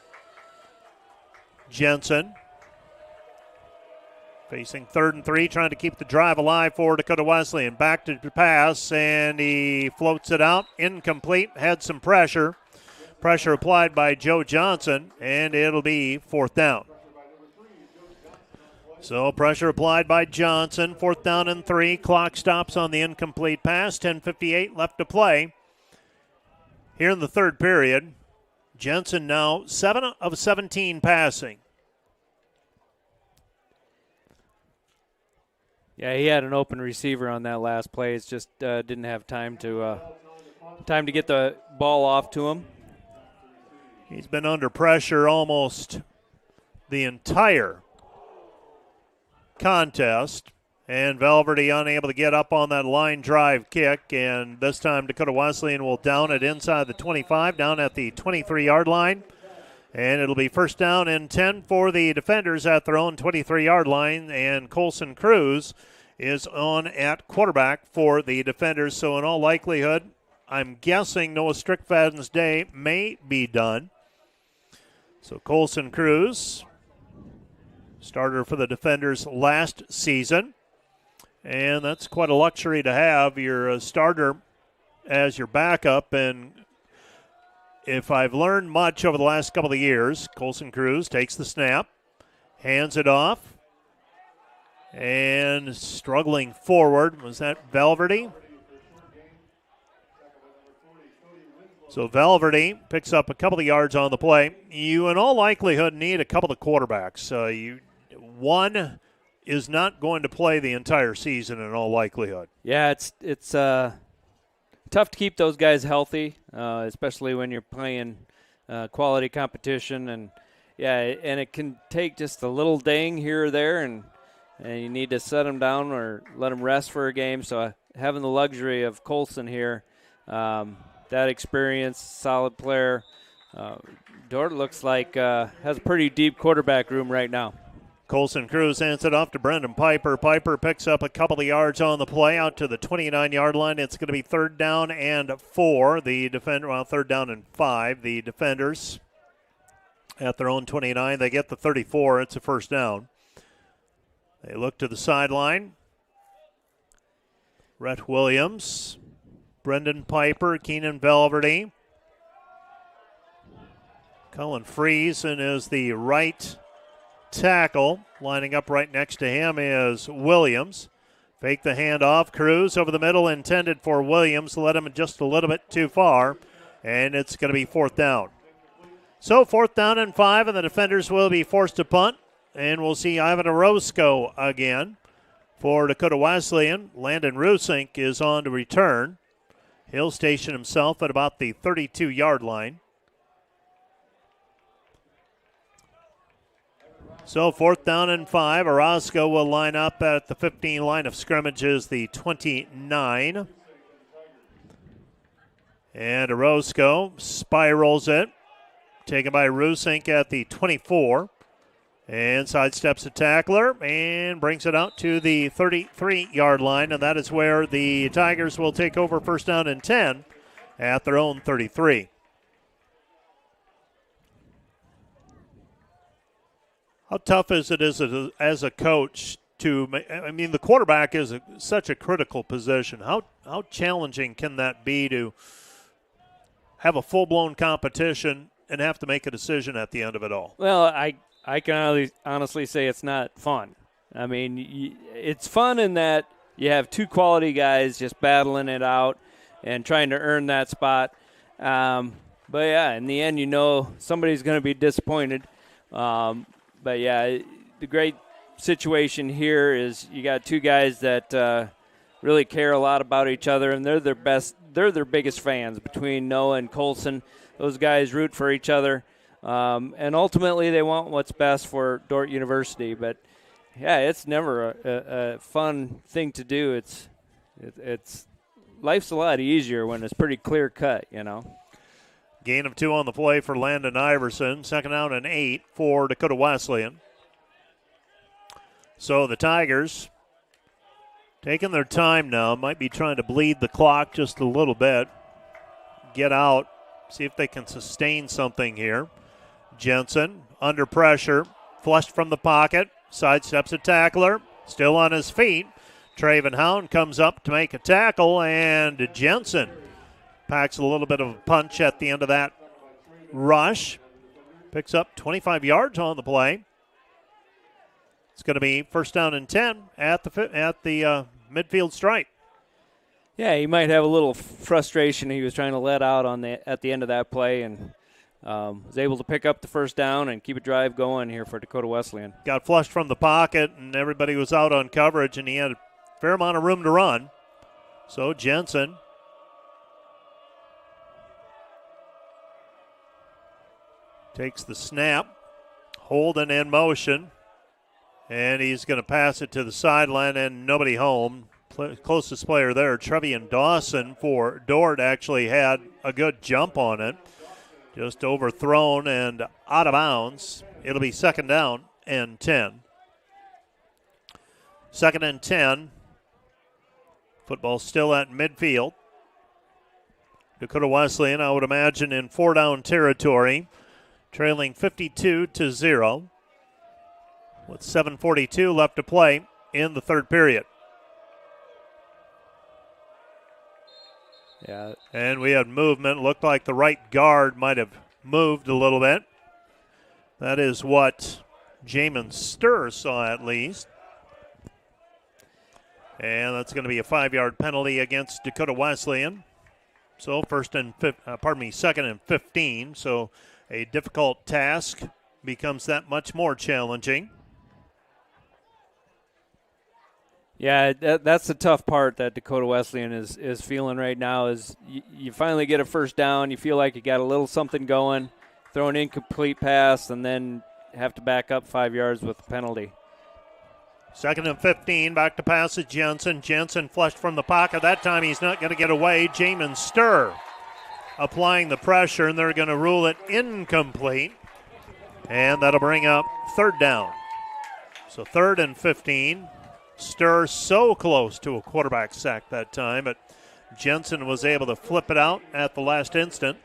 Jensen facing 3rd and 3, trying to keep the drive alive for Dakota Wesleyan. Back to pass, and he floats it out. Incomplete, had some pressure. Pressure applied by Joe Johnson, and it'll be 4th down. So pressure applied by Johnson, 4th down and 3. Clock stops on the incomplete pass, 10:58 left to play. Here in the 3rd period, Jensen now 7 of 17 passing. Yeah, he had an open receiver on that last play. It's just didn't have time to get the ball off to him. He's been under pressure almost the entire contest, and Valverde unable to get up on that line drive kick, and this time Dakota Wesleyan will down it inside the 25, down at the 23-yard line, and it'll be 1st down and 10 for the defenders at their own 23-yard line, and Colson Cruz is on at quarterback for the defenders. So in all likelihood, I'm guessing Noah Strickfaden's day may be done. So Colson Cruz, starter for the defenders last season, and that's quite a luxury to have your starter as your backup. And if I've learned much over the last couple of years, Colson Cruz takes the snap, hands it off, and struggling forward. Was that Valverde? So Valverde picks up a couple of yards on the play. You, in all likelihood, need a couple of quarterbacks. One is not going to play the entire season in all likelihood. Yeah, it's tough to keep those guys healthy, especially when you're playing quality competition. And it can take just a little ding here or there, and you need to set them down or let them rest for a game. So having the luxury of Colson here, that experience, solid player. Dort looks like has a pretty deep quarterback room right now. Colson Cruz hands it off to Brendan Piper. Piper picks up a couple of yards on the play out to the 29-yard line. It's going to be 3rd down and 4. 3rd down and 5. The defenders at their own 29. They get the 34. It's a 1st down. They look to the sideline. Rhett Williams, Brendan Piper, Keenan Valverde. Cullen Friesen is the right tackle. Lining up right next to him is Williams. Fake the handoff. Cruz over the middle, intended for Williams. Let him just a little bit too far, and it's going to be 4th down. So 4th down and 5, and the defenders will be forced to punt, and we'll see Ivan Orozco again for Dakota Wesleyan. Landon Rusink is on to return. He'll station himself at about the 32-yard line. So 4th down and 5. Orozco will line up at the 15 line of scrimmages, the 29. And Orozco spirals it. Taken by Rusink at the 24. And sidesteps a tackler and brings it out to the 33-yard line. And that is where the Tigers will take over 1st down and 10 at their own 33. How tough is it as a coach to – I mean, the quarterback is such a critical position. How challenging can that be to have a full-blown competition and have to make a decision at the end of it all? Well, I can honestly say it's not fun. I mean, it's fun in that you have two quality guys just battling it out and trying to earn that spot. But, yeah, in the end, you know somebody's going to be disappointed. But, yeah, the great situation here is you got two guys that really care a lot about each other, and they're their biggest fans between Noah and Colson. Those guys root for each other, and ultimately they want what's best for Dort University. But, yeah, it's never a fun thing to do. It's life's a lot easier when it's pretty clear cut, you know. Gain of 2 on the play for Landon Iverson. 2nd out and 8 for Dakota Wesleyan. So the Tigers taking their time now. Might be trying to bleed the clock just a little bit. Get out. See if they can sustain something here. Jensen under pressure. Flushed from the pocket. Sidesteps a tackler. Still on his feet. Traven Hound comes up to make a tackle. And Jensen packs a little bit of a punch at the end of that rush. Picks up 25 yards on the play. It's going to be 1st down and 10 at the midfield stripe. Yeah, he might have a little frustration he was trying to let out at the end of that play, and was able to pick up the 1st down and keep a drive going here for Dakota Wesleyan. Got flushed from the pocket, and everybody was out on coverage, and he had a fair amount of room to run. So Jensen takes the snap, Holden in motion. And he's going to pass it to the sideline and nobody home. Closest player there, Trevian Dawson for Dort, actually had a good jump on it. Just overthrown and out of bounds. It'll be 2nd down and 10. 2nd and 10. Football still at midfield. Dakota Wesleyan, I would imagine, in 4-down territory, trailing 52-0. With 7:42 left to play in the 3rd period. Yeah. And we had movement. Looked like the right guard might have moved a little bit. That is what Jamin Sturr saw at least. And that's going to be a 5-yard penalty against Dakota Wesleyan. So 2nd and 15. So a difficult task becomes that much more challenging. Yeah, that's the tough part that Dakota Wesleyan is feeling right now is you finally get a 1st down. You feel like you got a little something going, throw an incomplete pass, and then have to back up 5 yards with the penalty. 2nd and 15, back to pass to Jensen. Jensen flushed from the pocket. That time he's not going to get away. Jamin Sturr applying the pressure, and they're going to rule it incomplete. And that'll bring up 3rd down. So 3rd and 15. Sturr so close to a quarterback sack that time, but Jensen was able to flip it out at the last instant.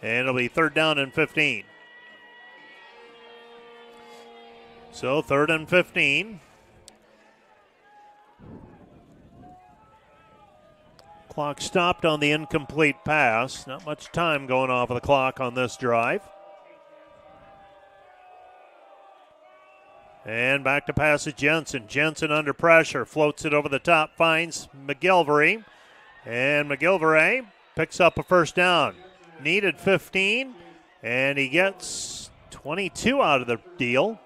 And it'll be 3rd down and 15. So 3rd and 15. Clock stopped on the incomplete pass. Not much time going off of the clock on this drive. And back to pass to Jensen. Jensen under pressure, floats it over the top, finds McGilvery. And McGilvery picks up a 1st down. Needed 15, and he gets 22 out of the deal.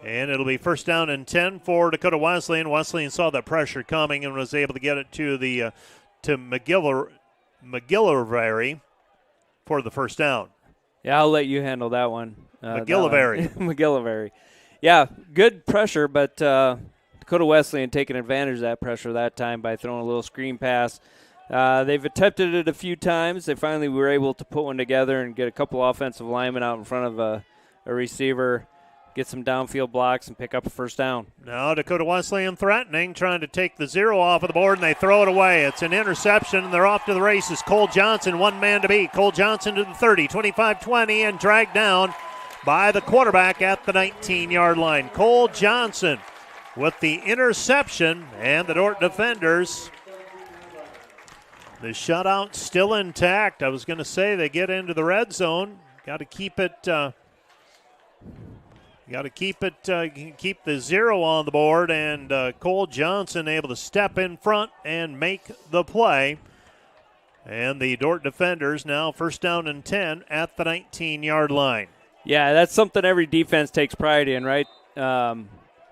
And it'll be 1st down and 10 for Dakota Wesleyan. Wesleyan saw that pressure coming and was able to get it to McGilvery for the 1st down. Yeah, I'll let you handle that one. McGilvery. McGilvery. Yeah, good pressure, but Dakota Wesleyan taking advantage of that pressure that time by throwing a little screen pass. They've attempted it a few times. They finally were able to put one together and get a couple offensive linemen out in front of a receiver, get some downfield blocks, and pick up a 1st down. Now Dakota Wesleyan threatening, trying to take the 0 off of the board, and they throw it away. It's an interception, and they're off to the races. Cole Johnson, one man to beat. Cole Johnson to the 30, 25-20, and dragged down by the quarterback at the 19-yard line. Cole Johnson with the interception, and the Dort defenders, the shutout still intact. I was going to say they get into the red zone. Got to keep it. Keep the 0 on the board, and Cole Johnson able to step in front and make the play And the Dort defenders now first down and 10 at the 19-yard line. Yeah, that's something every defense takes pride in, right?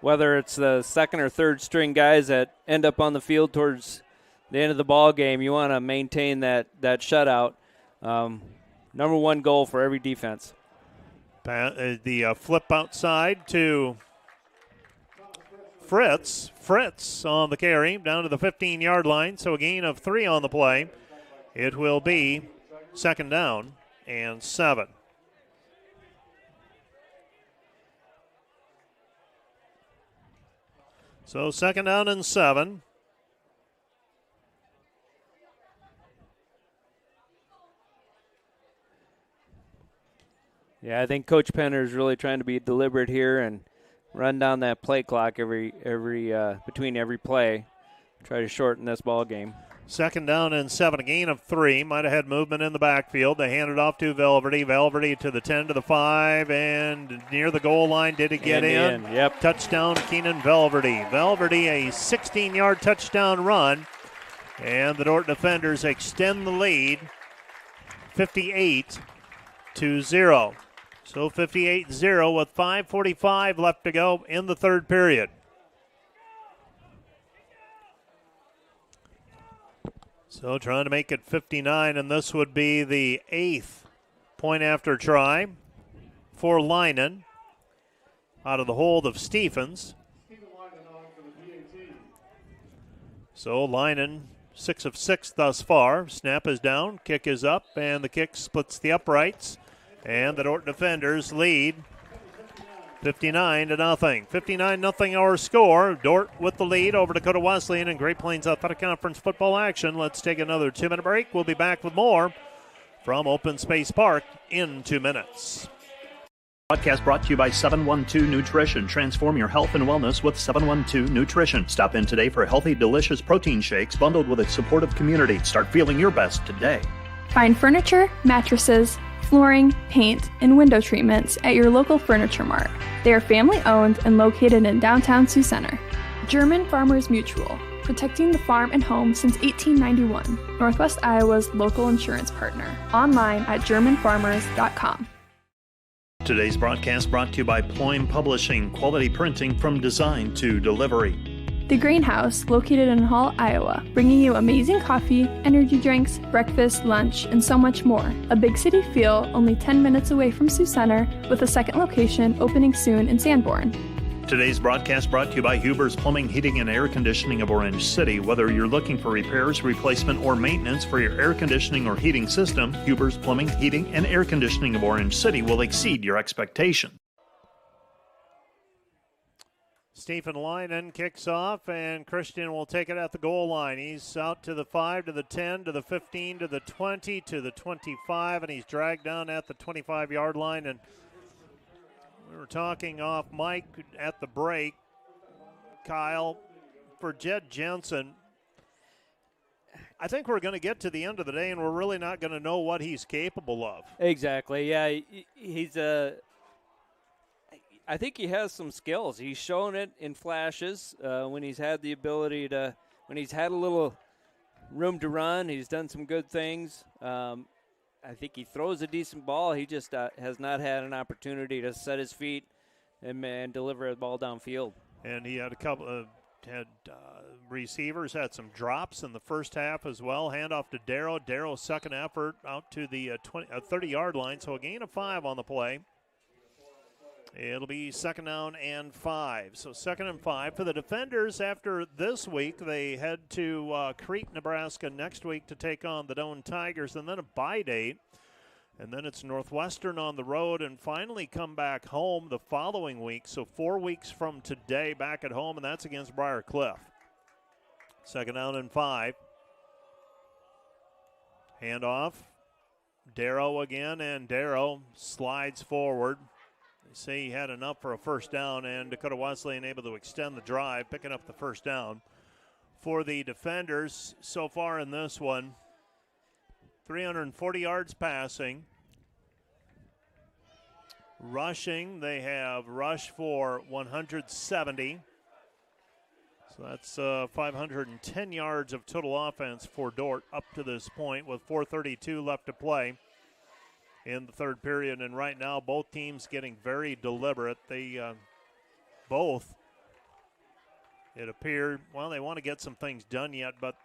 Whether it's the second or third string guys that end up on the field towards the end of the ball game, you want to maintain that shutout. Number one goal for every defense. The flip outside to Fritz. Fritz on the carry down to the 15-yard line, so a gain of 3 on the play. It will be second down and 7. So second down and 7. Yeah, I think Coach Penner is really trying to be deliberate here and run down that play clock every between every play. Try to shorten this ball game. Second down and 7, a gain of 3. Might have had movement in the backfield. They hand it off to Velverty. Velverty to the 10, to the 5, and near the goal line. Did it get in? Yep. Touchdown, Keenan Velverty. Velverty, a 16-yard touchdown run. And the Dort defenders extend the lead 58-0. So 58-0 with 5:45 left to go in the third period. So trying to make it 59, and this would be the 8th point after try for Lynan out of the hold of Stephens. So Lynan 6 of 6 thus far. Snap is down, kick is up, and the kick splits the uprights. And the Dort defenders lead 59-0. 59-0 our score. Dort with the lead over Dakota Wesleyan and Great Plains Athletic Conference football action. Let's take another 2-minute break. We'll be back with more from Open Space Park in 2 minutes. Podcast brought to you by 712 Nutrition. Transform your health and wellness with 712 Nutrition. Stop in today for healthy, delicious protein shakes bundled with a supportive community. Start feeling your best today. Find furniture, mattresses, flooring, paint, and window treatments at your local Furniture Mart. They are family-owned and located in downtown Sioux Center. German Farmers Mutual, protecting the farm and home since 1891. Northwest Iowa's local insurance partner. Online at germanfarmers.com. Today's broadcast brought to you by Ployne Publishing, quality printing from design to delivery. The Grain House, located in Hall, Iowa, bringing you amazing coffee, energy drinks, breakfast, lunch, and so much more. A big city feel, only 10 minutes away from Sioux Center, with a second location opening soon in Sanborn. Today's broadcast brought to you by Huber's Plumbing, Heating, and Air Conditioning of Orange City. Whether you're looking for repairs, replacement, or maintenance for your air conditioning or heating system, Huber's Plumbing, Heating, and Air Conditioning of Orange City will exceed your expectation. Stephen Lynan kicks off, and Christian will take it at the goal line. He's out to the 5, to the 10, to the 15, to the 20, to the 25, and he's dragged down at the 25-yard line. And we were talking off mic at the break, Kyle, for Jed Jensen. I think we're going to get to the end of the day, and we're really not going to know what he's capable of. Exactly. Yeah, he's I think he has some skills. He's shown it in flashes when he's had the ability to, when he's had a little room to run. He's done some good things. I think he throws a decent ball. He just has not had an opportunity to set his feet and deliver a ball downfield. And he had a couple of receivers had some drops in the first half as well. Handoff to Darrow. Darrow's second effort out to the 30-yard line, so a gain of 5 on the play. It'll be second down and 5. So second and 5 for the defenders. After this week, they head to Crete, Nebraska next week to take on the Doane Tigers, and then a bye date. And then it's Northwestern on the road, and finally come back home the following week. So 4 weeks from today back at home, and that's against Briar Cliff. Second down and 5. Handoff. Darrow again, and Darrow slides forward. They say he had enough for a first down, and Dakota Wesleyan able to extend the drive, picking up the first down. For the defenders so far in this one, 340 yards passing. Rushing, they have rushed for 170. So that's 510 yards of total offense for Dort up to this point with 4:32 left to play in the third period. And right now, both teams getting very deliberate. They both, it appeared, well, they want to get some things done yet, but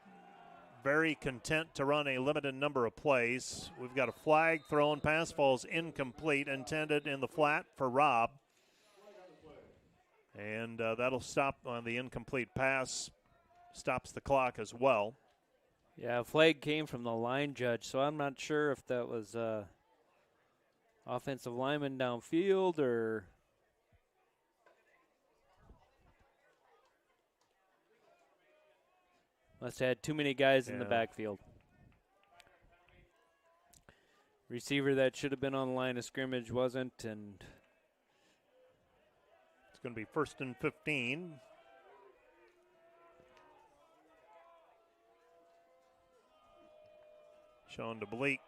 very content to run a limited number of plays. We've got a flag thrown. Pass falls incomplete, intended in the flat for Robb. And that'll stop on the incomplete pass, stops the clock as well. Yeah, a flag came from the line judge, so I'm not sure if that was offensive lineman downfield or must have had too many guys in the backfield. Receiver that should have been on the line of scrimmage wasn't, and it's going to be 1st and 15. Sean DeBleek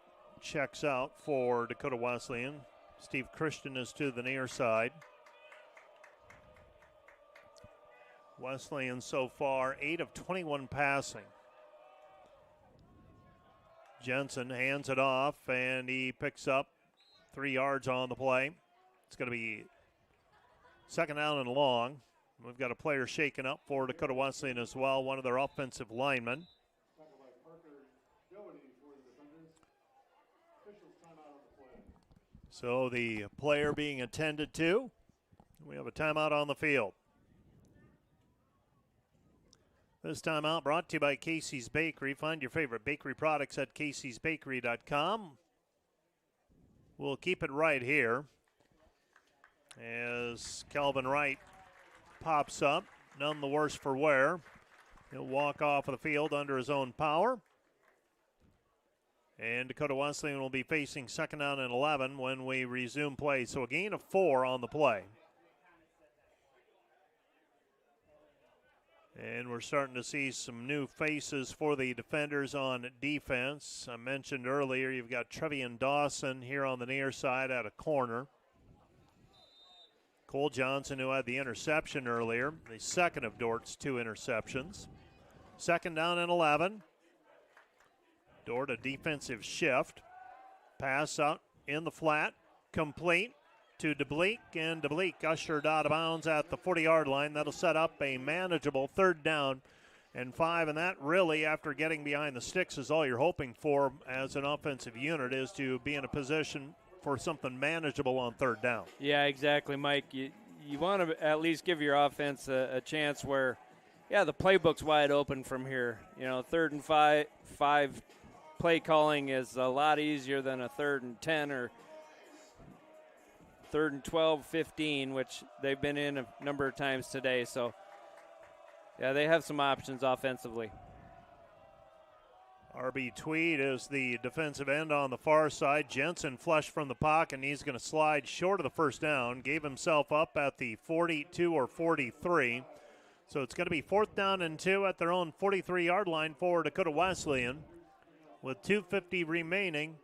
checks out for Dakota Wesleyan. Steve Christian is to the near side. Wesleyan so far 8 of 21 passing. Jensen hands it off, and he picks up 3 yards on the play. It's going to be 2nd down and long. We've got a player shaken up for Dakota Wesleyan as well, one of their offensive linemen. So the player being attended to. We have a timeout on the field. This timeout brought to you by Casey's Bakery. Find your favorite bakery products at caseysbakery.com. We'll keep it right here as Calvin Wright pops up, none the worse for wear. He'll walk off of the field under his own power. And Dakota Wesleyan will be facing 2nd down and 11 when we resume play. So a gain of 4 on the play. And we're starting to see some new faces for the defenders on defense. I mentioned earlier you've got Trevian Dawson here on the near side at a corner. Cole Johnson, who had the interception earlier, the second of Dort's 2 interceptions. 2nd down and 11. Dort a defensive shift. Pass out in the flat, complete to DeBleek, and DeBleek ushered out of bounds at the 40-yard line. That'll set up a manageable 3rd down and 5, and that really, after getting behind the sticks, is all you're hoping for as an offensive unit, is to be in a position for something manageable on 3rd down. Yeah, exactly, Mike. You want to at least give your offense a chance where, yeah, the playbook's wide open from here. 3rd and 5 play calling is a lot easier than a 3rd and 10 or 3rd and 12, 15, which they've been in a number of times today. So, yeah, they have some options offensively. R.B. Tweed is the defensive end on the far side. Jensen flush from the pocket, and he's going to slide short of the 1st down. Gave himself up at the 42 or 43. So it's going to be 4th down and 2 at their own 43-yard line for Dakota Wesleyan. With 2:50 remaining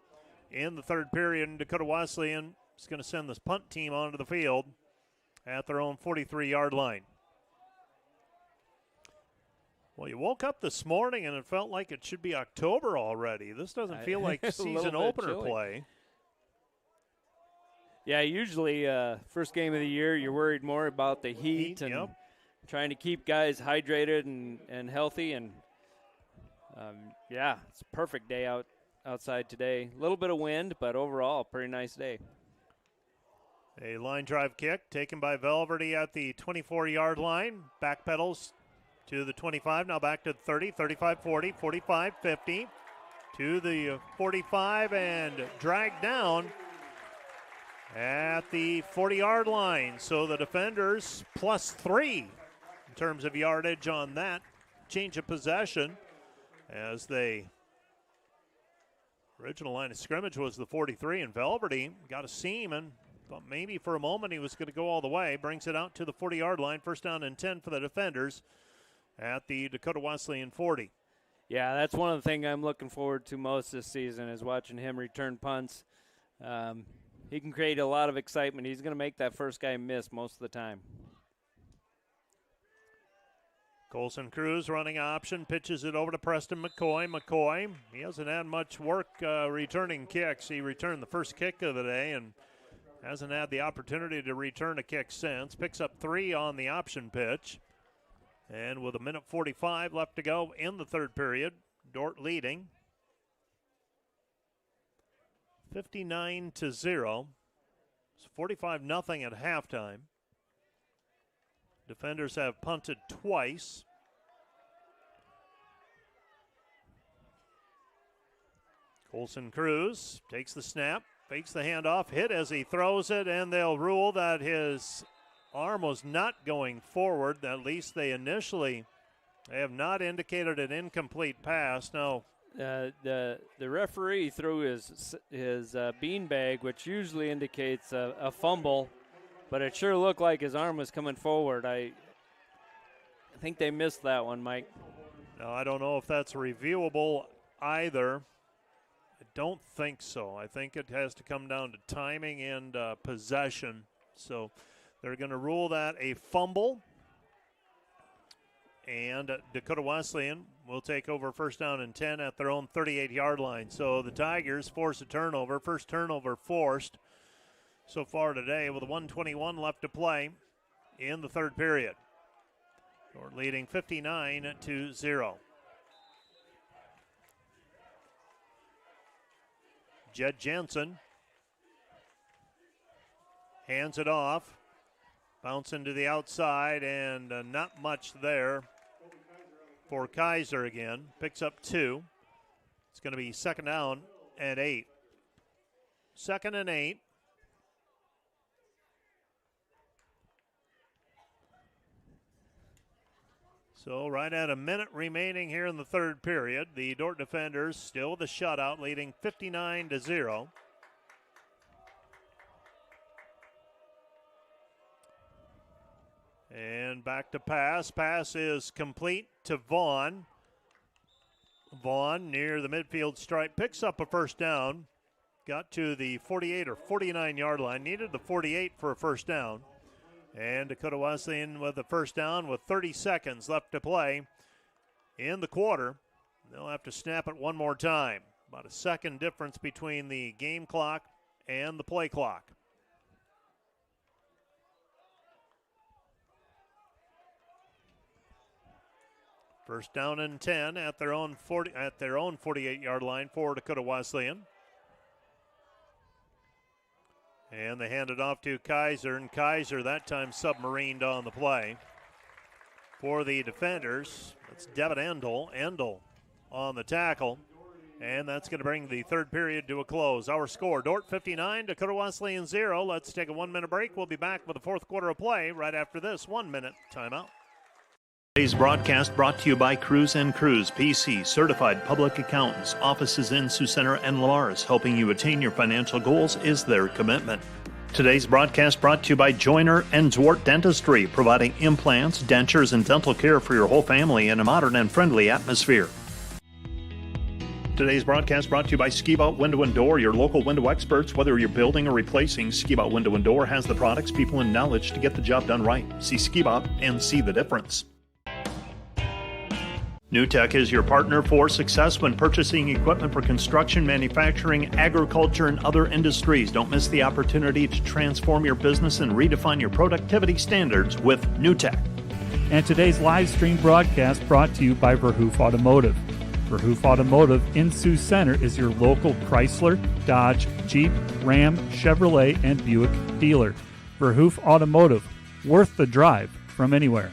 in the third period, and Dakota Wesleyan is going to send this punt team onto the field at their own 43-yard line. Well, you woke up this morning and it felt like it should be October already. This doesn't feel like season opener play. Yeah, usually first game of the year, you're worried more about the heat and trying to keep guys hydrated and healthy. And, yeah, it's a perfect day outside today. A little bit of wind, but overall, pretty nice day. A line drive kick taken by Velverty at the 24-yard line. Backpedals to the 25, now back to the 30, 35, 40, 45, 50. To the 45 and dragged down at the 40-yard line. So the defenders +3 in terms of yardage on that change of possession, as they original line of scrimmage was the 43, and Velverty got a seam and thought maybe for a moment he was going to go all the way. Brings it out to the 40-yard line, 1st down and 10 for the defenders at the Dakota Wesleyan 40. Yeah, that's one of the things I'm looking forward to most this season, is watching him return punts. He can create a lot of excitement. He's going to make that first guy miss most of the time. Colson Cruz running option, pitches it over to Preston McCoy. McCoy, he hasn't had much work returning kicks. He returned the first kick of the day and hasn't had the opportunity to return a kick since. Picks up 3 on the option pitch. And with 1:45 left to go in the third period, Dort leading 59-0. It's 45-0 at halftime. Defenders have punted twice. Colson Cruz takes the snap, fakes the handoff, hit as he throws it, and they'll rule that his arm was not going forward. At least they have not indicated an incomplete pass. No. The referee threw his beanbag, which usually indicates a fumble, but it sure looked like his arm was coming forward. I think they missed that one, Mike. No, I don't know if that's reviewable either. I don't think so. I think it has to come down to timing and possession. So they're going to rule that a fumble. And Dakota Wesleyan will take over first down and 10 at their own 38-yard line. So the Tigers force a turnover. First turnover forced so far today with 1:21 left to play in the third period. Dort leading 59-0. Jed Jensen hands it off. Bouncing to the outside, and not much there for Kaiser again. Picks up 2. It's going to be second down and 8. Second and 8. So right at a minute remaining here in the third period. The Dort defenders still with a shutout, leading 59-0. And back to pass. Pass is complete to Vaughn. Vaughn near the midfield stripe picks up a first down. Got to the 48 or 49-yard line. Needed the 48 for a first down. And Dakota Wesleyan with the first down with 30 seconds left to play in the quarter. They'll have to snap it one more time. About a second difference between the game clock and the play clock. First down and 10 at their own 48-yard line for Dakota Wesleyan. And they hand it off to Kaiser, and Kaiser that time submarined on the play. For the defenders, that's Devin Endel. Endel on the tackle. And that's going to bring the third period to a close. Our score, Dort 59, Dakota Wesleyan 0. Let's take a 1-minute break. We'll be back with the fourth quarter of play right after this 1-minute timeout. Today's broadcast brought to you by Cruz & Cruz, PC, certified public accountants. Offices in Sioux Center and Lamars. Helping you attain your financial goals is their commitment. Today's broadcast brought to you by Joyner & Dort Dentistry, providing implants, dentures, and dental care for your whole family in a modern and friendly atmosphere. Today's broadcast brought to you by Ski-Bout Window & Door, your local window experts. Whether you're building or replacing, Ski-Bout Window & Door has the products, people, and knowledge to get the job done right. See Ski-Bout and see the difference. NewTek is your partner for success when purchasing equipment for construction, manufacturing, agriculture, and other industries. Don't miss the opportunity to transform your business and redefine your productivity standards with NewTek. And today's live stream broadcast brought to you by Verhoof Automotive. Verhoof Automotive in Sioux Center is your local Chrysler, Dodge, Jeep, Ram, Chevrolet, and Buick dealer. Verhoof Automotive, worth the drive from anywhere.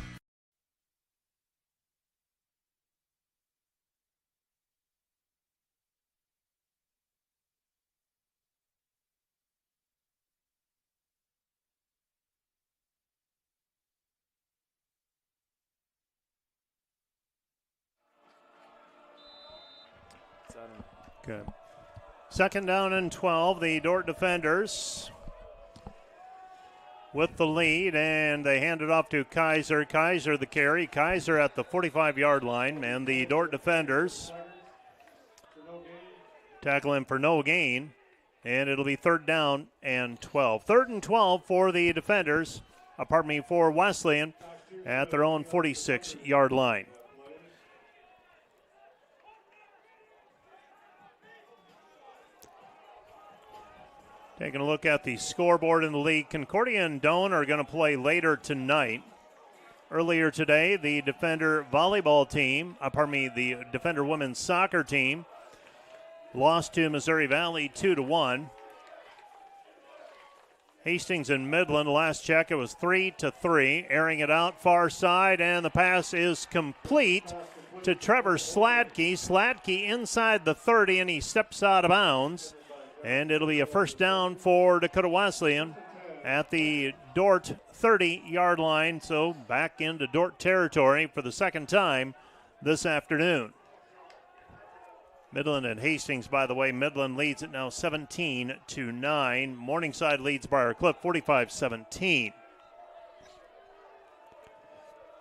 Okay. Second down and 12. The Dort defenders with the lead, and they hand it off to Kaiser. Kaiser the carry. Kaiser at the 45-yard line, and the Dort defenders tackle him for no gain, and it'll be third down and 12. Third and 12 for the defenders, for Wesleyan. at their own 46-yard line. Taking a look at the scoreboard in the league, Concordia and Doane are going to play later tonight. Earlier today, the Defender volleyball team, the Defender women's soccer team, lost to Missouri Valley 2-1. Hastings and Midland, last check, it was 3-3. Airing it out far side, and the pass is complete to Trevor Sladke. Sladke inside the 30, and he steps out of bounds. And it'll be a first down for Dakota Wesleyan at the Dort 30-yard line. So back into Dort territory for the second time this afternoon. Midland and Hastings, by the way, Midland leads it now 17-9. Morningside leads Briar Cliff 45-17.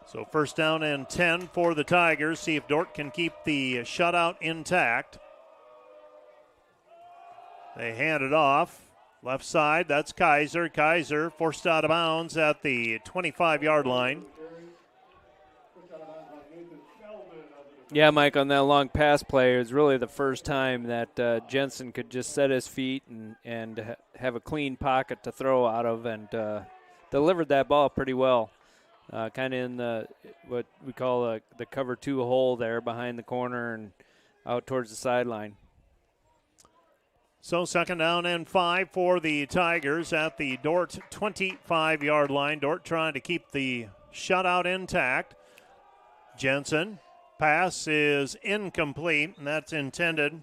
So first down and 10 for the Tigers. See if Dort can keep the shutout intact. They hand it off. Left side, that's Kaiser. Kaiser forced out of bounds at the 25-yard line. Yeah, Mike, on that long pass play, it was really the first time that Jensen could just set his feet and have a clean pocket to throw out of, and delivered that ball pretty well. Kind of in what we call the cover 2 hole there behind the corner and out towards the sideline. So second down and 5 for the Tigers at the Dort 25-yard line. Dort trying to keep the shutout intact. Jensen, pass is incomplete, and that's intended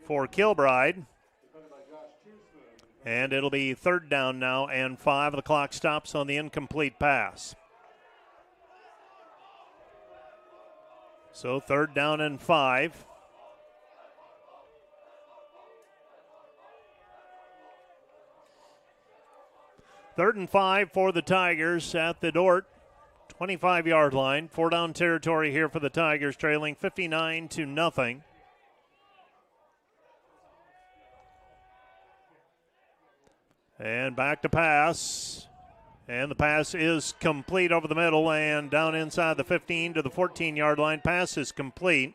for Kilbride. And it'll be third down now and 5. The clock stops on the incomplete pass. So third down and 5. Third and 5 for the Tigers at the Dort 25-yard line. 4 down territory here for the Tigers, trailing 59-0. And back to pass. And the pass is complete over the middle and down inside the 15 to the 14-yard line. Pass is complete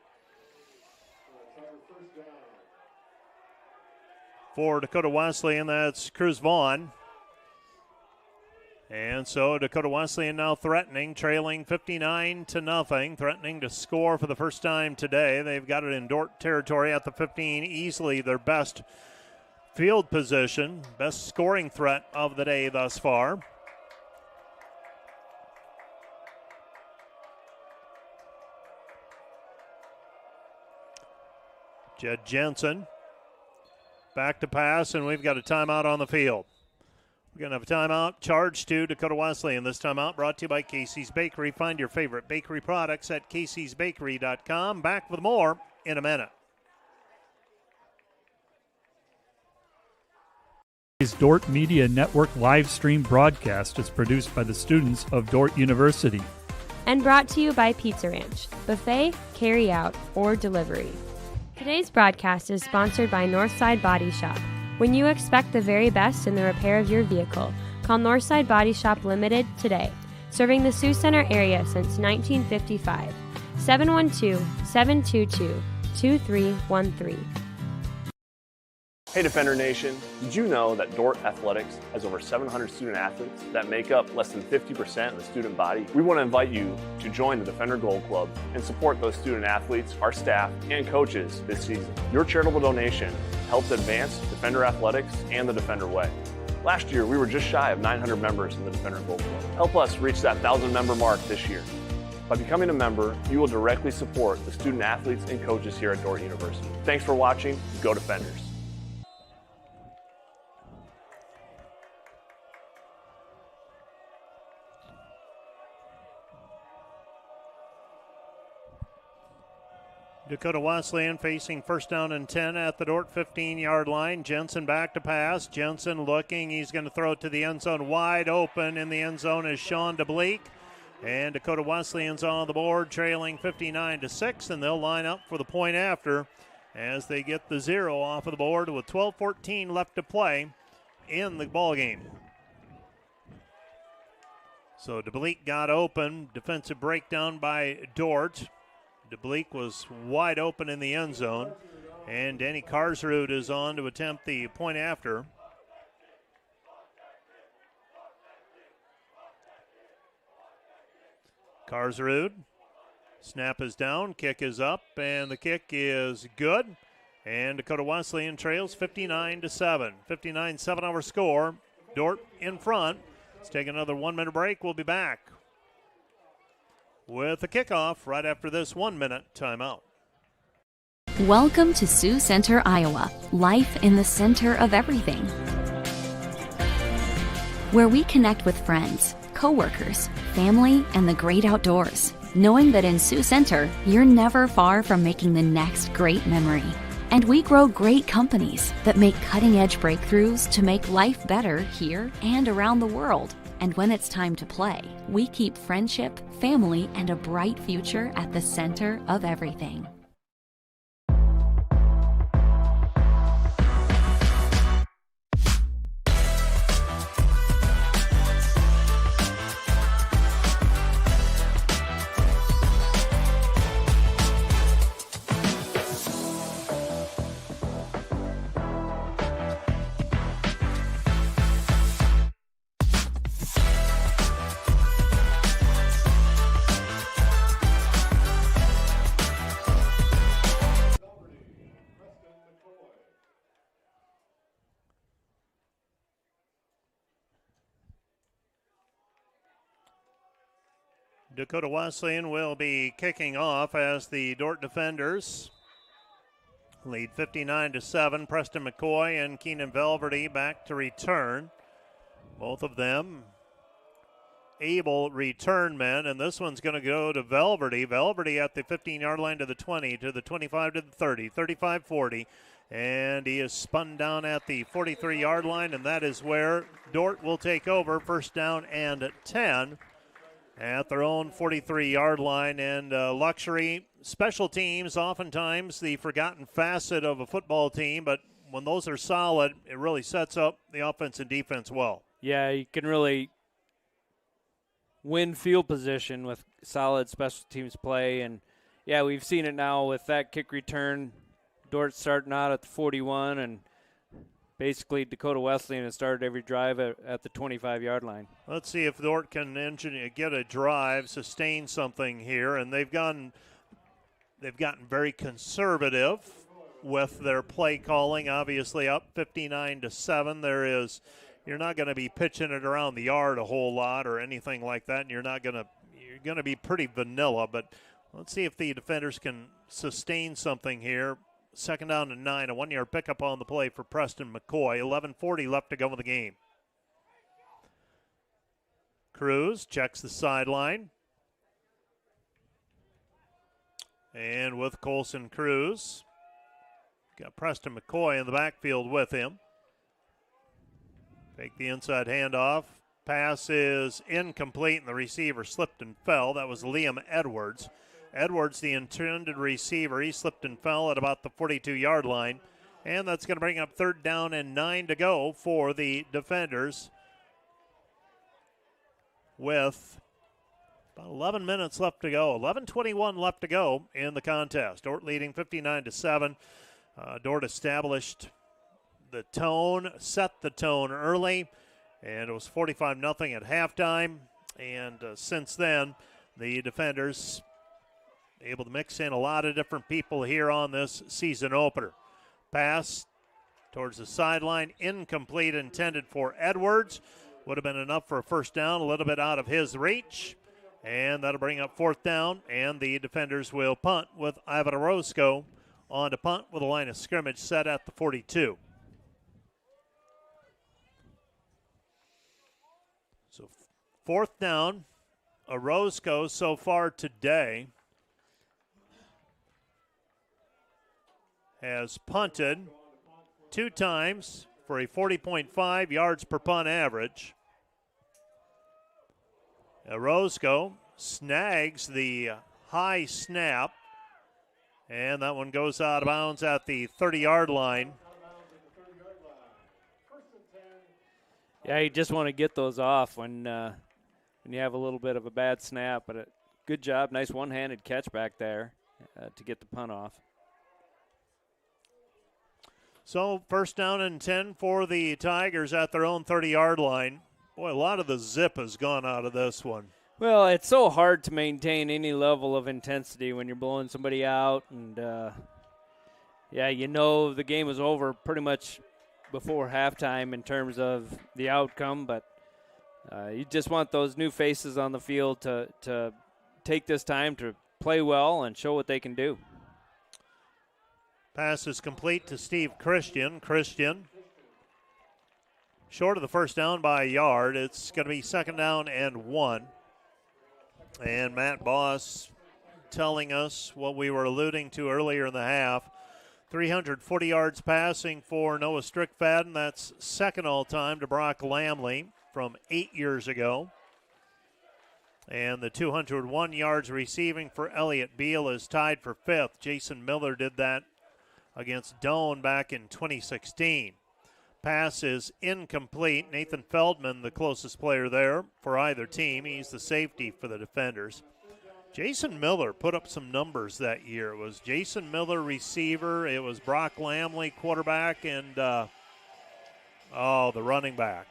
for Dakota Wesleyan. That's Cruz Vaughn. And so Dakota Wesleyan now threatening, trailing 59-0, threatening to score for the first time today. They've got it in Dort territory at the 15, easily their best field position, best scoring threat of the day thus far. Jed Jensen back to pass, and we've got a timeout on the field. We're going to have a timeout charged to Dakota Wesleyan. This timeout brought to you by Casey's Bakery. Find your favorite bakery products at caseysbakery.com. Back with more in a minute. Today's Dort Media Network live stream broadcast is produced by the students of Dort University. And brought to you by Pizza Ranch, buffet, carry out, or delivery. Today's broadcast is sponsored by Northside Body Shop. When you expect the very best in the repair of your vehicle, call Northside Body Shop Limited today. Serving the Sioux Center area since 1955. 712-722-2313. Hey Defender Nation, did you know that Dort Athletics has over 700 student athletes that make up less than 50% of the student body? We want to invite you to join the Defender Gold Club and support those student athletes, our staff, and coaches this season. Your charitable donation helps advance Defender Athletics and the Defender Way. Last year, we were just shy of 900 members in the Defender Gold Club. Help us reach that 1,000 member mark this year. By becoming a member, you will directly support the student athletes and coaches here at Dort University. Thanks for watching. Go Defenders. Dakota Wesleyan facing first down and 10 at the Dort 15-yard line. Jensen back to pass. Jensen looking. He's going to throw it to the end zone. Wide open in the end zone is Sean DeBleek. And Dakota Wesleyan's on the board, trailing 59-6, and they'll line up for the point after as they get the 0 off of the board with 12:14 left to play in the ball game. So DeBleek got open. Defensive breakdown by Dort. DeBleek was wide open in the end zone. And Danny Karsrud is on to attempt the point after. Karsrud. Snap is down, kick is up, and the kick is good. And Dakota Wesleyan trails 59-7. 59-7 our score. Dort in front. Let's take another 1-minute break. We'll be back with the kickoff right after this 1-minute timeout. Welcome to Sioux Center, Iowa. Life in the center of everything. Where we connect with friends, coworkers, family, and the great outdoors. Knowing that in Sioux Center, you're never far from making the next great memory. And we grow great companies that make cutting-edge breakthroughs to make life better here and around the world. And when it's time to play, we keep friendship, family, and a bright future at the center of everything. Dakota Wesleyan will be kicking off as the Dort defenders lead 59-7. Preston McCoy and Keenan Velverty back to return. Both of them able return men, and this one's going to go to Velverty. Velverty at the 15-yard line to the 20, to the 25 to the 30, 35-40. And he is spun down at the 43-yard line, and that is where Dort will take over. First down and 10. At their own 43-yard line. And luxury special teams, oftentimes the forgotten facet of a football team, but when those are solid, it really sets up the offense and defense well. Yeah, you can really win field position with solid special teams play. And, yeah, we've seen it now with that kick return. Dort starting out at the 41, and basically Dakota Wesleyan has started every drive at the 25-yard line. Let's see if Dort can get a drive, sustain something here, and they've gotten very conservative with their play calling. Obviously, up 59-7. You're not going to be pitching it around the yard a whole lot or anything like that, and you're going to be pretty vanilla. But let's see if the defenders can sustain something here. Second down and 9, a 1-yard pickup on the play for Preston McCoy. 11:40 left to go in the game. Cruz checks the sideline. And with Colson Cruz, got Preston McCoy in the backfield with him. Take the inside handoff. Pass is incomplete, and the receiver slipped and fell. That was Liam Edwards. Edwards, the intended receiver, he slipped and fell at about the 42-yard line. And that's going to bring up third down and 9 to go for the defenders with about 11 minutes left to go. 11:21 left to go in the contest. Dort leading 59-7. Dort established the tone, set the tone early, and it was 45-0 at halftime. And since then, the defenders able to mix in a lot of different people here on this season opener. Pass towards the sideline, incomplete, intended for Edwards. Would have been enough for a first down, a little bit out of his reach. And that'll bring up fourth down, and the defenders will punt with Ivan Orozco on to punt with a line of scrimmage set at the 42. So fourth down, Orozco so far today has punted 2 times for a 40.5 yards per punt average. Orozco snags the high snap, and that one goes out of bounds at the 30-yard line. Yeah, you just want to get those off when when you have a little bit of a bad snap. But good job, nice one-handed catch back there to get the punt off. So first down and 10 for the Tigers at their own 30-yard line. Boy, a lot of the zip has gone out of this one. Well, it's so hard to maintain any level of intensity when you're blowing somebody out. And, the game was over pretty much before halftime in terms of the outcome. But you just want those new faces on the field to take this time to play well and show what they can do. Pass is complete to Steve Christian. Christian short of the first down by a yard. It's going to be second down and 1. And Matt Boss telling us what we were alluding to earlier in the half. 340 yards passing for Noah Strickfadden. That's second all-time to Brock Lamley from 8 years ago. And the 201 yards receiving for Elliott Beal is tied for 5th. Jason Miller did that against Doane back in 2016. Pass is incomplete. Nathan Feldman, the closest player there for either team. He's the safety for the defenders. Jason Miller put up some numbers that year. It was Jason Miller, receiver. It was Brock Lamley, quarterback, and the running back.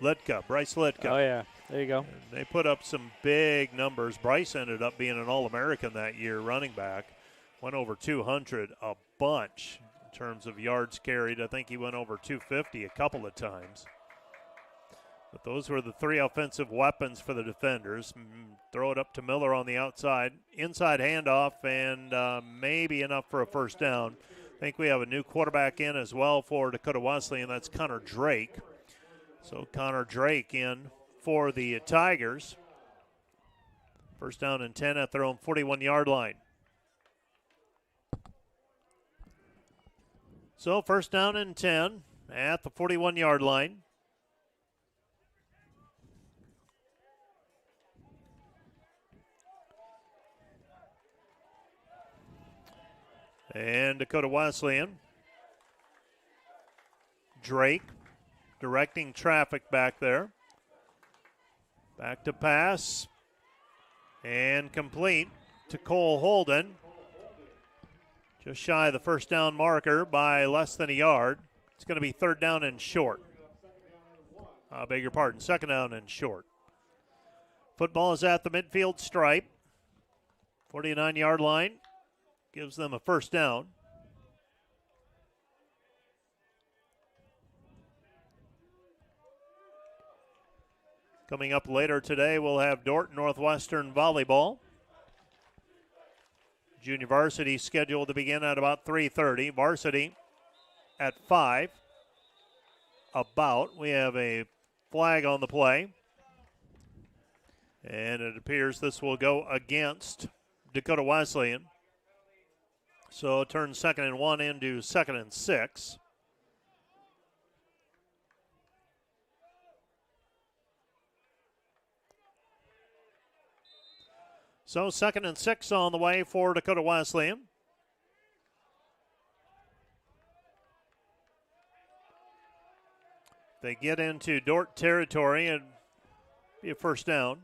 Bryce Litka. Oh, yeah. There you go. And they put up some big numbers. Bryce ended up being an All-American that year, running back. Went over 200 a bunch in terms of yards carried. I think he went over 250 a couple of times. But those were the three offensive weapons for the defenders. Throw it up to Miller on the outside. Inside handoff, and maybe enough for a first down. I think we have a new quarterback in as well for Dakota Wesleyan. That's Connor Drake. So Connor Drake in for the Tigers. First down and 10 at their own 41-yard line. So first down and 10 at the 41-yard line. And Dakota Wesleyan. Drake directing traffic back there. Back to pass. And complete to Cole Holden. Just shy of the first down marker by less than a yard. It's going to be third down and short. I beg your pardon, second down and short. Football is at the midfield stripe. 49-yard line gives them a first down. Coming up later today, we'll have Dort Northwestern volleyball. Junior varsity scheduled to begin at about 3:30. Varsity at 5. We have a flag on the play. And it appears this will go against Dakota Wesleyan. So it turns 2nd and 1 into 2nd and 6. So 2nd and 6 on the way for Dakota Wesleyan. They get into Dort territory and be a first down.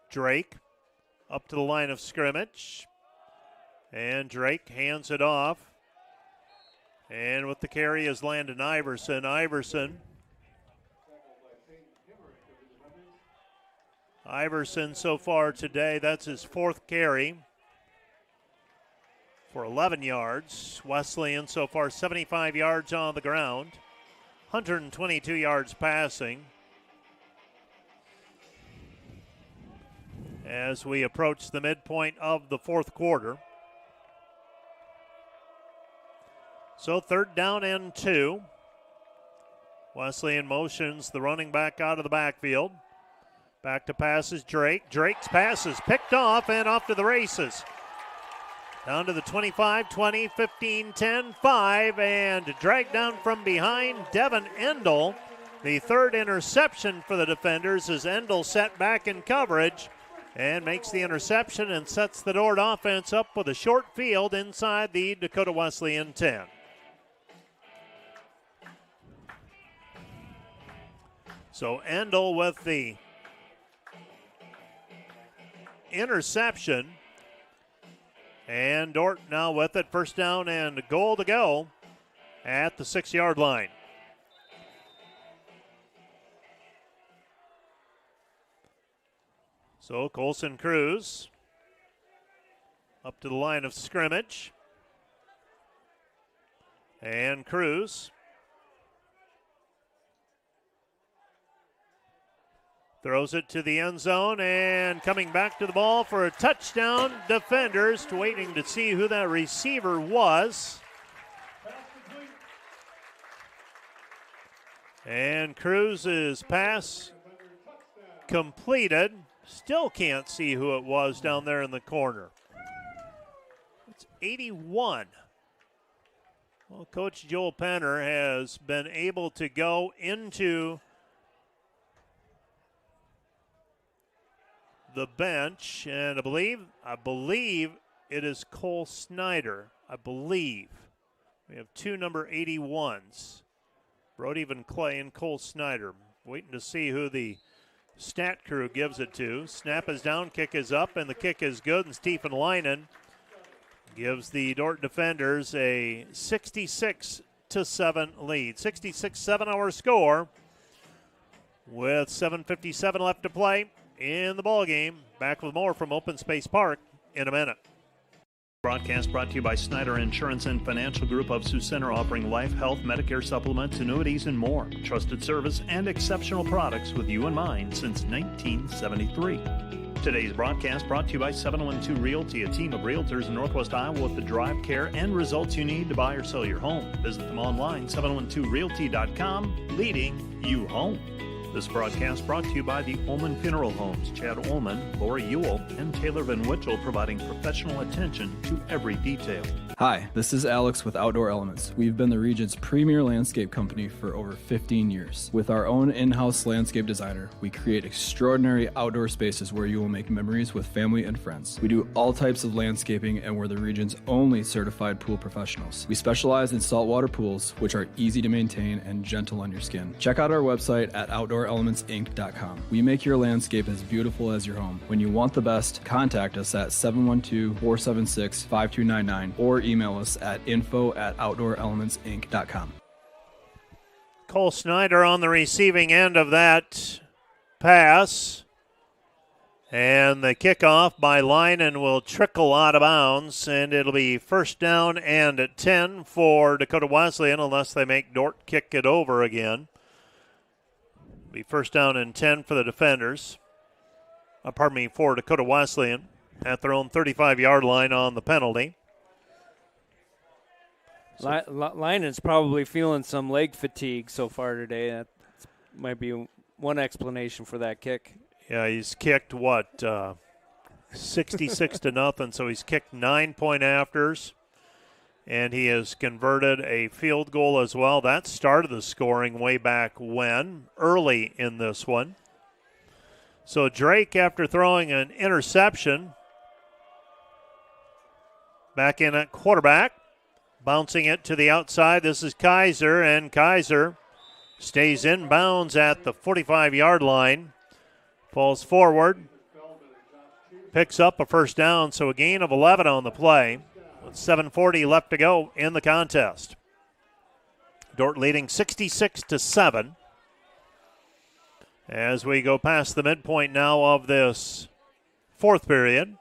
Drake up to the line of scrimmage. And Drake hands it off. And with the carry is Landon Iverson. Iverson so far today, that's his 4th carry for 11 yards. Wesleyan so far 75 yards on the ground, 122 yards passing. As we approach the midpoint of the 4th quarter. So 3rd down and 2. Wesleyan motions the running back out of the backfield. Back to passes Drake. Drake's pass is picked off and off to the races. Down to the 25, 20, 15, 10, 5, and dragged down from behind Devin Endel. The 3rd interception for the defenders as Endel set back in coverage and makes the interception and sets the Dort offense up with a short field inside the Dakota Wesleyan 10. So Endel with the interception. And Dort now with it. First down and goal to go at the 6-yard line. So Colson Cruz up to the line of scrimmage. And Cruz throws it to the end zone, and coming back to the ball for a touchdown. Defenders waiting to see who that receiver was. And Cruz's pass completed. Still can't see who it was down there in the corner. It's 81. Well, Coach Joel Penner has been able to go into the bench, and I believe it is Cole Snyder. I believe we have two number 81s, Brody Van Clay and Cole Snyder. Waiting to see who the stat crew gives it to. Snap is down, kick is up, and the kick is good. And Stephen Leinen gives the Dort defenders a 66-7 lead. 66-7 our score with 7:57 left to play in the ball game. Back with more from Open Space Park in a minute. Broadcast brought to you by Snyder Insurance and Financial Group of Sioux Center, offering life, health, Medicare supplements, annuities, and more. Trusted service and exceptional products with you in mind since 1973. Today's broadcast brought to you by 712 Realty, a team of realtors in Northwest Iowa with the drive, care, and results you need to buy or sell your home. Visit them online, 712realty.com, leading you home. This broadcast brought to you by the Ullman Funeral Homes. Chad Ullman, Lori Ewell, and Taylor Van Witchell providing professional attention to every detail. Hi, this is Alex with Outdoor Elements. We've been the region's premier landscape company for over 15 years. With our own in-house landscape designer, we create extraordinary outdoor spaces where you will make memories with family and friends. We do all types of landscaping, and we're the region's only certified pool professionals. We specialize in saltwater pools, which are easy to maintain and gentle on your skin. Check out our website at OutdoorElementsInc.com. We make your landscape as beautiful as your home. When you want the best, contact us at 712-476-5299 or email us at info@OutdoorElementsInc.com. Cole Snyder on the receiving end of that pass. And the kickoff by Leinen will trickle out of bounds, and it'll be first down and 10 for Dakota Wesleyan unless they make Dort kick it over again. Be first down and 10 for the defenders. For Dakota Wesleyan at their own 35-yard line on the penalty. Leinen's probably feeling some leg fatigue so far today. That might be one explanation for that kick. Yeah, he's kicked, 66 to nothing, so he's kicked 9-point afters, and he has converted a field goal as well. That started the scoring way back when, early in this one. So Drake, after throwing an interception, back in at quarterback. Bouncing it to the outside. This is Kaiser, and Kaiser stays in bounds at the 45-yard line. Falls forward. Picks up a first down, so a gain of 11 on the play with 7:40 left to go in the contest. Dort leading 66-7 as we go past the midpoint now of this fourth period.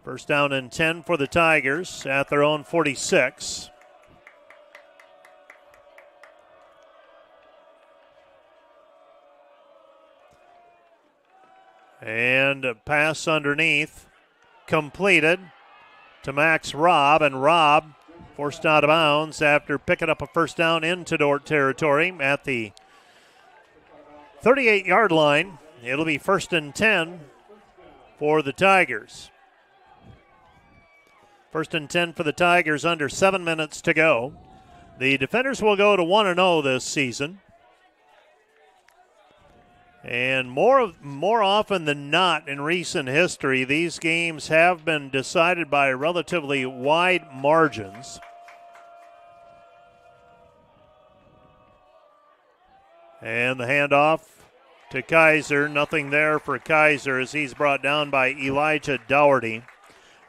First down and 10 for the Tigers at their own 46. And a pass underneath, completed to Max Robb, and Robb forced out of bounds after picking up a first down into Dort territory at the 38-yard line. It'll be first and 10 for the Tigers. First and 10 for the Tigers, under 7 minutes to go. The defenders will go to 1-0 this season. And more often than not in recent history, these games have been decided by relatively wide margins. And the handoff to Kaiser. Nothing there for Kaiser as he's brought down by Elijah Dougherty.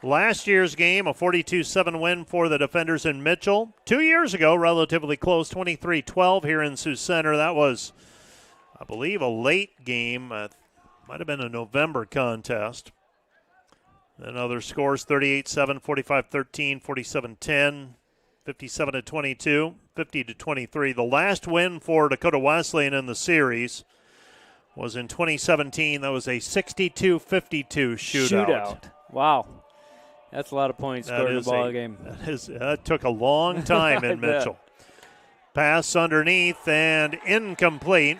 Last year's game, a 42-7 win for the defenders in Mitchell. 2 years ago, relatively close, 23-12 here in Sioux Center. That was, I believe, a late game. Might have been a November contest. Then other scores, 38-7, 45-13, 47-10, 57-22, 50-23. The last win for Dakota Wesleyan in the series was in 2017. That was a 62-52 shootout. Wow. That's a lot of points scored in the ball game. That took a long time in Mitchell. Pass underneath and incomplete.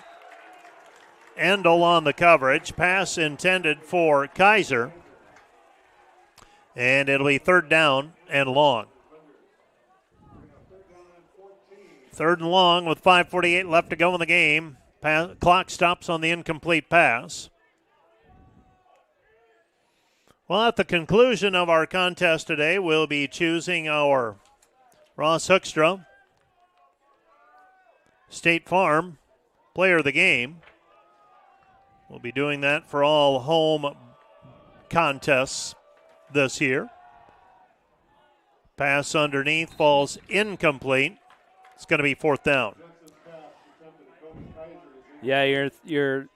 Endel on the coverage. Pass intended for Kaiser. And it'll be third down and long. Third and long with 5:48 left to go in the game. Clock stops on the incomplete pass. Well, at the conclusion of our contest today, we'll be choosing our Ross Hoekstra State Farm Player of the Game. We'll be doing that for all home contests this year. Pass underneath falls incomplete. It's going to be fourth down. Yeah, you're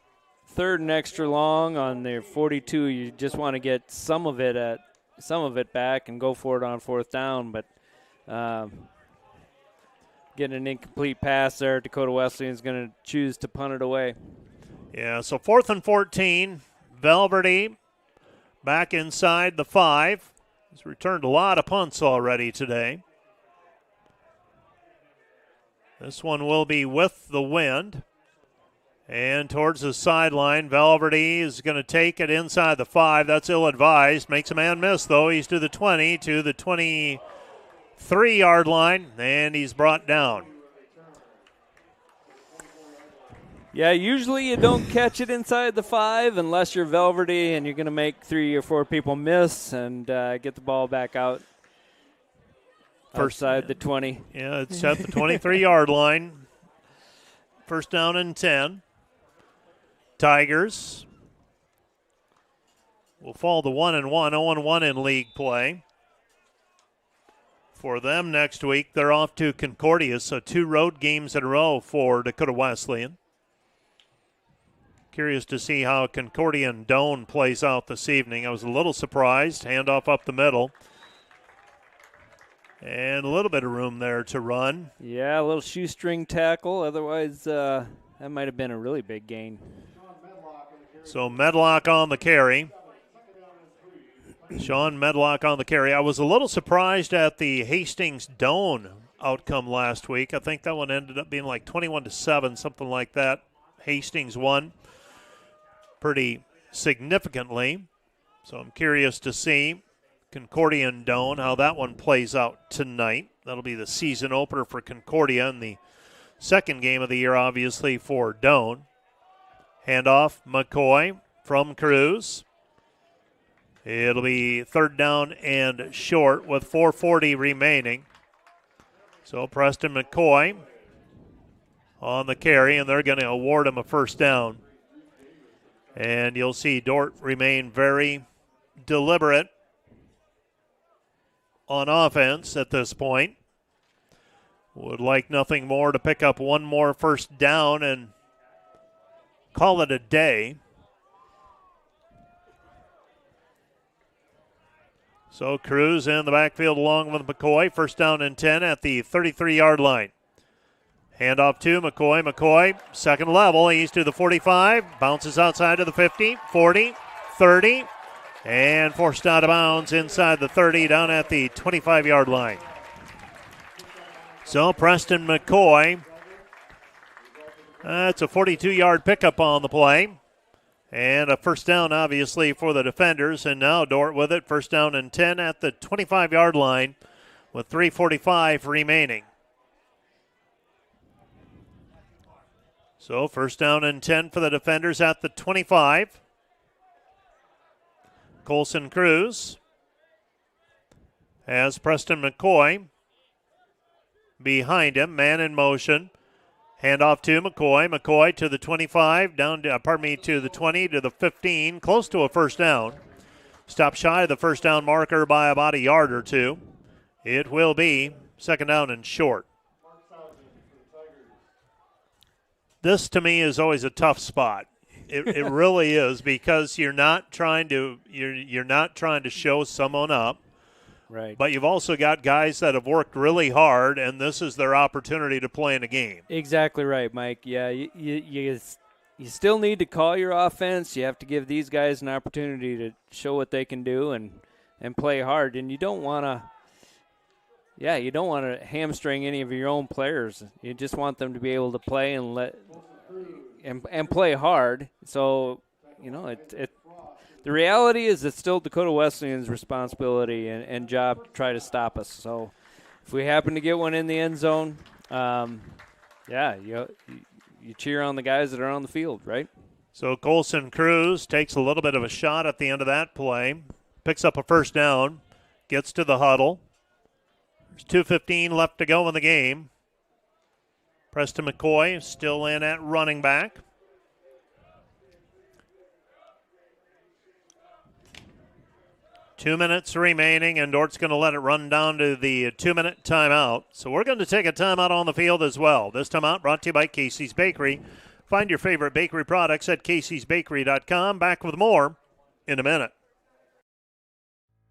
third and extra long on their 42. You just want to get some of it back and go for it on fourth down, but getting an incomplete pass there, Dakota Wesleyan is going to choose to punt it away. Yeah, so 4th and 14. Valverde back inside the 5. He's returned a lot of punts already today. This one will be with the wind. And towards the sideline, Valverde is going to take it inside the 5. That's ill-advised. Makes a man miss, though. He's to the 20, to the 23-yard line, and he's brought down. Yeah, usually you don't catch it inside the 5 unless you're Valverde and you're going to make 3 or 4 people miss and get the ball back out outside the 20. Yeah, it's at the 23-yard line. First down and 10. Tigers will fall to 1-1, 0-1 in league play. For them next week, they're off to Concordia, so 2 road games in a row for Dakota Wesleyan. Curious to see how Concordia and Doane plays out this evening. I was a little surprised. Handoff up the middle. And a little bit of room there to run. Yeah, a little shoestring tackle. Otherwise, that might have been a really big gain. So Medlock on the carry. Sean Medlock on the carry. I was a little surprised at the Hastings-Doane outcome last week. I think that one ended up being like 21-7, something like that. Hastings won pretty significantly. So I'm curious to see Concordia and Doane, how that one plays out tonight. That'll be the season opener for Concordia and the second game of the year, obviously, for Doane. Handoff, McCoy from Cruz. It'll be third down and short with 4:40 remaining. So Preston McCoy on the carry, and they're going to award him a first down. And you'll see Dort remain very deliberate on offense at this point. Would like nothing more to pick up one more first down and call it a day. So Cruz in the backfield along with McCoy. First down and 10 at the 33-yard line. Handoff to McCoy. McCoy, second level. He's to the 45. Bounces outside to the 50, 40, 30. And forced out of bounds inside the 30 down at the 25-yard line. So Preston McCoy, that's a 42-yard pickup on the play. And a first down, obviously, for the defenders. And now Dort with it. First down and 10 at the 25-yard line with 3:45 remaining. So first down and 10 for the defenders at the 25. Colson Cruz has Preston McCoy behind him. Man in motion. Handoff to McCoy. McCoy to the 25, down to, to the 20, to the 15, close to a first down. Stop shy of the first down marker by about a yard or two. It will be second down and short. This to me is always a tough spot. It really is, because you're not trying to show someone up. Right. But you've also got guys that have worked really hard, and this is their opportunity to play in a game. Exactly right, Mike. Yeah, you still need to call your offense. You have to give these guys an opportunity to show what they can do and play hard. And you don't want to hamstring any of your own players. You just want them to be able to play and play hard. So, the reality is it's still Dakota Wesleyan's responsibility and job to try to stop us. So if we happen to get one in the end zone, you cheer on the guys that are on the field, right? So Colson Cruz takes a little bit of a shot at the end of that play, picks up a first down, gets to the huddle. There's 2:15 left to go in the game. Preston McCoy still in at running back. Two minutes remaining, and Dort's going to let it run down to the 2-minute timeout. So we're going to take a timeout on the field as well. This timeout brought to you by Casey's Bakery. Find your favorite bakery products at caseysbakery.com. Back with more in a minute.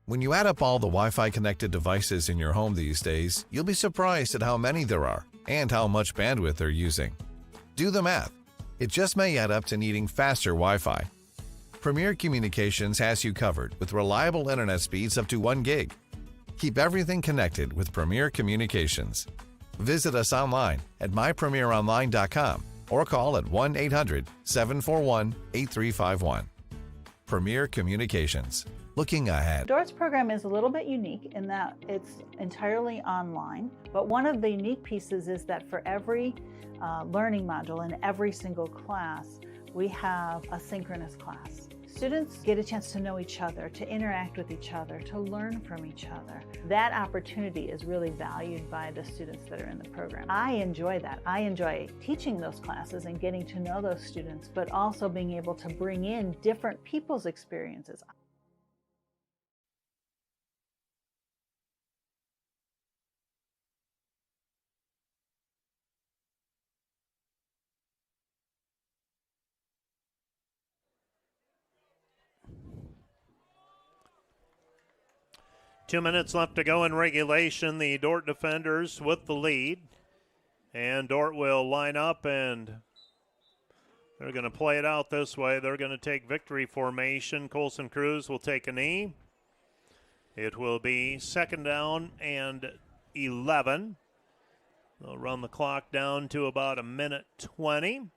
When you add up all the Wi-Fi connected devices in your home these days, you'll be surprised at how many there are and how much bandwidth they're using. Do the math. It just may add up to needing faster Wi-Fi. Premier Communications has you covered with reliable internet speeds up to 1 gig. Keep everything connected with Premier Communications. Visit us online at mypremieronline.com or call at 1-800-741-8351. Premier Communications. Looking ahead. Dort's program is a little bit unique in that it's entirely online, but one of the unique pieces is that for every learning module in every single class, we have a synchronous class. Students get a chance to know each other, to interact with each other, to learn from each other. That opportunity is really valued by the students that are in the program. I enjoy that. I enjoy teaching those classes and getting to know those students, but also being able to bring in different people's experiences. Two minutes left to go in regulation. The Dort defenders with the lead. And Dort will line up, and they're going to play it out this way. They're going to take victory formation. Colson Cruz will take a knee. It will be second down and 11. They'll run the clock down to about 1:20.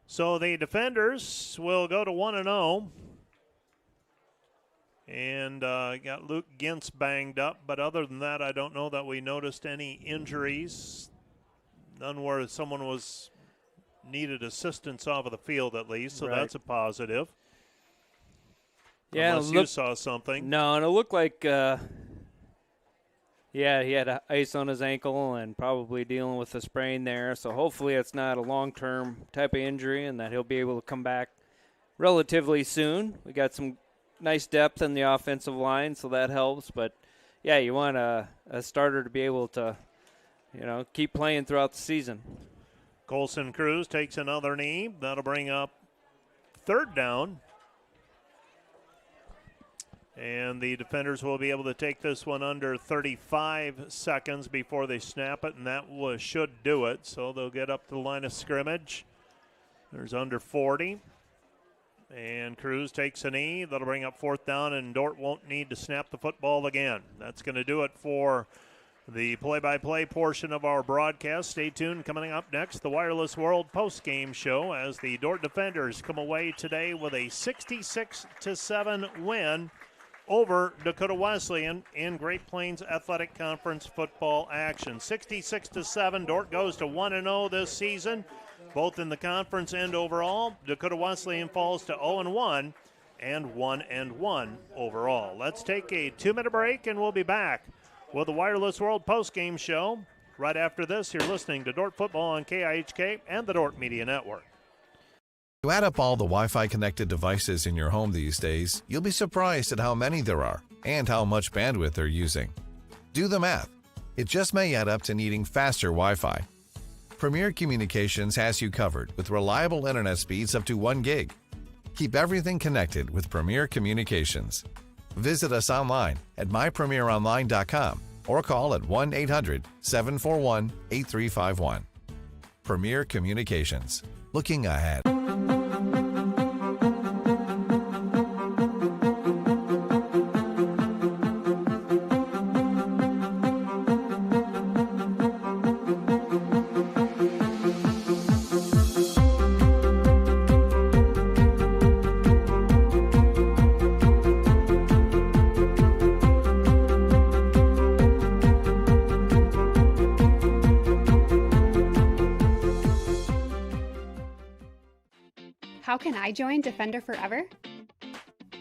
So the defenders will go to 1-0. And got Luke Gintz banged up, but other than that, I don't know that we noticed any injuries. None where someone needed assistance off of the field at least, so that's a positive. Yeah, unless you saw something. No, and it looked like, he had ice on his ankle and probably dealing with a sprain there. So hopefully it's not a long-term type of injury and that he'll be able to come back relatively soon. We got some nice depth in the offensive line, so that helps. But, yeah, you want a starter to be able to, keep playing throughout the season. Colson Cruz takes another knee. That'll bring up third down. And the defenders will be able to take this one under 35 seconds before they snap it, and that should do it. So they'll get up to the line of scrimmage. There's under 40. And Cruz takes a knee. That'll bring up fourth down, and Dort won't need to snap the football again. That's going to do it for the play-by-play portion of our broadcast. Stay tuned. Coming up next, the Wireless World Postgame Show as the Dort defenders come away today with a 66-7 win over Dakota Wesleyan in Great Plains Athletic Conference football action. 66-7. Dort goes to 1-0 this season, both in the conference and overall. Dakota Wesleyan falls to 0-1 and 1-1 overall. Let's take a 2-minute break, and we'll be back with the Wireless World Postgame Show Right after this, you're listening to Dort Football on KIHK and the Dort Media Network. You add up all the Wi-Fi connected devices in your home these days, you'll be surprised at how many there are and how much bandwidth they're using. Do the math. It just may add up to needing faster Wi-Fi. Premier Communications has you covered with reliable internet speeds up to 1 gig. Keep everything connected with Premier Communications. Visit us online at mypremieronline.com or call at 1-800-741-8351. Premier Communications. Looking ahead. How can I join Defender Forever?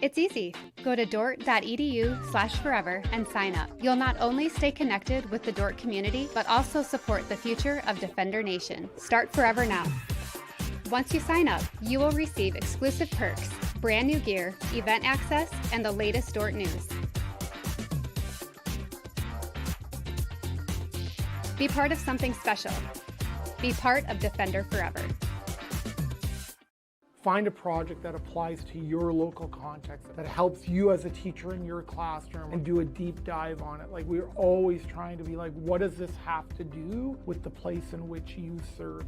It's easy. Go to dort.edu/forever and sign up. You'll not only stay connected with the Dort community, but also support the future of Defender Nation. Start Forever now. Once you sign up, you will receive exclusive perks, brand new gear, event access, and the latest Dort news. Be part of something special. Be part of Defender Forever. Find a project that applies to your local context, that helps you as a teacher in your classroom, and do a deep dive on it. Like, we're always trying to be like, what does this have to do with the place in which you serve?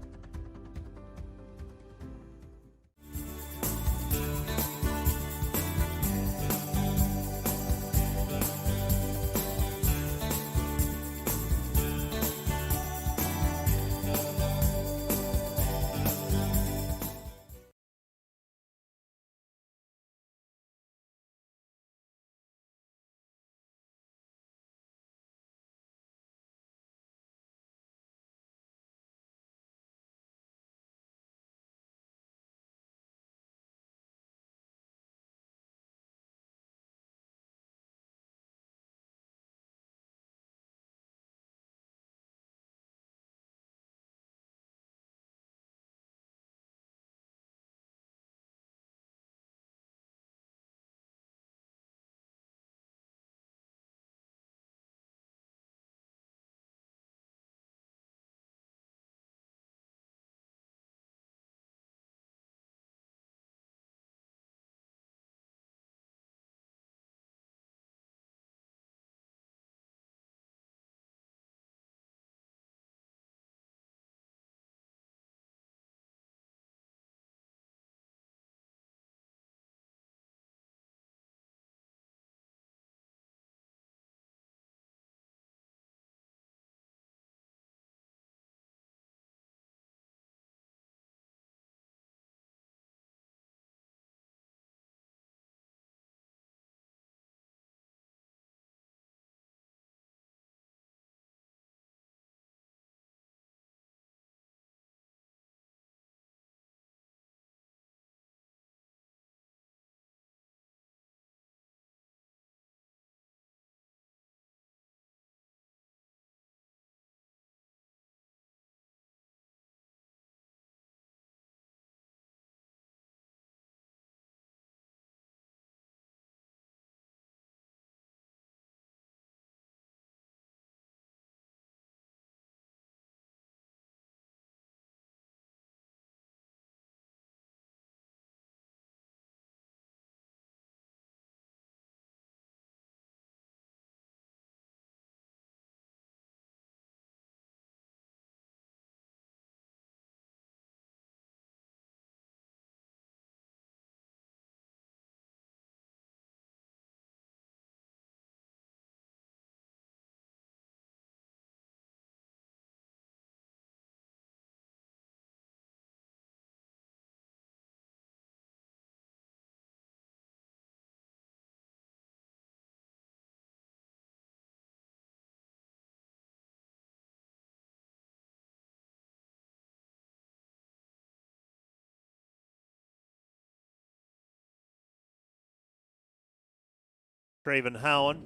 Draven Howen,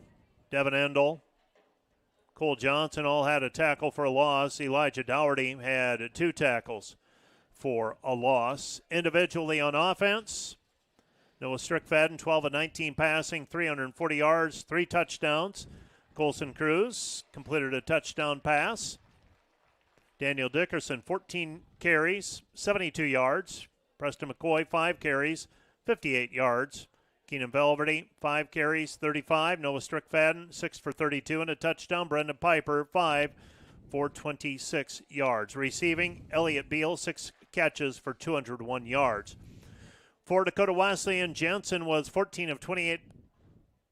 Devin Endel, Cole Johnson all had a tackle for a loss. Elijah Dougherty had 2 tackles for a loss. Individually on offense, Noah Strickfadden, 12 of 19 passing, 340 yards, 3 touchdowns. Colson Cruz completed a touchdown pass. Daniel Dickerson, 14 carries, 72 yards. Preston McCoy, 5 carries, 58 yards. Keenan Velverty, 5 carries, 35. Noah Strickfadden, 6 for 32 and a touchdown. Brendan Piper, 5 for 26 yards. Receiving, Elliott Beal, 6 catches for 201 yards. For Dakota Wesleyan, Jensen was 14 of 28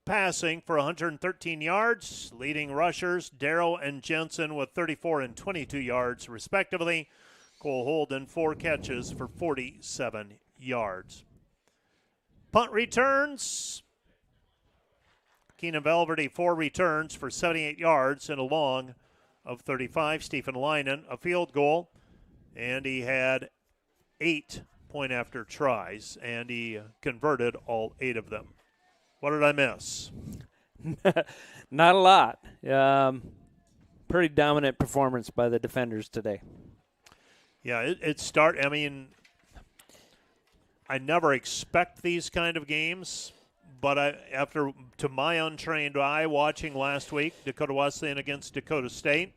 passing for 113 yards. Leading rushers, Darrow and Jensen with 34 and 22 yards, respectively. Cole Holden, 4 catches for 47 yards. Punt returns. Keenan Velverty, 4 returns for 78 yards and a long of 35. Stephen Linen, a field goal, and he had 8 point-after tries, and he converted all 8 of them. What did I miss? Not a lot. Pretty dominant performance by the defenders today. Yeah, I never expect these kind of games, but to my untrained eye, watching last week, Dakota Wesleyan against Dakota State,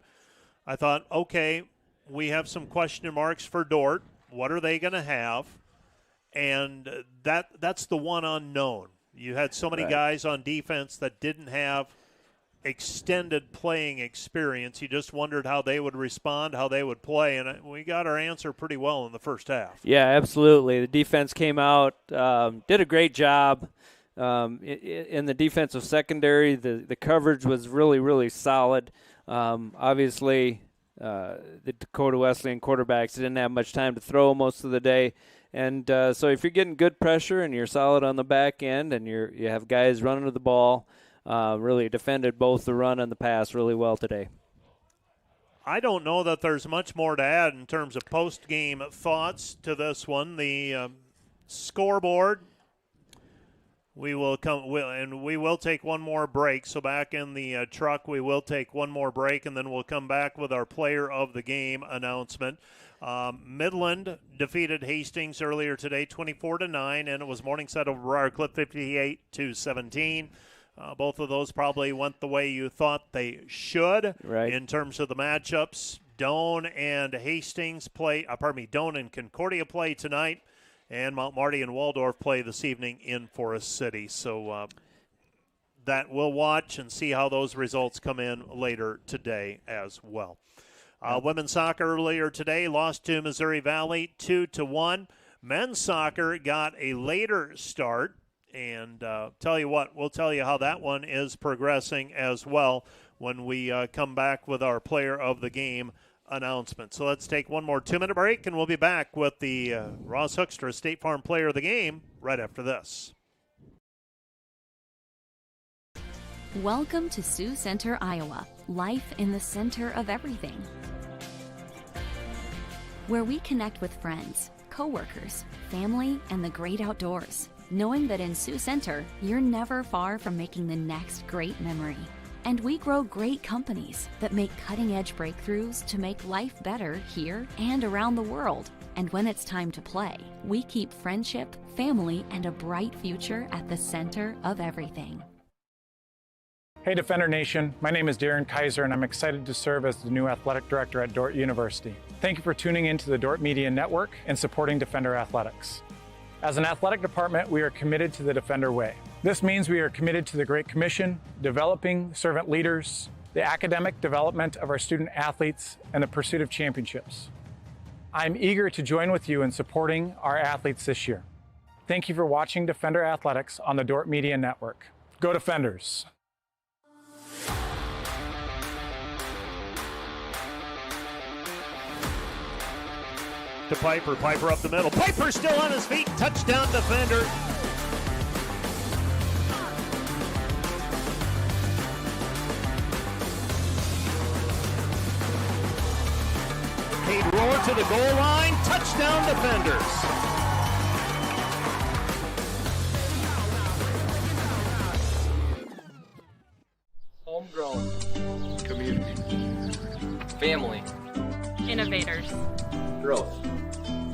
I thought, okay, we have some question marks for Dort. What are they going to have? And that's the one unknown. You had so many guys on defense that didn't have extended playing experience. You just wondered how they would respond, how they would play, and we got our answer pretty well in the first half. Yeah, absolutely. The defense came out, did a great job in the defensive secondary. The coverage was really, really solid. Obviously, the Dakota Wesleyan quarterbacks didn't have much time to throw most of the day. And so if you're getting good pressure and you're solid on the back end and you have guys running to the ball, really defended both the run and the pass really well today. I don't know that there's much more to add in terms of post-game thoughts to this one. The scoreboard, we will take one more break. So back in the truck, we will take one more break, and then we'll come back with our player of the game announcement. Midland defeated Hastings earlier today, 24-9, and it was Morningside over Briarcliff, 58-17. Both of those probably went the way you thought they should in terms of the matchups. Doan and Doan and Concordia play tonight, and Mount Marty and Waldorf play this evening in Forest City. So that we'll watch and see how those results come in later today as well. Women's soccer earlier today lost to Missouri Valley 2-1. Men's soccer got a later start, and tell you what, we'll tell you how that one is progressing as well when we come back with our player of the game announcement. So let's take one more 2-minute break, and we'll be back with the Ross Hoekstra State Farm player of the game right after this. Welcome to Sioux Center, Iowa. Life in the center of everything. Where we connect with friends, coworkers, family, and the great outdoors. Knowing that in Sioux Center, you're never far from making the next great memory. And we grow great companies that make cutting-edge breakthroughs to make life better here and around the world. And when it's time to play, we keep friendship, family, and a bright future at the center of everything. Hey Defender Nation, my name is Darren Kaiser and I'm excited to serve as the new athletic director at Dort University. Thank you for tuning into the Dort Media Network and supporting Defender Athletics. As an athletic department, we are committed to the Defender way. This means we are committed to the Great Commission, developing servant leaders, the academic development of our student athletes, and the pursuit of championships. I'm eager to join with you in supporting our athletes this year. Thank you for watching Defender Athletics on the Dort Media Network. Go Defenders! To Piper up the middle. Piper still on his feet. Touchdown Defender. Cade Rohr to the goal line. Touchdown Defenders. Homegrown. Community. Family. Innovators. Growth.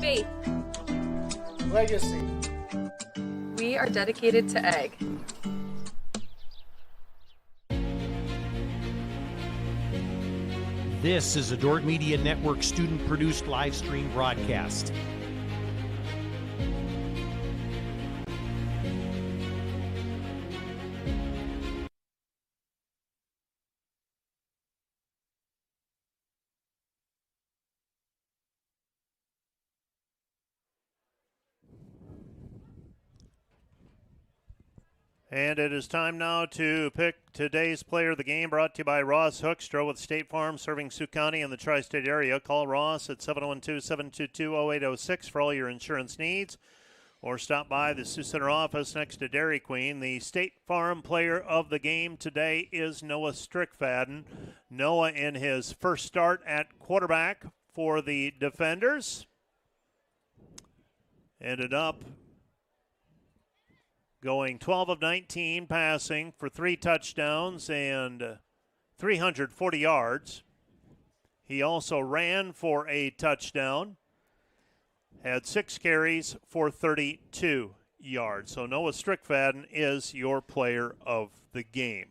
Faith. Legacy. We are dedicated to egg. This is a Dort Media Network student-produced live stream broadcast. And it is time now to pick today's player of the game, brought to you by Ross Hoekstra with State Farm, serving Sioux County and the tri-state area. Call Ross at 712-722-0806 for all your insurance needs, or stop by the Sioux Center office next to Dairy Queen. The State Farm player of the game today is Noah Strickfaden. Noah, in his first start at quarterback for the Defenders, ended up going 12 of 19 passing for 3 touchdowns and 340 yards. He also ran for a touchdown, had 6 carries for 32 yards. So Noah Strickfaden is your player of the game.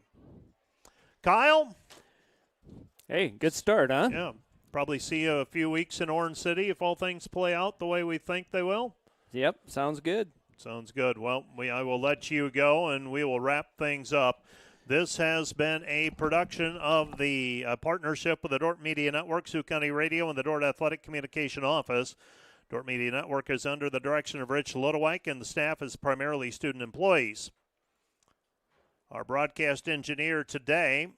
Kyle? Hey, good start, huh? Yeah. Probably see you a few weeks in Orange City if all things play out the way we think they will. Yep, sounds good. Sounds good. Well, I will let you go, and we will wrap things up. This has been a production of the partnership with the Dort Media Network, Sioux County Radio, and the Dort Athletic Communication Office. Dort Media Network is under the direction of Rich Lodewijk, and the staff is primarily student employees. Our broadcast engineer today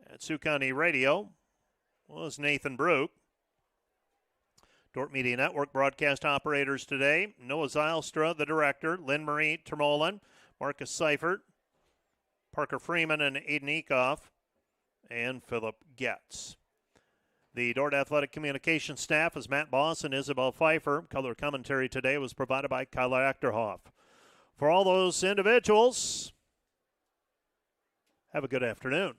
at Sioux County Radio was Nathan Brook. Dort Media Network broadcast operators today: Noah Zylstra, the director, Lynn Marie Termolen, Marcus Seifert, Parker Freeman and Aiden Ecoff, and Philip Getz. The Dort Athletic Communication staff is Matt Boss and Isabel Pfeiffer. Color commentary today was provided by Kyler Achterhoff. For all those individuals, have a good afternoon.